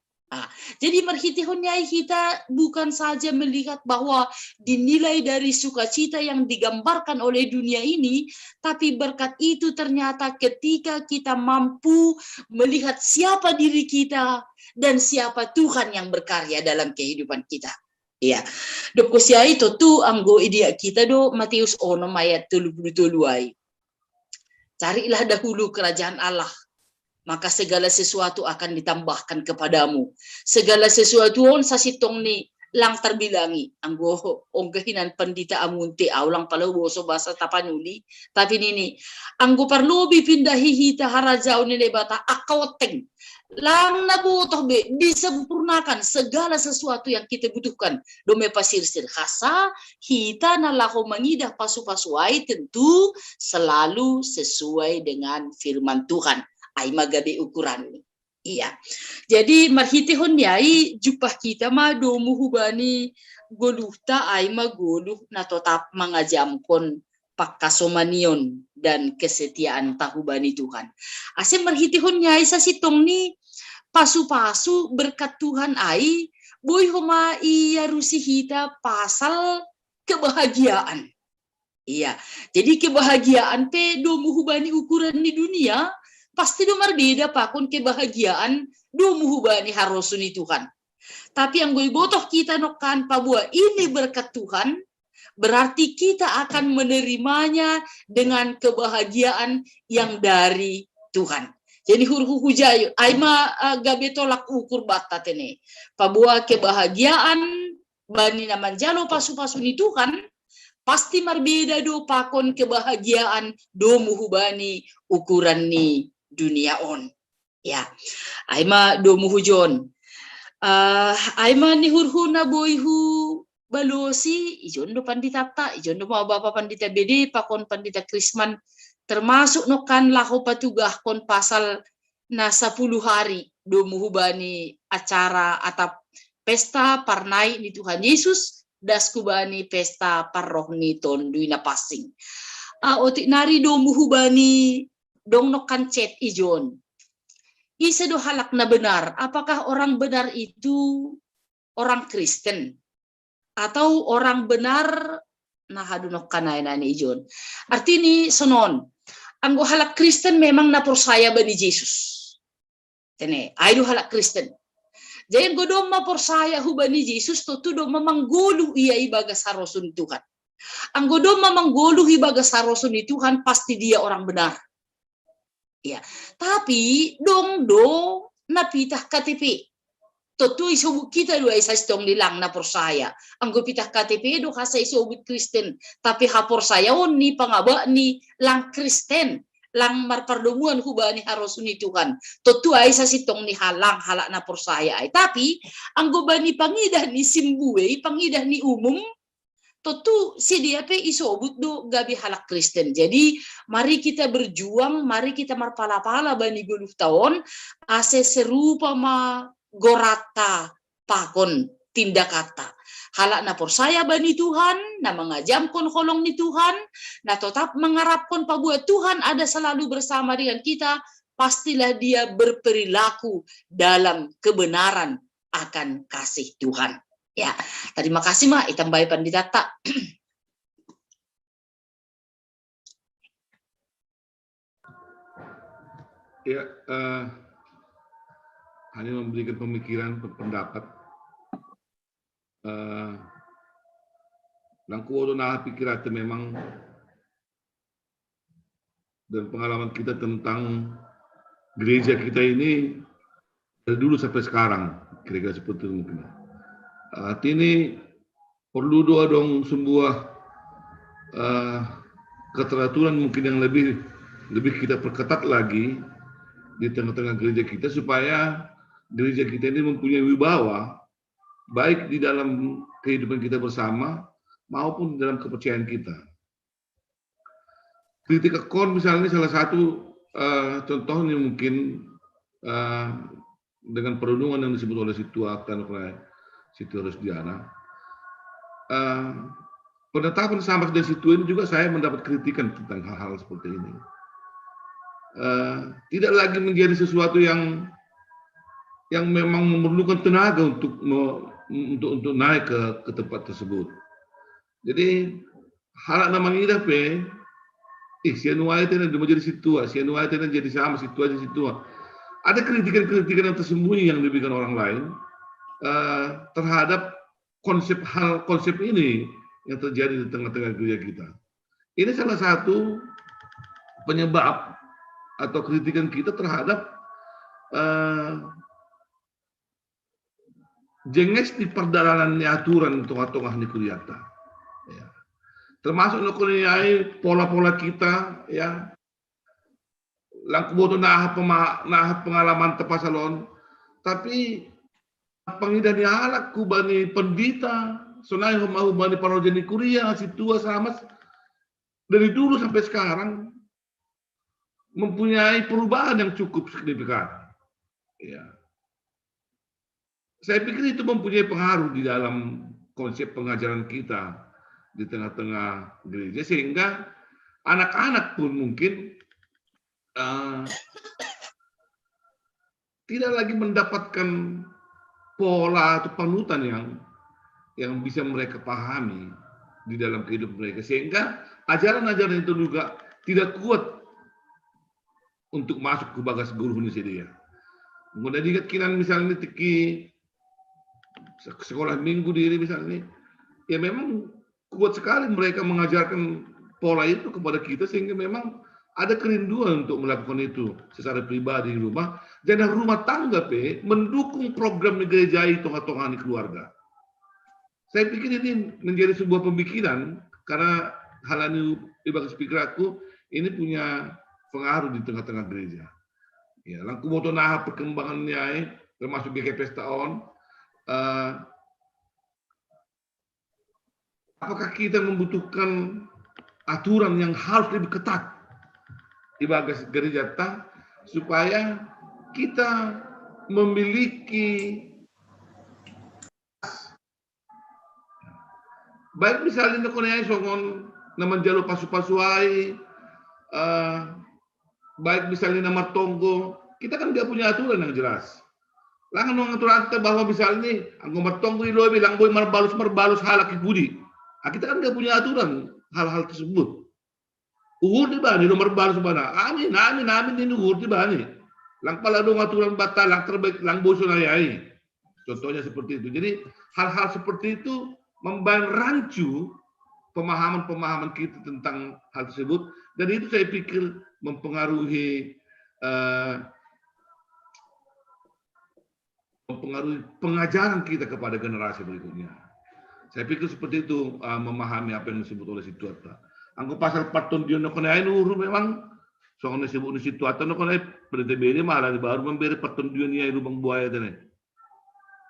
S1: Jadi merhitihonnya kita bukan saja melihat bahwa dinilai dari sukacita yang digambarkan oleh dunia ini, tapi berkat itu ternyata ketika kita mampu melihat siapa diri kita dan siapa Tuhan yang berkarya dalam kehidupan kita. Iya, dok sia itu tu anggo idia kita do Matius 6 ayat 33 ay. Carilah dahulu kerajaan Allah, maka segala sesuatu akan ditambahkan kepadamu. Segala sesuatu on sasitong ni lang terbilangi. Anggo onggahinan pandita amunti aulang palau boso bahasa tapanuli. Tapi nini, anggo perlu bipindahi hita harajau ni lebata akawateng. Lang nabutoh be disempurnakan segala sesuatu yang kita butuhkan. Dome pasirsir khasa hita nalaho mengidah pasu-pasuai tentu selalu sesuai dengan firman Tuhan. Ay magabe ukuran ni. Iya. Jadi marhitihon yai jupah kita domu hubani goluhta ay magoluh na tetap mangajamkon pakasomanion dan kesetiaan tahubani Tuhan. Ase marhitihon yai sa sitong ni pasu-pasu berkat Tuhan ai boy homa iya rusihita pasal kebahagiaan. Iya. Jadi kebahagiaan pe domu hubani ukuran di dunia pasti do marbeda pakon kebahagiaan do muhubani harosuni Tuhan. Tapi yang gue botoh kita nokan pabua ini berkat Tuhan, berarti kita akan menerimanya dengan kebahagiaan yang dari Tuhan. Jadi hurhu hujayu, aima gabe tolak ukur batatene. Pabua kebahagiaan bani naman jalo pasu-pasuni Tuhan, pasti marbeda do pakon kebahagiaan do muhubani ukuran ni dunia on. Ya, aima do muhujon. Aima ni hurhuna boyhu balosi ijon do panditata, ijon do bapa pandita bede pakon pandita Krisman termasuk nokan laho patugah kon pasal na 10 hari do muhubani acara atau pesta parnai ni Tuhan Yesus das kubani pesta parrohni tonduina passing. Otik nari do muhubani dong nokan chat ijon. Isa do halak na benar. Apakah orang benar itu orang Kristen atau orang benar na hadunok kanay na ni ijon. Artini sonon. Anggo halak Kristen memang na persaya ba ni Jesus. Tene, ay do halak Kristen. Jadi godom ma persaya hubani Yesus to do mamanggulu iya ibaga sarosun Tuhan. Ang godom mamanggulu ibaga sarosun Tuhan pasti dia orang benar. Ya, tapi dong do napitah KTP. Totu isobut kita dua isa stong nilang na persaya. Ang gupitah KTP do kasa isobut Kristen, tapi ha persaya on ni pangaba ni lang Kristen. Lang marpardumungan hubani harosuni Tuhan. Totu ay sa sitong ni halang halak na persaya ay. Tapi, ang gubani pangidah ni simbuwe, pangidah ni umum, totu si dia pe isobut do gabi halak Kristen. Jadi, mari kita berjuang, mari kita marpala-pala bani guluh tahun, ase serupa ma gorata pakon tindak kata. Halak na persaya bani Tuhan, na mengajamkan kolong ni Tuhan, na tetap mengharapkan pabuat Tuhan ada selalu bersama dengan kita, pastilah dia berperilaku dalam kebenaran akan kasih Tuhan. Ya, terima kasih Mak, itambahi panditata.
S3: Ya, hanya memberikan pemikiran, pendapat. Langku odo nah pikiran memang dan pengalaman kita tentang gereja kita ini dari dulu sampai sekarang kira-kira seperti itu mungkin. Ini perlu doa dong sebuah keteraturan mungkin yang lebih kita perketat lagi di tengah-tengah gereja kita supaya gereja kita ini mempunyai wibawa baik di dalam kehidupan kita bersama maupun dalam kepercayaan kita. Kritik akon misalnya salah satu contohnya mungkin dengan perundungan yang disebut oleh Situ Rosdiana. Penetapan sama dari situ ini juga saya mendapat kritikan tentang hal-hal seperti ini. Tidak lagi menjadi sesuatu yang memang memerlukan tenaga untuk naik ke tempat tersebut. Jadi hal namanya pe, sianuai itu menjadi situ, sianuai itu jadi sama situ aja situ. Ada kritikan-kritikan yang tersembunyi yang diberikan orang lain terhadap konsep ini yang terjadi di tengah-tengah gereja kita. Ini salah satu penyebab atau kritikan kita terhadap jenges di perdalangan aturan tengah-tengah ni kuriata. Ya. Termasuk nukuniai pola-pola kita, ya. Langku boto nah pengalaman tepasalon, tapi pangidan ni halak kubani pendita, sonai mau bani parojeni kuria situa sama dari dulu sampai sekarang mempunyai perubahan yang cukup signifikan. Ya. Saya pikir itu mempunyai pengaruh di dalam konsep pengajaran kita di tengah-tengah gereja, sehingga anak-anak pun mungkin tidak lagi mendapatkan pola atau panutan yang bisa mereka pahami di dalam kehidupan mereka, sehingga ajaran-ajaran itu juga tidak kuat untuk masuk ke bagas guru dia. Kemudian diingat kinan misalnya tiki sekolah minggu diri misalnya, ya memang kuat sekali mereka mengajarkan pola itu kepada kita, sehingga memang ada kerinduan untuk melakukan itu secara pribadi di rumah, dan rumah tangga mendukung program gereja itu tengah-tengah keluarga. Saya pikir ini menjadi sebuah pemikiran karena hal ini ibarat pikir aku ini punya pengaruh di tengah-tengah gereja. Ya, langku moto nah perkembangannya termasuk GKP tahun. Apakah kita membutuhkan aturan yang harus lebih ketat di bagas gereja supaya kita memiliki baik misalnya nakonai songon naman jalo pasu-pasuai, baik misalnya nama tonggo, kita kan nggak punya aturan yang jelas. Langan mengatur bahwa misalnya anggota tonggo itu bilang boy merbalus halak budi. Kita kan nggak punya aturan hal-hal tersebut. Uhur di bani nomor balus mana? Amin ini uhur di bani. Lang pala dong aturan batal lang terbaik lang boso na yai. Contohnya seperti itu. Jadi hal-hal seperti itu membantu pemahaman-pemahaman kita tentang hal tersebut. Dan itu saya pikir mempengaruhi pengajaran kita kepada generasi berikutnya. Saya pikir seperti itu, memahami apa yang disebut oleh Situata. Anggo pasal 4 dia no kena uru memang soalnya disebut Situata no kena PDTB malah baru memberi 4 dia ni lubang buaya tadi.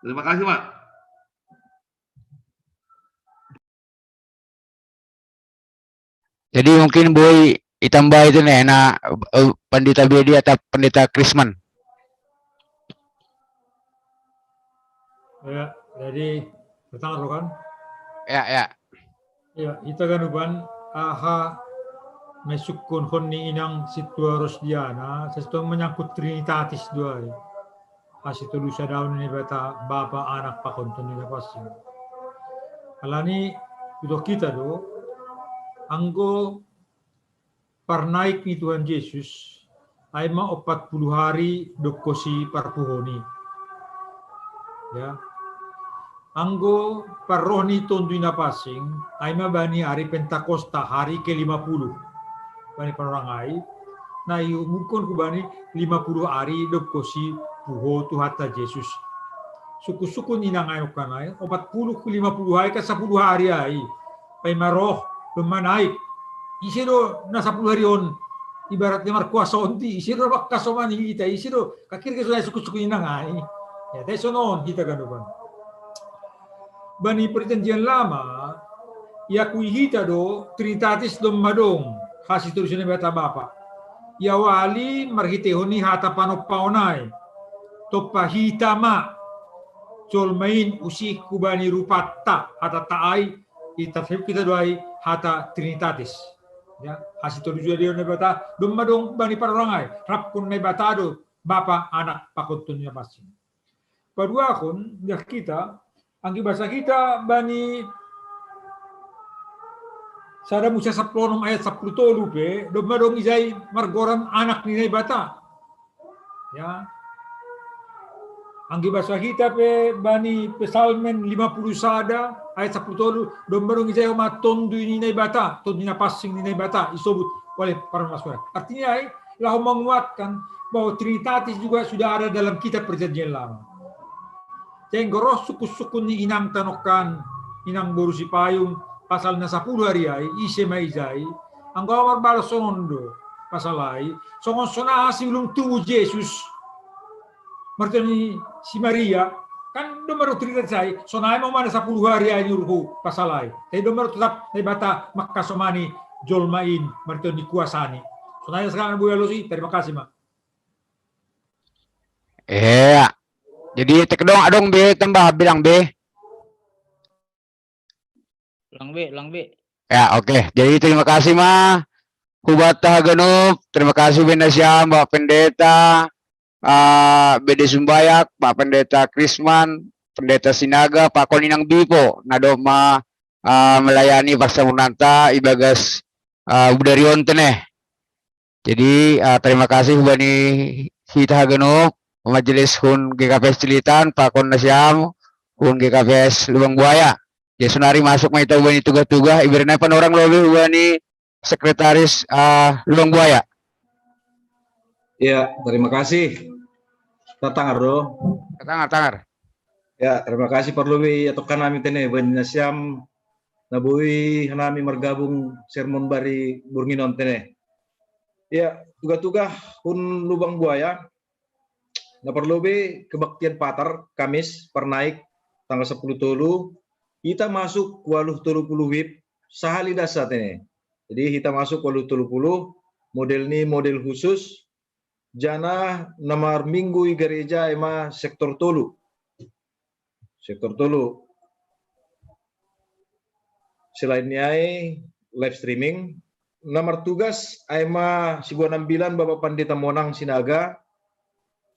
S3: Terima kasih, Mak.
S2: Jadi mungkin Boy itambah itu nih, Pendeta Bedi atau Pendeta Krisman.
S7: Ya, jadi pertama kan?
S2: Ya.
S7: Ya, ita ganuban aha mesukun honni inang situa rosdiana sesuatu menyangkut Trinitatis dua ya. Asitu lusa daun ini bata bapa anak pakontun ini pasti. Alani untuk kita do anggo parnaik ni Tuhan Yesus aima 40 hari dokosi parpuhoni. Ya. Anggo parrohni tonduina pasing aima bani hari Pentakosta hari ke-50. Bani parangai na mungkin ku bani 50 hari dokosi puho Tuhata Yesus. Suku-suku ninang ayo kanay 40 ke 50 hari ke 10 hari ay. Pay maroh pemanaik. Isiro na 10 hari on ibaratnya markuasa onti isiro bakasomani kita isiro kakir ke suku-suku ninang ay. Ya desonon kita ganuban. Bani perjanjian lama ya kuihita do Trinitatis dom madong hasil tulisannya bata bapa ya wali marhitehoni hata panopaonai topa hitama colmain usih kubani rupatta hata taai itafib kita doai hata Trinitatis ya hasil tulisannya dia bata dom madong bani parangai rapkun ne batado bapa anak pakotunnya pasti padua akun ya kita anggi bahasa kita bani sada musa saplonom ayat 10 lupe domba dong izai margoran anak nilai bata ya anggi bahasa kita pe bani pesalmen 50 sada ayat 10 domba dong izai oma tondu nilai bata tondu passing nilai bata disebut oleh para masuk artinya lah menguatkan bahwa Trinitatis juga sudah ada dalam kitab perjanjian lama. Tenggoroh suku-suku ni inang tanokan, inang borusi payung, pasal na 10 hari ay, ise maizay, ang gawar bala sonondo, pasal ay, songon sona belum tunggu Yesus, martani si Maria, kan domaro Trinitatis ay, sonay mo mana 10 hari ay nyuruhu, pasal ay, tapi domaro tetap bata makasomani, jolmain, martani kuasani. Sonay sekarang Bu Yalosi, terima kasih Mak.
S2: Jadi tek dong adong B tambah bilang B.
S8: Lang B.
S2: Ya, oke. Jadi terima kasih mah Hubata Genup, terima kasih Benasyam, Bapak Pendeta BD Sumbayak, Pak Pendeta Krisman, Pendeta Sinaga, Pak Koninang Bipo, nadoma melayani Paksa Munanta Ibagas Budarion teneh. Jadi terima kasih Bani Hita Genup, Majelis Hun GKPS Cilitan, Pak Kondasyam, Hun GKPS Lubang Buaya. Ya sunari masuk maita ubani tugas-tugas, ibaratnya pan orang lebih ubani Sekretaris Lubang Buaya.
S11: Ya, terima kasih. Tatangar do.
S2: Tangar.
S11: Ya, terima kasih perluwi atau kan kami tene Benasyam nabui hanami margabung sermon bari burginon tene. Ya, tugas-tugas Hun Lubang Buaya. Nah perlu kebaktian patar Kamis pernaik tanggal 10 tolu kita masuk waluh tolu puluh wib sahali dasar ini. Jadi kita masuk waluh tolu puluh model ini model khusus jana nomor minggu gereja ema sektor tolu. Sektor tolu. Selainnya live streaming nomor tugas ema Sigua 69 Bapak Pandita Monang Sinaga.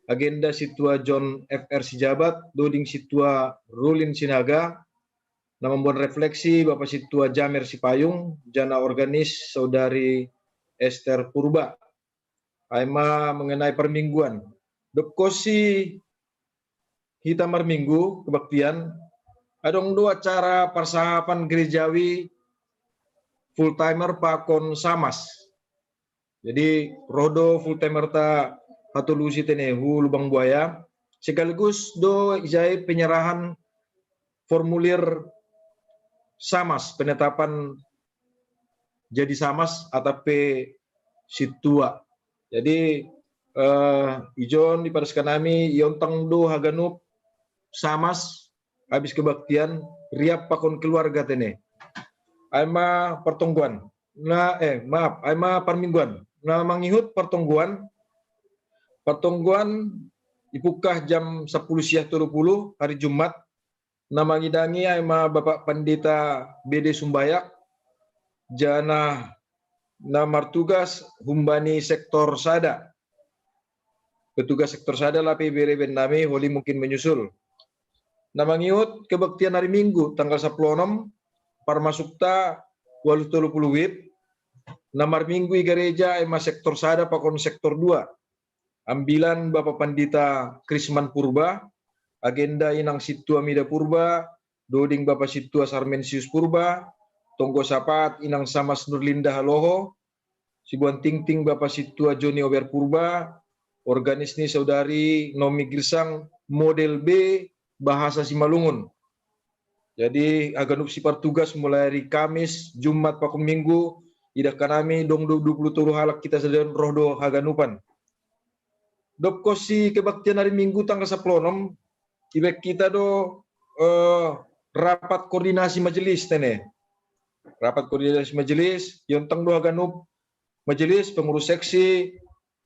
S11: Agenda situa John FR Sijabat, Doding situa Rulin Sinaga, na membuat refleksi Bapak situa Jamer Sipayung, Jana Organis Saudari Esther Purba. Aima mengenai permingguan. Dokosi hita marminggu kebaktian adong dua acara persahapan gerejawi full timer pakon samas. Jadi rodo full timer ta hatulusi tenehu lubang buaya sekaligus do ijai penyerahan formulir samas penetapan jadi samas atau situa. Jadi ijon di pada kami yontang do haganup samas habis kebaktian riap pakon keluarga tene. Aima pertungguan. Aima permingguan. Nah mangihut pertungguan ipukah jam 10 siang 30 hari Jumat. Nama ngidangi aima Bapak Pendeta BD Sumbayak jana namar tugas humbani sektor sada. Petugas sektor sada lah PBR Benami holi mungkin menyusul. Nama ngiut kebaktian hari Minggu tanggal 16 parmasukta 30 wib. Namar Minggu gereja ema sektor sada pakon sektor 2. Ambilan Bapak Pandita Krisman Purba, agenda inang situa Mida Purba, doding Bapak situa Sarmensius Purba, tonggo sapat inang Samas Nurlinda Haloho, sibuan ting-ting Bapak situa Joni Ober Purba, organis ni saudari Nomi Girsang model B bahasa Simalungun. Jadi aganup sipar tugas mulai hari Kamis, Jumat, pakon Minggu, idak kanami dong 20 halak kita sedang rohdo haganupan. Dop kosi kebaktian hari Minggu tanggal 10 ibek kita do rapat koordinasi majelis tene. Rapat koordinasi majelis yontang do haganup majelis pengurus seksi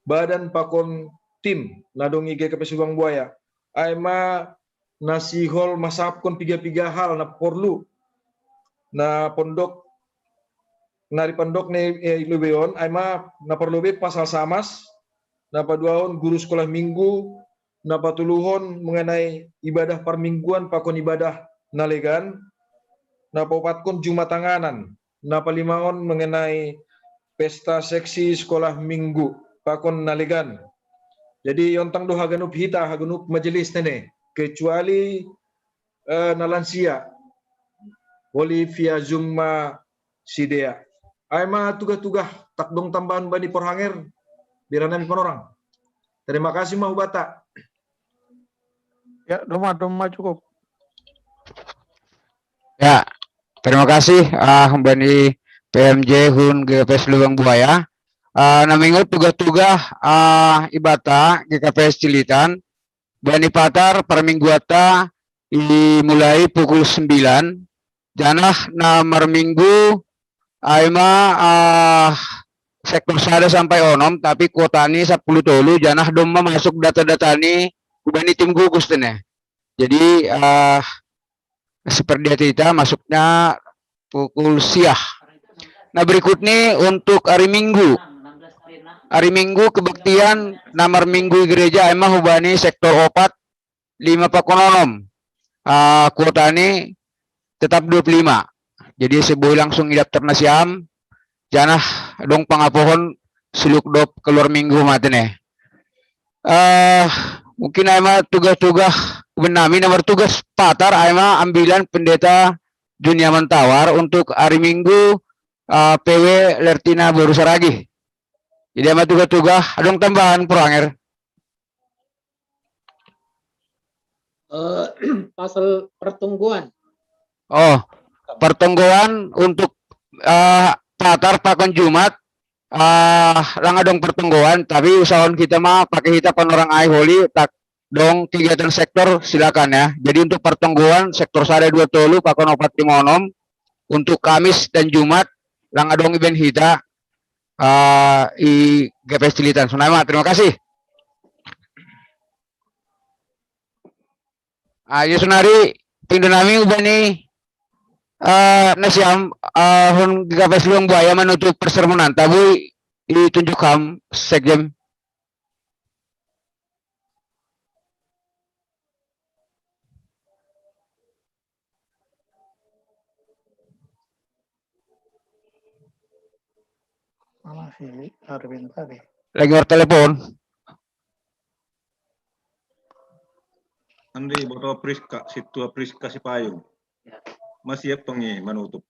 S11: badan pakon tim nadong GKP Subang Buaya. Aima nasi hol masapkon piga hal na perlu na pondok nari pondok ne lubeon aima na perlu pasal samas na paduaon guru sekolah minggu na patuluhon mengenai ibadah permingguan pakon ibadah nalegan na papatkon jumatanganan na palimaon mengenai pesta seksi sekolah minggu pakon nalegan. Jadi yontang do haganup hita haganup majelis tene kecuali nalansia wali via Zoom sidea. Aima tugas-tugas tak dong tambahan bani porhanger biar nami orang. Terima kasih mau bata.
S10: Ya, doma cukup.
S2: Ya, terima kasih Bani PMJ Hun GKP Lubang Buaya. Namingut tugas-tugas ibata GKP Cilitan. Bani Patar permingguata mulai pukul 9. Janah namar minggu aima sektor sada sampai onom tapi kuota ni 10 tolu janah doma masuk data-data ni kubani tim gugus tene. Jadi seperti kita masuknya pukul siang. Nah berikut nih untuk hari Minggu. Hari Minggu kebaktian namar Minggu gereja emang hubani sektor opat 5 pakononom. Kuota ini tetap 25. Jadi sebuah langsung idap ternasiam. Janah dong pangapohon suluk dop keluar Minggu matene. Mungkin aima tugas-tugas benami nomor tugas patar aima ambilan pendeta dunia mentawar untuk hari Minggu PW Lertina Borusaragi. Jadi amat tugas-tugas, adong tambahan Proanger.
S4: Pasal pertungguan.
S2: Oh, pertungguan untuk patar pakon Jumat, langadong pertungguan, tapi usahawan kita mah pakai kita penorang ai holi, tak dong kegiatan sektor silakan ya. Jadi untuk pertungguan sektor sada 2 tolu pakon 456, untuk Kamis dan Jumat langadong event kita. I GPS Cilitan. Sunama, terima kasih. Ayo sunari pindunami ubani nasiam hun GPS Lubang Buaya menutup persermonan. Tabu ditunjukkan sekjem.
S10: Mana si Arvin tadi?
S2: Lagi telepon.
S5: Andi botol Priska, situa Priska si payung. Masih pengi menutup.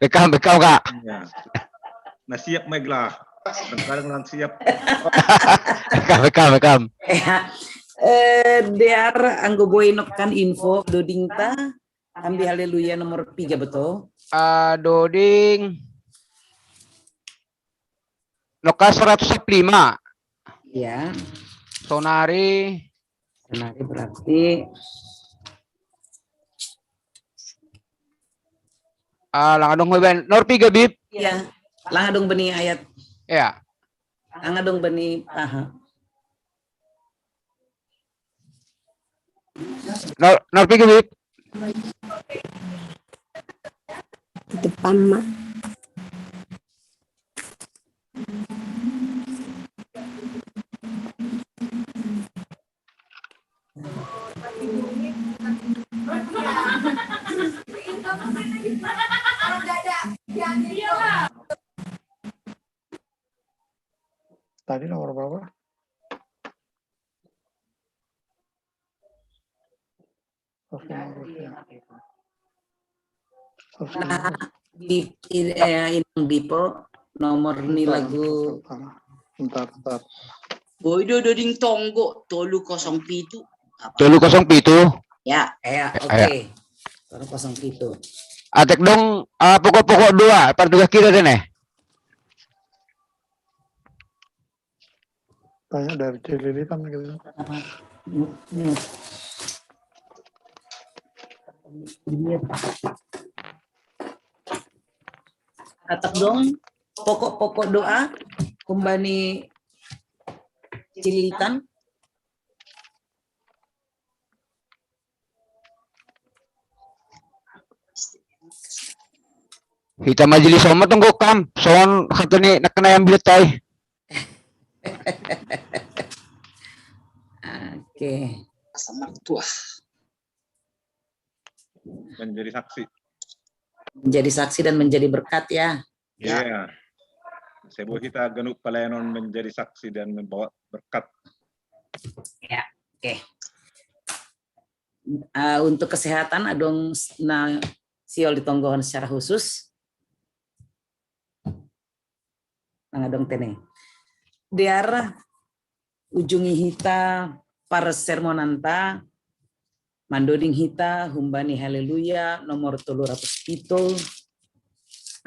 S2: Bekam Kak.
S5: Ya. Nah siap meglah. Kadang-kadang siap.
S2: Bekam.
S12: Dear anggo boy kan info doding ta ambil haleluya nomor 3 betul.
S2: Doding Noka 105.
S12: Ya.
S2: Sonari
S12: berarti
S2: langadong ben nor 3 bib.
S12: Ya. Langadong beni ayat.
S2: Ya.
S12: Langadong beni paha.
S2: Nor 3 bib.
S13: Depan mak.
S10: Tadi nomor berapa?
S12: Nah, di Bipo nomor ni lagu
S10: Bentar.
S1: Boy doding tonggo 307.
S2: 307.
S1: Ya.
S12: Oke. 307.
S2: Atek dong pokok-pokok 2 pertugas kita dene.
S10: Tanya dari Cililitan gitu.
S12: Atak dong pokok-pokok doa kumbani Cililitan.
S2: Kita majelis sama tunggu kam. Son hatani nakna yang biletay.
S12: Oke.
S1: Sama tua.
S5: Menjadi saksi.
S12: Menjadi saksi dan menjadi berkat ya.
S5: Iya. Sebuah kita genuk pelayanan menjadi saksi dan membawa berkat.
S12: Ya, oke. Untuk kesehatan adong siol ditonggohan secara khusus. Adong teneng. Diar ujungi hita para sermonanta mandoding hita humbani haleluya nomor 307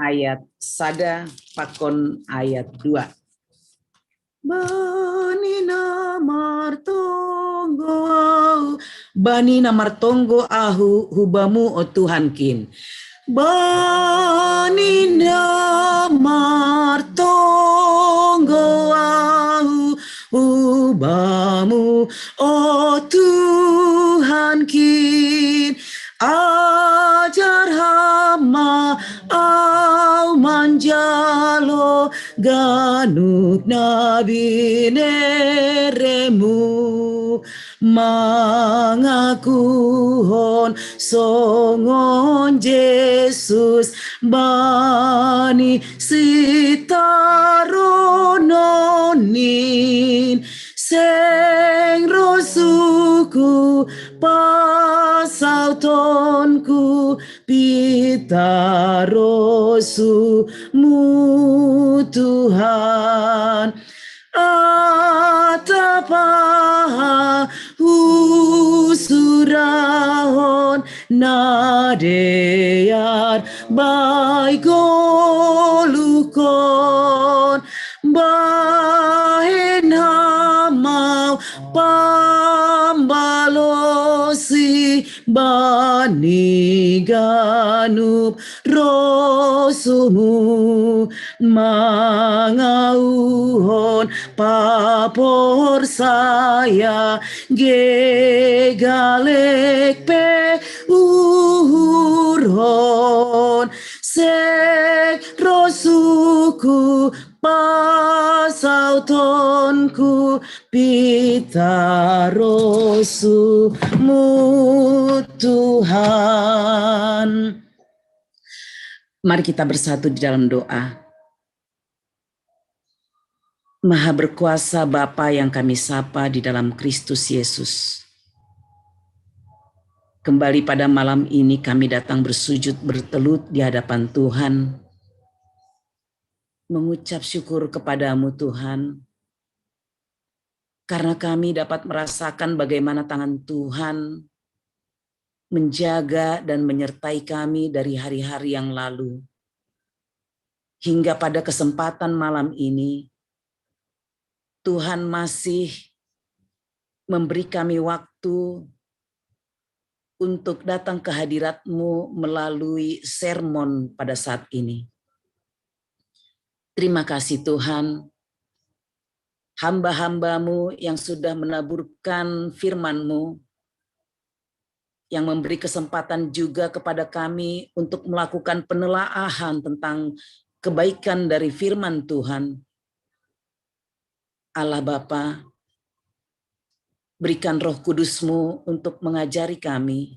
S12: ayat sada pakon ayat 2. Bani namartonggo ahu hubamu o Tuhan kin. Bani namartonggo ahu hubamu o Tuhan kin. Ajar hama au manjalo ganuk nabi neremu mangakuhon songon Yesus bani sitarononin seng rosuku pasau tonku pita rosumu Tuhan atapaha usurahon nadeyar baigolukon bahen hamau pambalosi bani ganup rosumu mangauhon papor saya gegalek pe uhurhon sek rosuku pasau tonku pita rosumu Tuhan. Mari kita bersatu di dalam doa. Maha berkuasa Bapa yang kami sapa di dalam Kristus Yesus. Kembali pada malam ini kami datang bersujud bertelut di hadapan Tuhan, mengucap syukur kepadamu Tuhan, karena kami dapat merasakan bagaimana tangan Tuhan menjaga dan menyertai kami dari hari-hari yang lalu. Hingga pada kesempatan malam ini, Tuhan masih memberi kami waktu untuk datang ke hadirat-Mu melalui sermon pada saat ini. Terima kasih Tuhan, hamba-hamba-Mu yang sudah menaburkan firman-Mu, yang memberi kesempatan juga kepada kami untuk melakukan penelaahan tentang kebaikan dari firman Tuhan. Allah Bapa, berikan Roh Kudus-Mu untuk mengajari kami,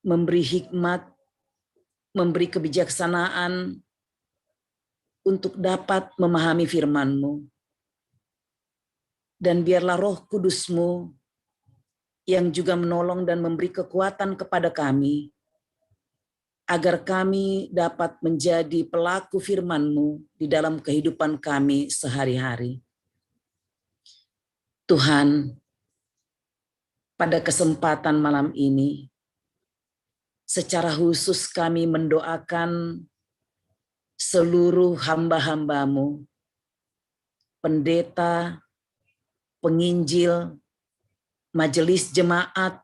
S12: memberi hikmat, memberi kebijaksanaan untuk dapat memahami firman-Mu. Dan biarlah Roh Kudus-Mu yang juga menolong dan memberi kekuatan kepada kami, agar kami dapat menjadi pelaku firman-Mu di dalam kehidupan kami sehari-hari. Tuhan, pada kesempatan malam ini, secara khusus kami mendoakan seluruh hamba-hamba-Mu, pendeta, penginjil, majelis jemaat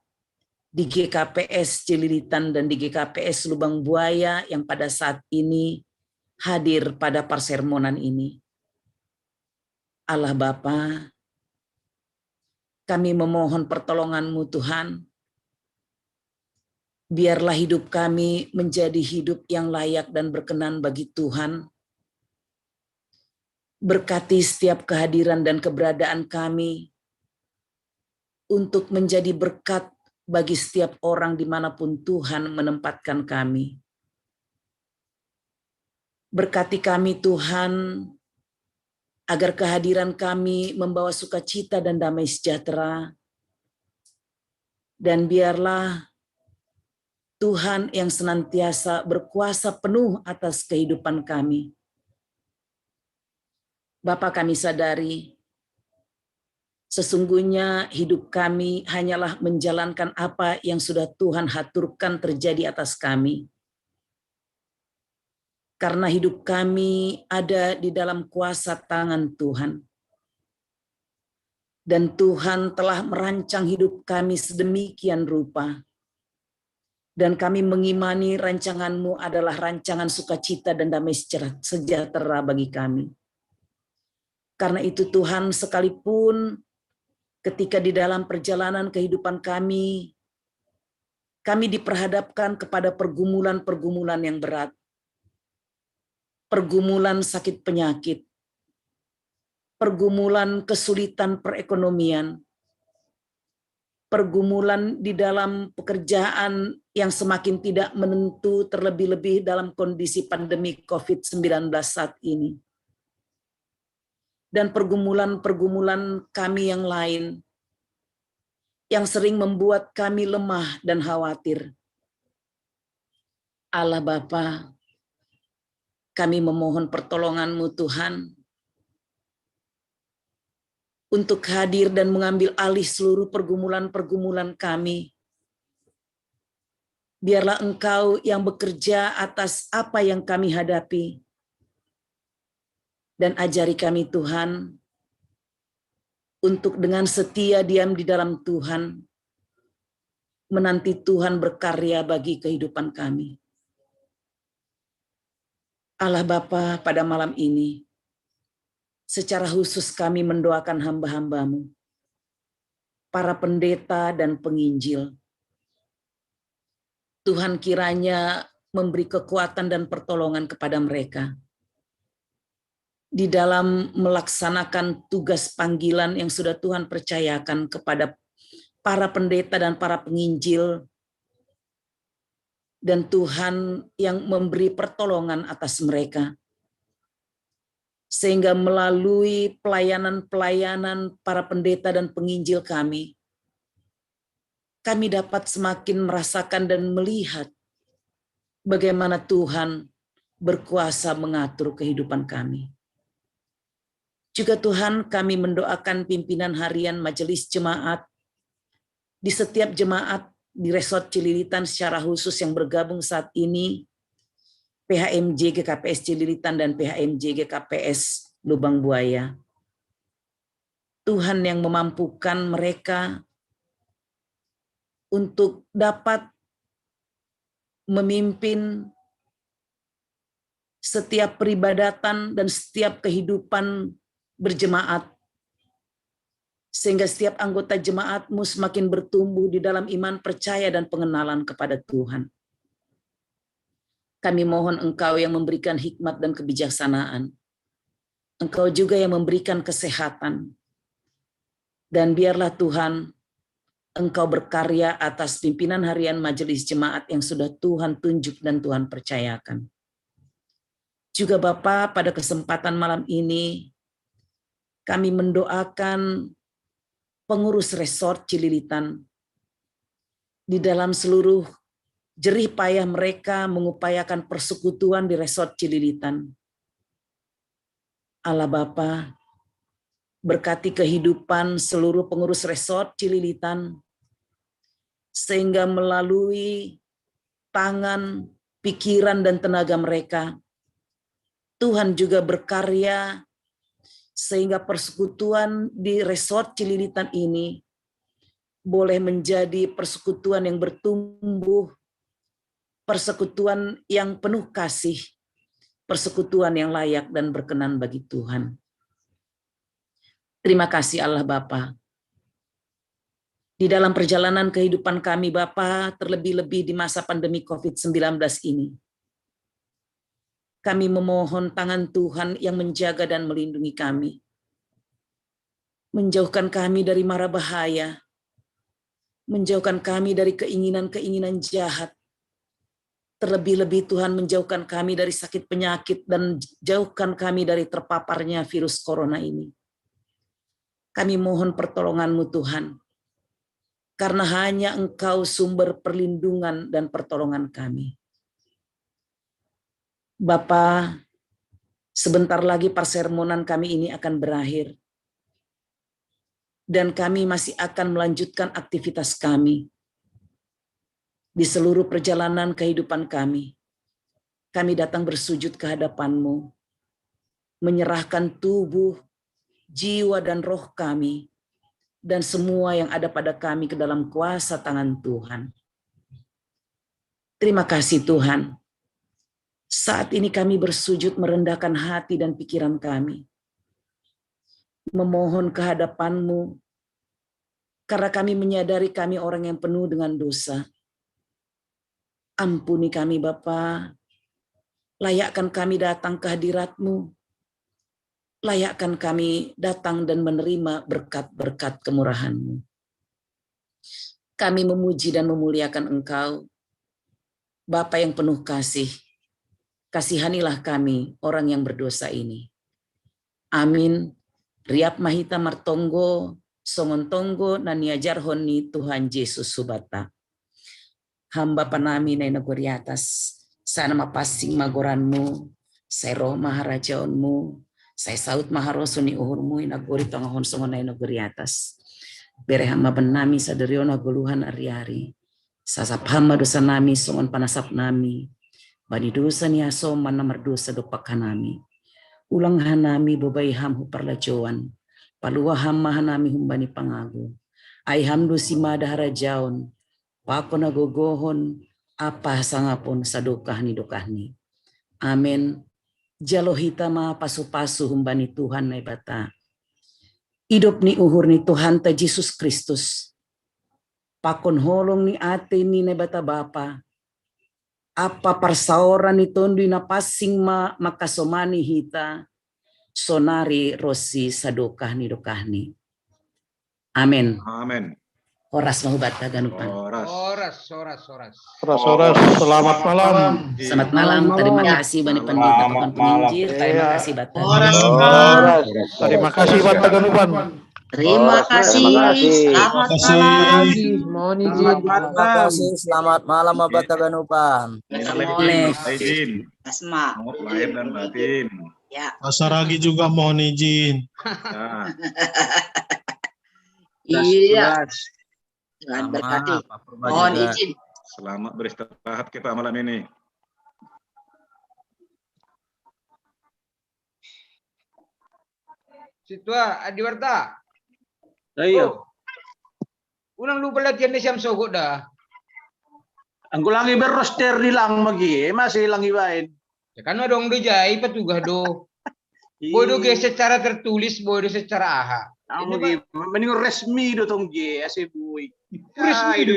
S12: di GKPS Cililitan dan di GKPS Lubang Buaya yang pada saat ini hadir pada persermonan ini. Allah Bapa, kami memohon pertolongan-Mu Tuhan. Biarlah hidup kami menjadi hidup yang layak dan berkenan bagi Tuhan. Berkati setiap kehadiran dan keberadaan kami untuk menjadi berkat bagi setiap orang dimanapun Tuhan menempatkan kami. Berkati kami Tuhan, agar kehadiran kami membawa sukacita dan damai sejahtera. Dan biarlah Tuhan yang senantiasa berkuasa penuh atas kehidupan kami. Bapa, kami sadari, sesungguhnya hidup kami hanyalah menjalankan apa yang sudah Tuhan haturkan terjadi atas kami. Karena hidup kami ada di dalam kuasa tangan Tuhan. Dan Tuhan telah merancang hidup kami sedemikian rupa. Dan kami mengimani rancangan-Mu adalah rancangan sukacita dan damai sejahtera bagi kami. Karena itu Tuhan, sekalipun ketika di dalam perjalanan kehidupan kami diperhadapkan kepada pergumulan-pergumulan yang berat. Pergumulan sakit penyakit, pergumulan kesulitan perekonomian, pergumulan di dalam pekerjaan yang semakin tidak menentu, terlebih-lebih dalam kondisi pandemi COVID-19 saat ini. Dan pergumulan-pergumulan kami yang lain, yang sering membuat kami lemah dan khawatir. Allah Bapa, kami memohon pertolongan-Mu Tuhan, untuk hadir dan mengambil alih seluruh pergumulan-pergumulan kami. Biarlah Engkau yang bekerja atas apa yang kami hadapi. Dan ajari kami Tuhan, untuk dengan setia diam di dalam Tuhan, menanti Tuhan berkarya bagi kehidupan kami. Allah Bapa, pada malam ini, secara khusus kami mendoakan hamba-hamba-Mu, para pendeta dan penginjil. Tuhan kiranya memberi kekuatan dan pertolongan kepada mereka di dalam melaksanakan tugas panggilan yang sudah Tuhan percayakan kepada para pendeta dan para penginjil, dan Tuhan yang memberi pertolongan atas mereka. Sehingga melalui pelayanan-pelayanan para pendeta dan penginjil kami, kami dapat semakin merasakan dan melihat bagaimana Tuhan berkuasa mengatur kehidupan kami. Juga Tuhan, kami mendoakan pimpinan harian majelis jemaat di setiap jemaat di Resort Cililitan secara khusus yang bergabung saat ini, PHMJ GKPS Cililitan dan PHMJ GKPS Lubang Buaya. Tuhan yang memampukan mereka untuk dapat memimpin setiap peribadatan dan setiap kehidupan berjemaat, sehingga setiap anggota jemaatmu semakin bertumbuh di dalam iman, percaya, dan pengenalan kepada Tuhan. Kami mohon Engkau yang memberikan hikmat dan kebijaksanaan. Engkau juga yang memberikan kesehatan. Dan biarlah Tuhan, Engkau berkarya atas pimpinan harian majelis jemaat yang sudah Tuhan tunjuk dan Tuhan percayakan. Juga Bapa, pada kesempatan malam ini, kami mendoakan pengurus Resort Cililitan di dalam seluruh jerih payah mereka mengupayakan persekutuan di Resort Cililitan. Allah Bapa, berkati kehidupan seluruh pengurus Resort Cililitan, sehingga melalui tangan, pikiran, dan tenaga mereka, Tuhan juga berkarya sehingga persekutuan di Resort Cililitan ini boleh menjadi persekutuan yang bertumbuh, persekutuan yang penuh kasih, persekutuan yang layak dan berkenan bagi Tuhan. Terima kasih Allah Bapa. Di dalam perjalanan kehidupan kami Bapa, terlebih-lebih di masa pandemi COVID-19 ini, kami memohon tangan Tuhan yang menjaga dan melindungi kami. Menjauhkan kami dari mara bahaya. Menjauhkan kami dari keinginan-keinginan jahat. Terlebih-lebih Tuhan menjauhkan kami dari sakit penyakit dan jauhkan kami dari terpaparnya virus corona ini. Kami mohon pertolongan-Mu Tuhan. Karena hanya Engkau sumber perlindungan dan pertolongan kami. Bapa, sebentar lagi persermonan kami ini akan berakhir. Dan kami masih akan melanjutkan aktivitas kami. Di seluruh perjalanan kehidupan kami, kami datang bersujud ke hadapan-Mu, menyerahkan tubuh, jiwa, dan roh kami, dan semua yang ada pada kami ke dalam kuasa tangan Tuhan. Terima kasih Tuhan. Saat ini kami bersujud merendahkan hati dan pikiran kami. Memohon kehadapan-Mu, karena kami menyadari kami orang yang penuh dengan dosa. Ampuni kami Bapa, layakkan kami datang ke hadirat-Mu, layakkan kami datang dan menerima berkat-berkat kemurahan-Mu. Kami memuji dan memuliakan Engkau, Bapa yang penuh kasih. Kasihanilah kami, orang yang berdosa ini. Amin. Riap mahita martonggo, songontonggo, naniajar honi Tuhan Yesus subata. Hamba panami na inaguri atas, sana mapasing magoranmu, say roh maharajaonmu, say saut maharosuni uhurmu, inaguri tangahon songon na inaguri atas. Bere hamba panami sa derion naguluhan ari-ari, sasap hamba dosa nami, songon panasap nami, bani dosa niya soman na mardosa dopak hanami. Ulang hanami babay ham huparlajoan. Paluwa ham mahanami humbani pangago. Ay hamdo si madahara jaon. Pako nagogohon apa sangapon sa dokah ni. Amen. Jalohita ma pasu-pasu humbani Tuhan na ibata. Hidup ni uhur ni Tuhan ta Jesus Kristus. Pakon holong ni ate ni na ibata Bapa. Apa parsaoran ito ndi na pasing makasomani hita sonari rosi sadokah ni. Amen.
S5: Amen.
S12: Horas mahubat kaganupan.
S5: Horas.
S10: Selamat malam.
S12: Selamat malam. Terima kasih Bani Pendeta Pakuan Penginjil. Terima kasih Bata.
S10: Terima kasih Bata Ganupan.
S1: Terima kasih. Selamat malam.
S4: Mohon izin.
S14: Terima kasih. Selamat malam Abah Taganupan.
S5: Minal aidin,
S1: Asma.
S5: maaf lahir dan batin.
S1: Ya.
S15: Saragi juga mohon izin.
S5: Nah,
S1: Iya. Tuhan berkati. Mohon
S5: juga.
S1: izin.
S5: Selamat beristirahat kita malam ini.
S16: Situa Adiwarta.
S17: Ayo.
S16: Unang lupa latihan ni Syam Sogok dah.
S17: Ang kulangi berroster nilang magi, masih lang ibain.
S16: Ya kan dong do jai patugah do. Bodo ge secara tertulis, bodo secara aha.
S17: Ang magi, mending resmi do tong ge, ase boy.
S16: Resmi do.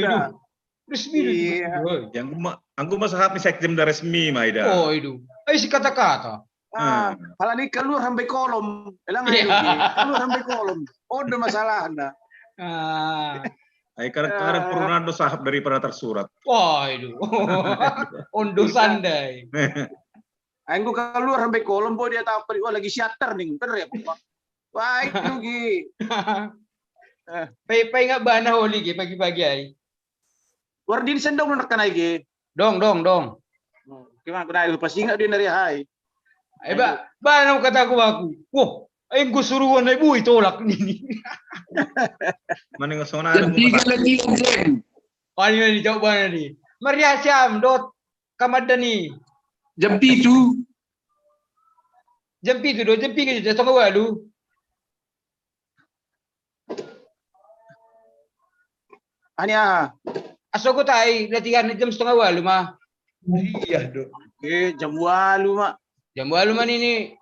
S16: Resmi do.
S5: Yang aku masahat ni sektim dah resmi Maida.
S16: Oh itu. Ay si kata-kata.
S17: Pala ni keluar sampai kolom. Elang ayo ge, keluar sampai kolom. Oh, ada masalah anda.
S5: Ay kadang-kadang Purnado sahab daripada tersurat.
S16: Wah itu. Ondo sandai.
S17: Aku keluar sampai kolom, boy dia tahu wah lagi shutter nih, bener ya. Wah itu gi.
S16: Pai nggak bana holi ge pagi-pagi ay.
S17: Wardin sendong nak kanai ge.
S16: Dong.
S17: Gimana kena lupa singa dia dari hai.
S16: Ay bana kata aku. Wah, ay gue suruhan ay buy tolak nini.
S5: Mana nga sona
S16: lagi Jem. Ano ni jawab bana ni. Maria Syam dot kamadani. Jampi tu do jampi ke jatong walu.
S17: Anya.
S16: Aso ko tay latihan jam 7:30 mah.
S17: Iya do. Jam 8 mak.
S16: Jam 8 man ini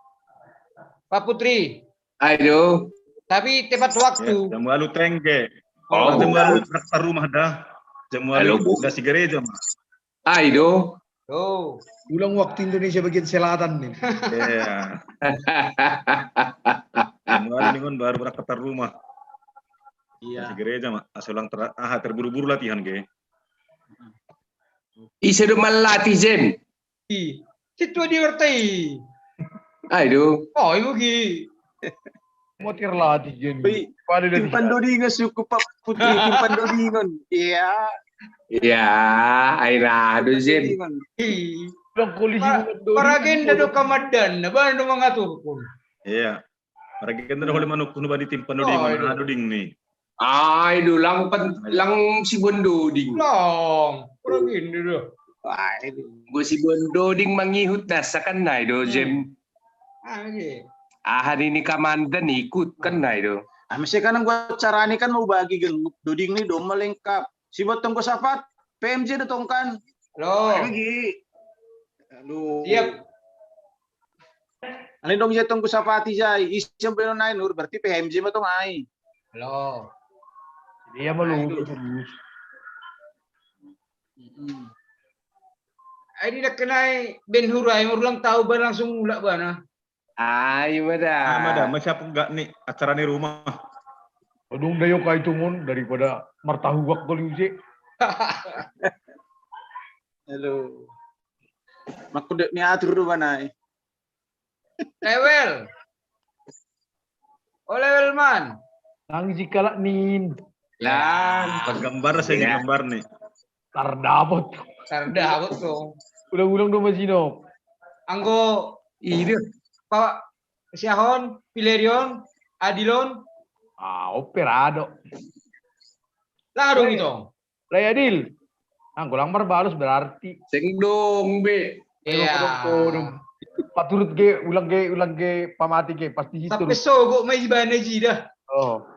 S16: Pak Putri.
S17: Ayo.
S16: Tapi tepat waktu.
S5: Jam 8 tengge. Kalau jam 8 raksa rumah dah. Jam 8 dah si gereja mah.
S17: Ayo.
S16: Oh.
S18: Ulang waktu Indonesia bagian selatan nih.
S5: Iya. Jam 8 nih baru berangkat rumah.
S17: Iya.
S5: Si gereja mah asulang terburu-buru latihan ge.
S17: Isa do malati Jem.
S16: Situ dia bertai.
S17: Ayo.
S16: Oh, ibu gi.
S18: Motir latih Jem.
S17: Timpan dodingan suku Pak Putri, timpan dodingan. Iya. Iya, aina do Jem.
S18: Ulang polisi
S16: para agenda do kamadan, ba do mengatur pun.
S5: Iya. Para agenda do manuk kuno ba ditimpan do ding ni.
S17: Ay, do lang si Bondo ding.
S16: Long, para agenda do.
S17: Ay, gue si Bondo ding mangihut na sa kanay do Jem. Hari ini kamandan ikut kan na itu. Masih kan gua carani kan mau bagi gengup doding nih dong melengkap. Si botong ko sapat PMJ datong kan.
S16: Lo.
S17: Lagi. Aduh.
S16: Siap.
S17: Ani dong jatong ko sapati jay. Isang peno nain nur berarti PMJ matong ay.
S16: Lo.
S18: Dia malu terus.
S16: Ay di nak kenai Ben Hurai ulang tahu ba langsung mula ba na.
S17: Ay,
S5: Ah, mada, masih apa enggak nih acara di rumah?
S18: Aduh, dayo kay tungon daripada martahuwak ko liusi.
S17: Halo. Makudek ni atur do banay.
S16: Lewel. Oh lewel man.
S18: Nang jikala nin.
S17: Lang.
S5: Paggambar saya gambar nih.
S18: Tardabot.
S16: Tardabot ko.
S18: Ulang-ulang do masino.
S16: Anggo
S17: Ide.
S16: Pak Siahon, Pilerion, Adilon.
S18: Operado.
S16: Lah dong itu.
S18: Lay Adil. Ang kulang marbalos berarti.
S17: Sengdong be.
S16: Iya.
S18: Paturut ge ulang ge pamati ge pasti itu.
S16: Sampai sogo may ibana dah.
S18: Oh.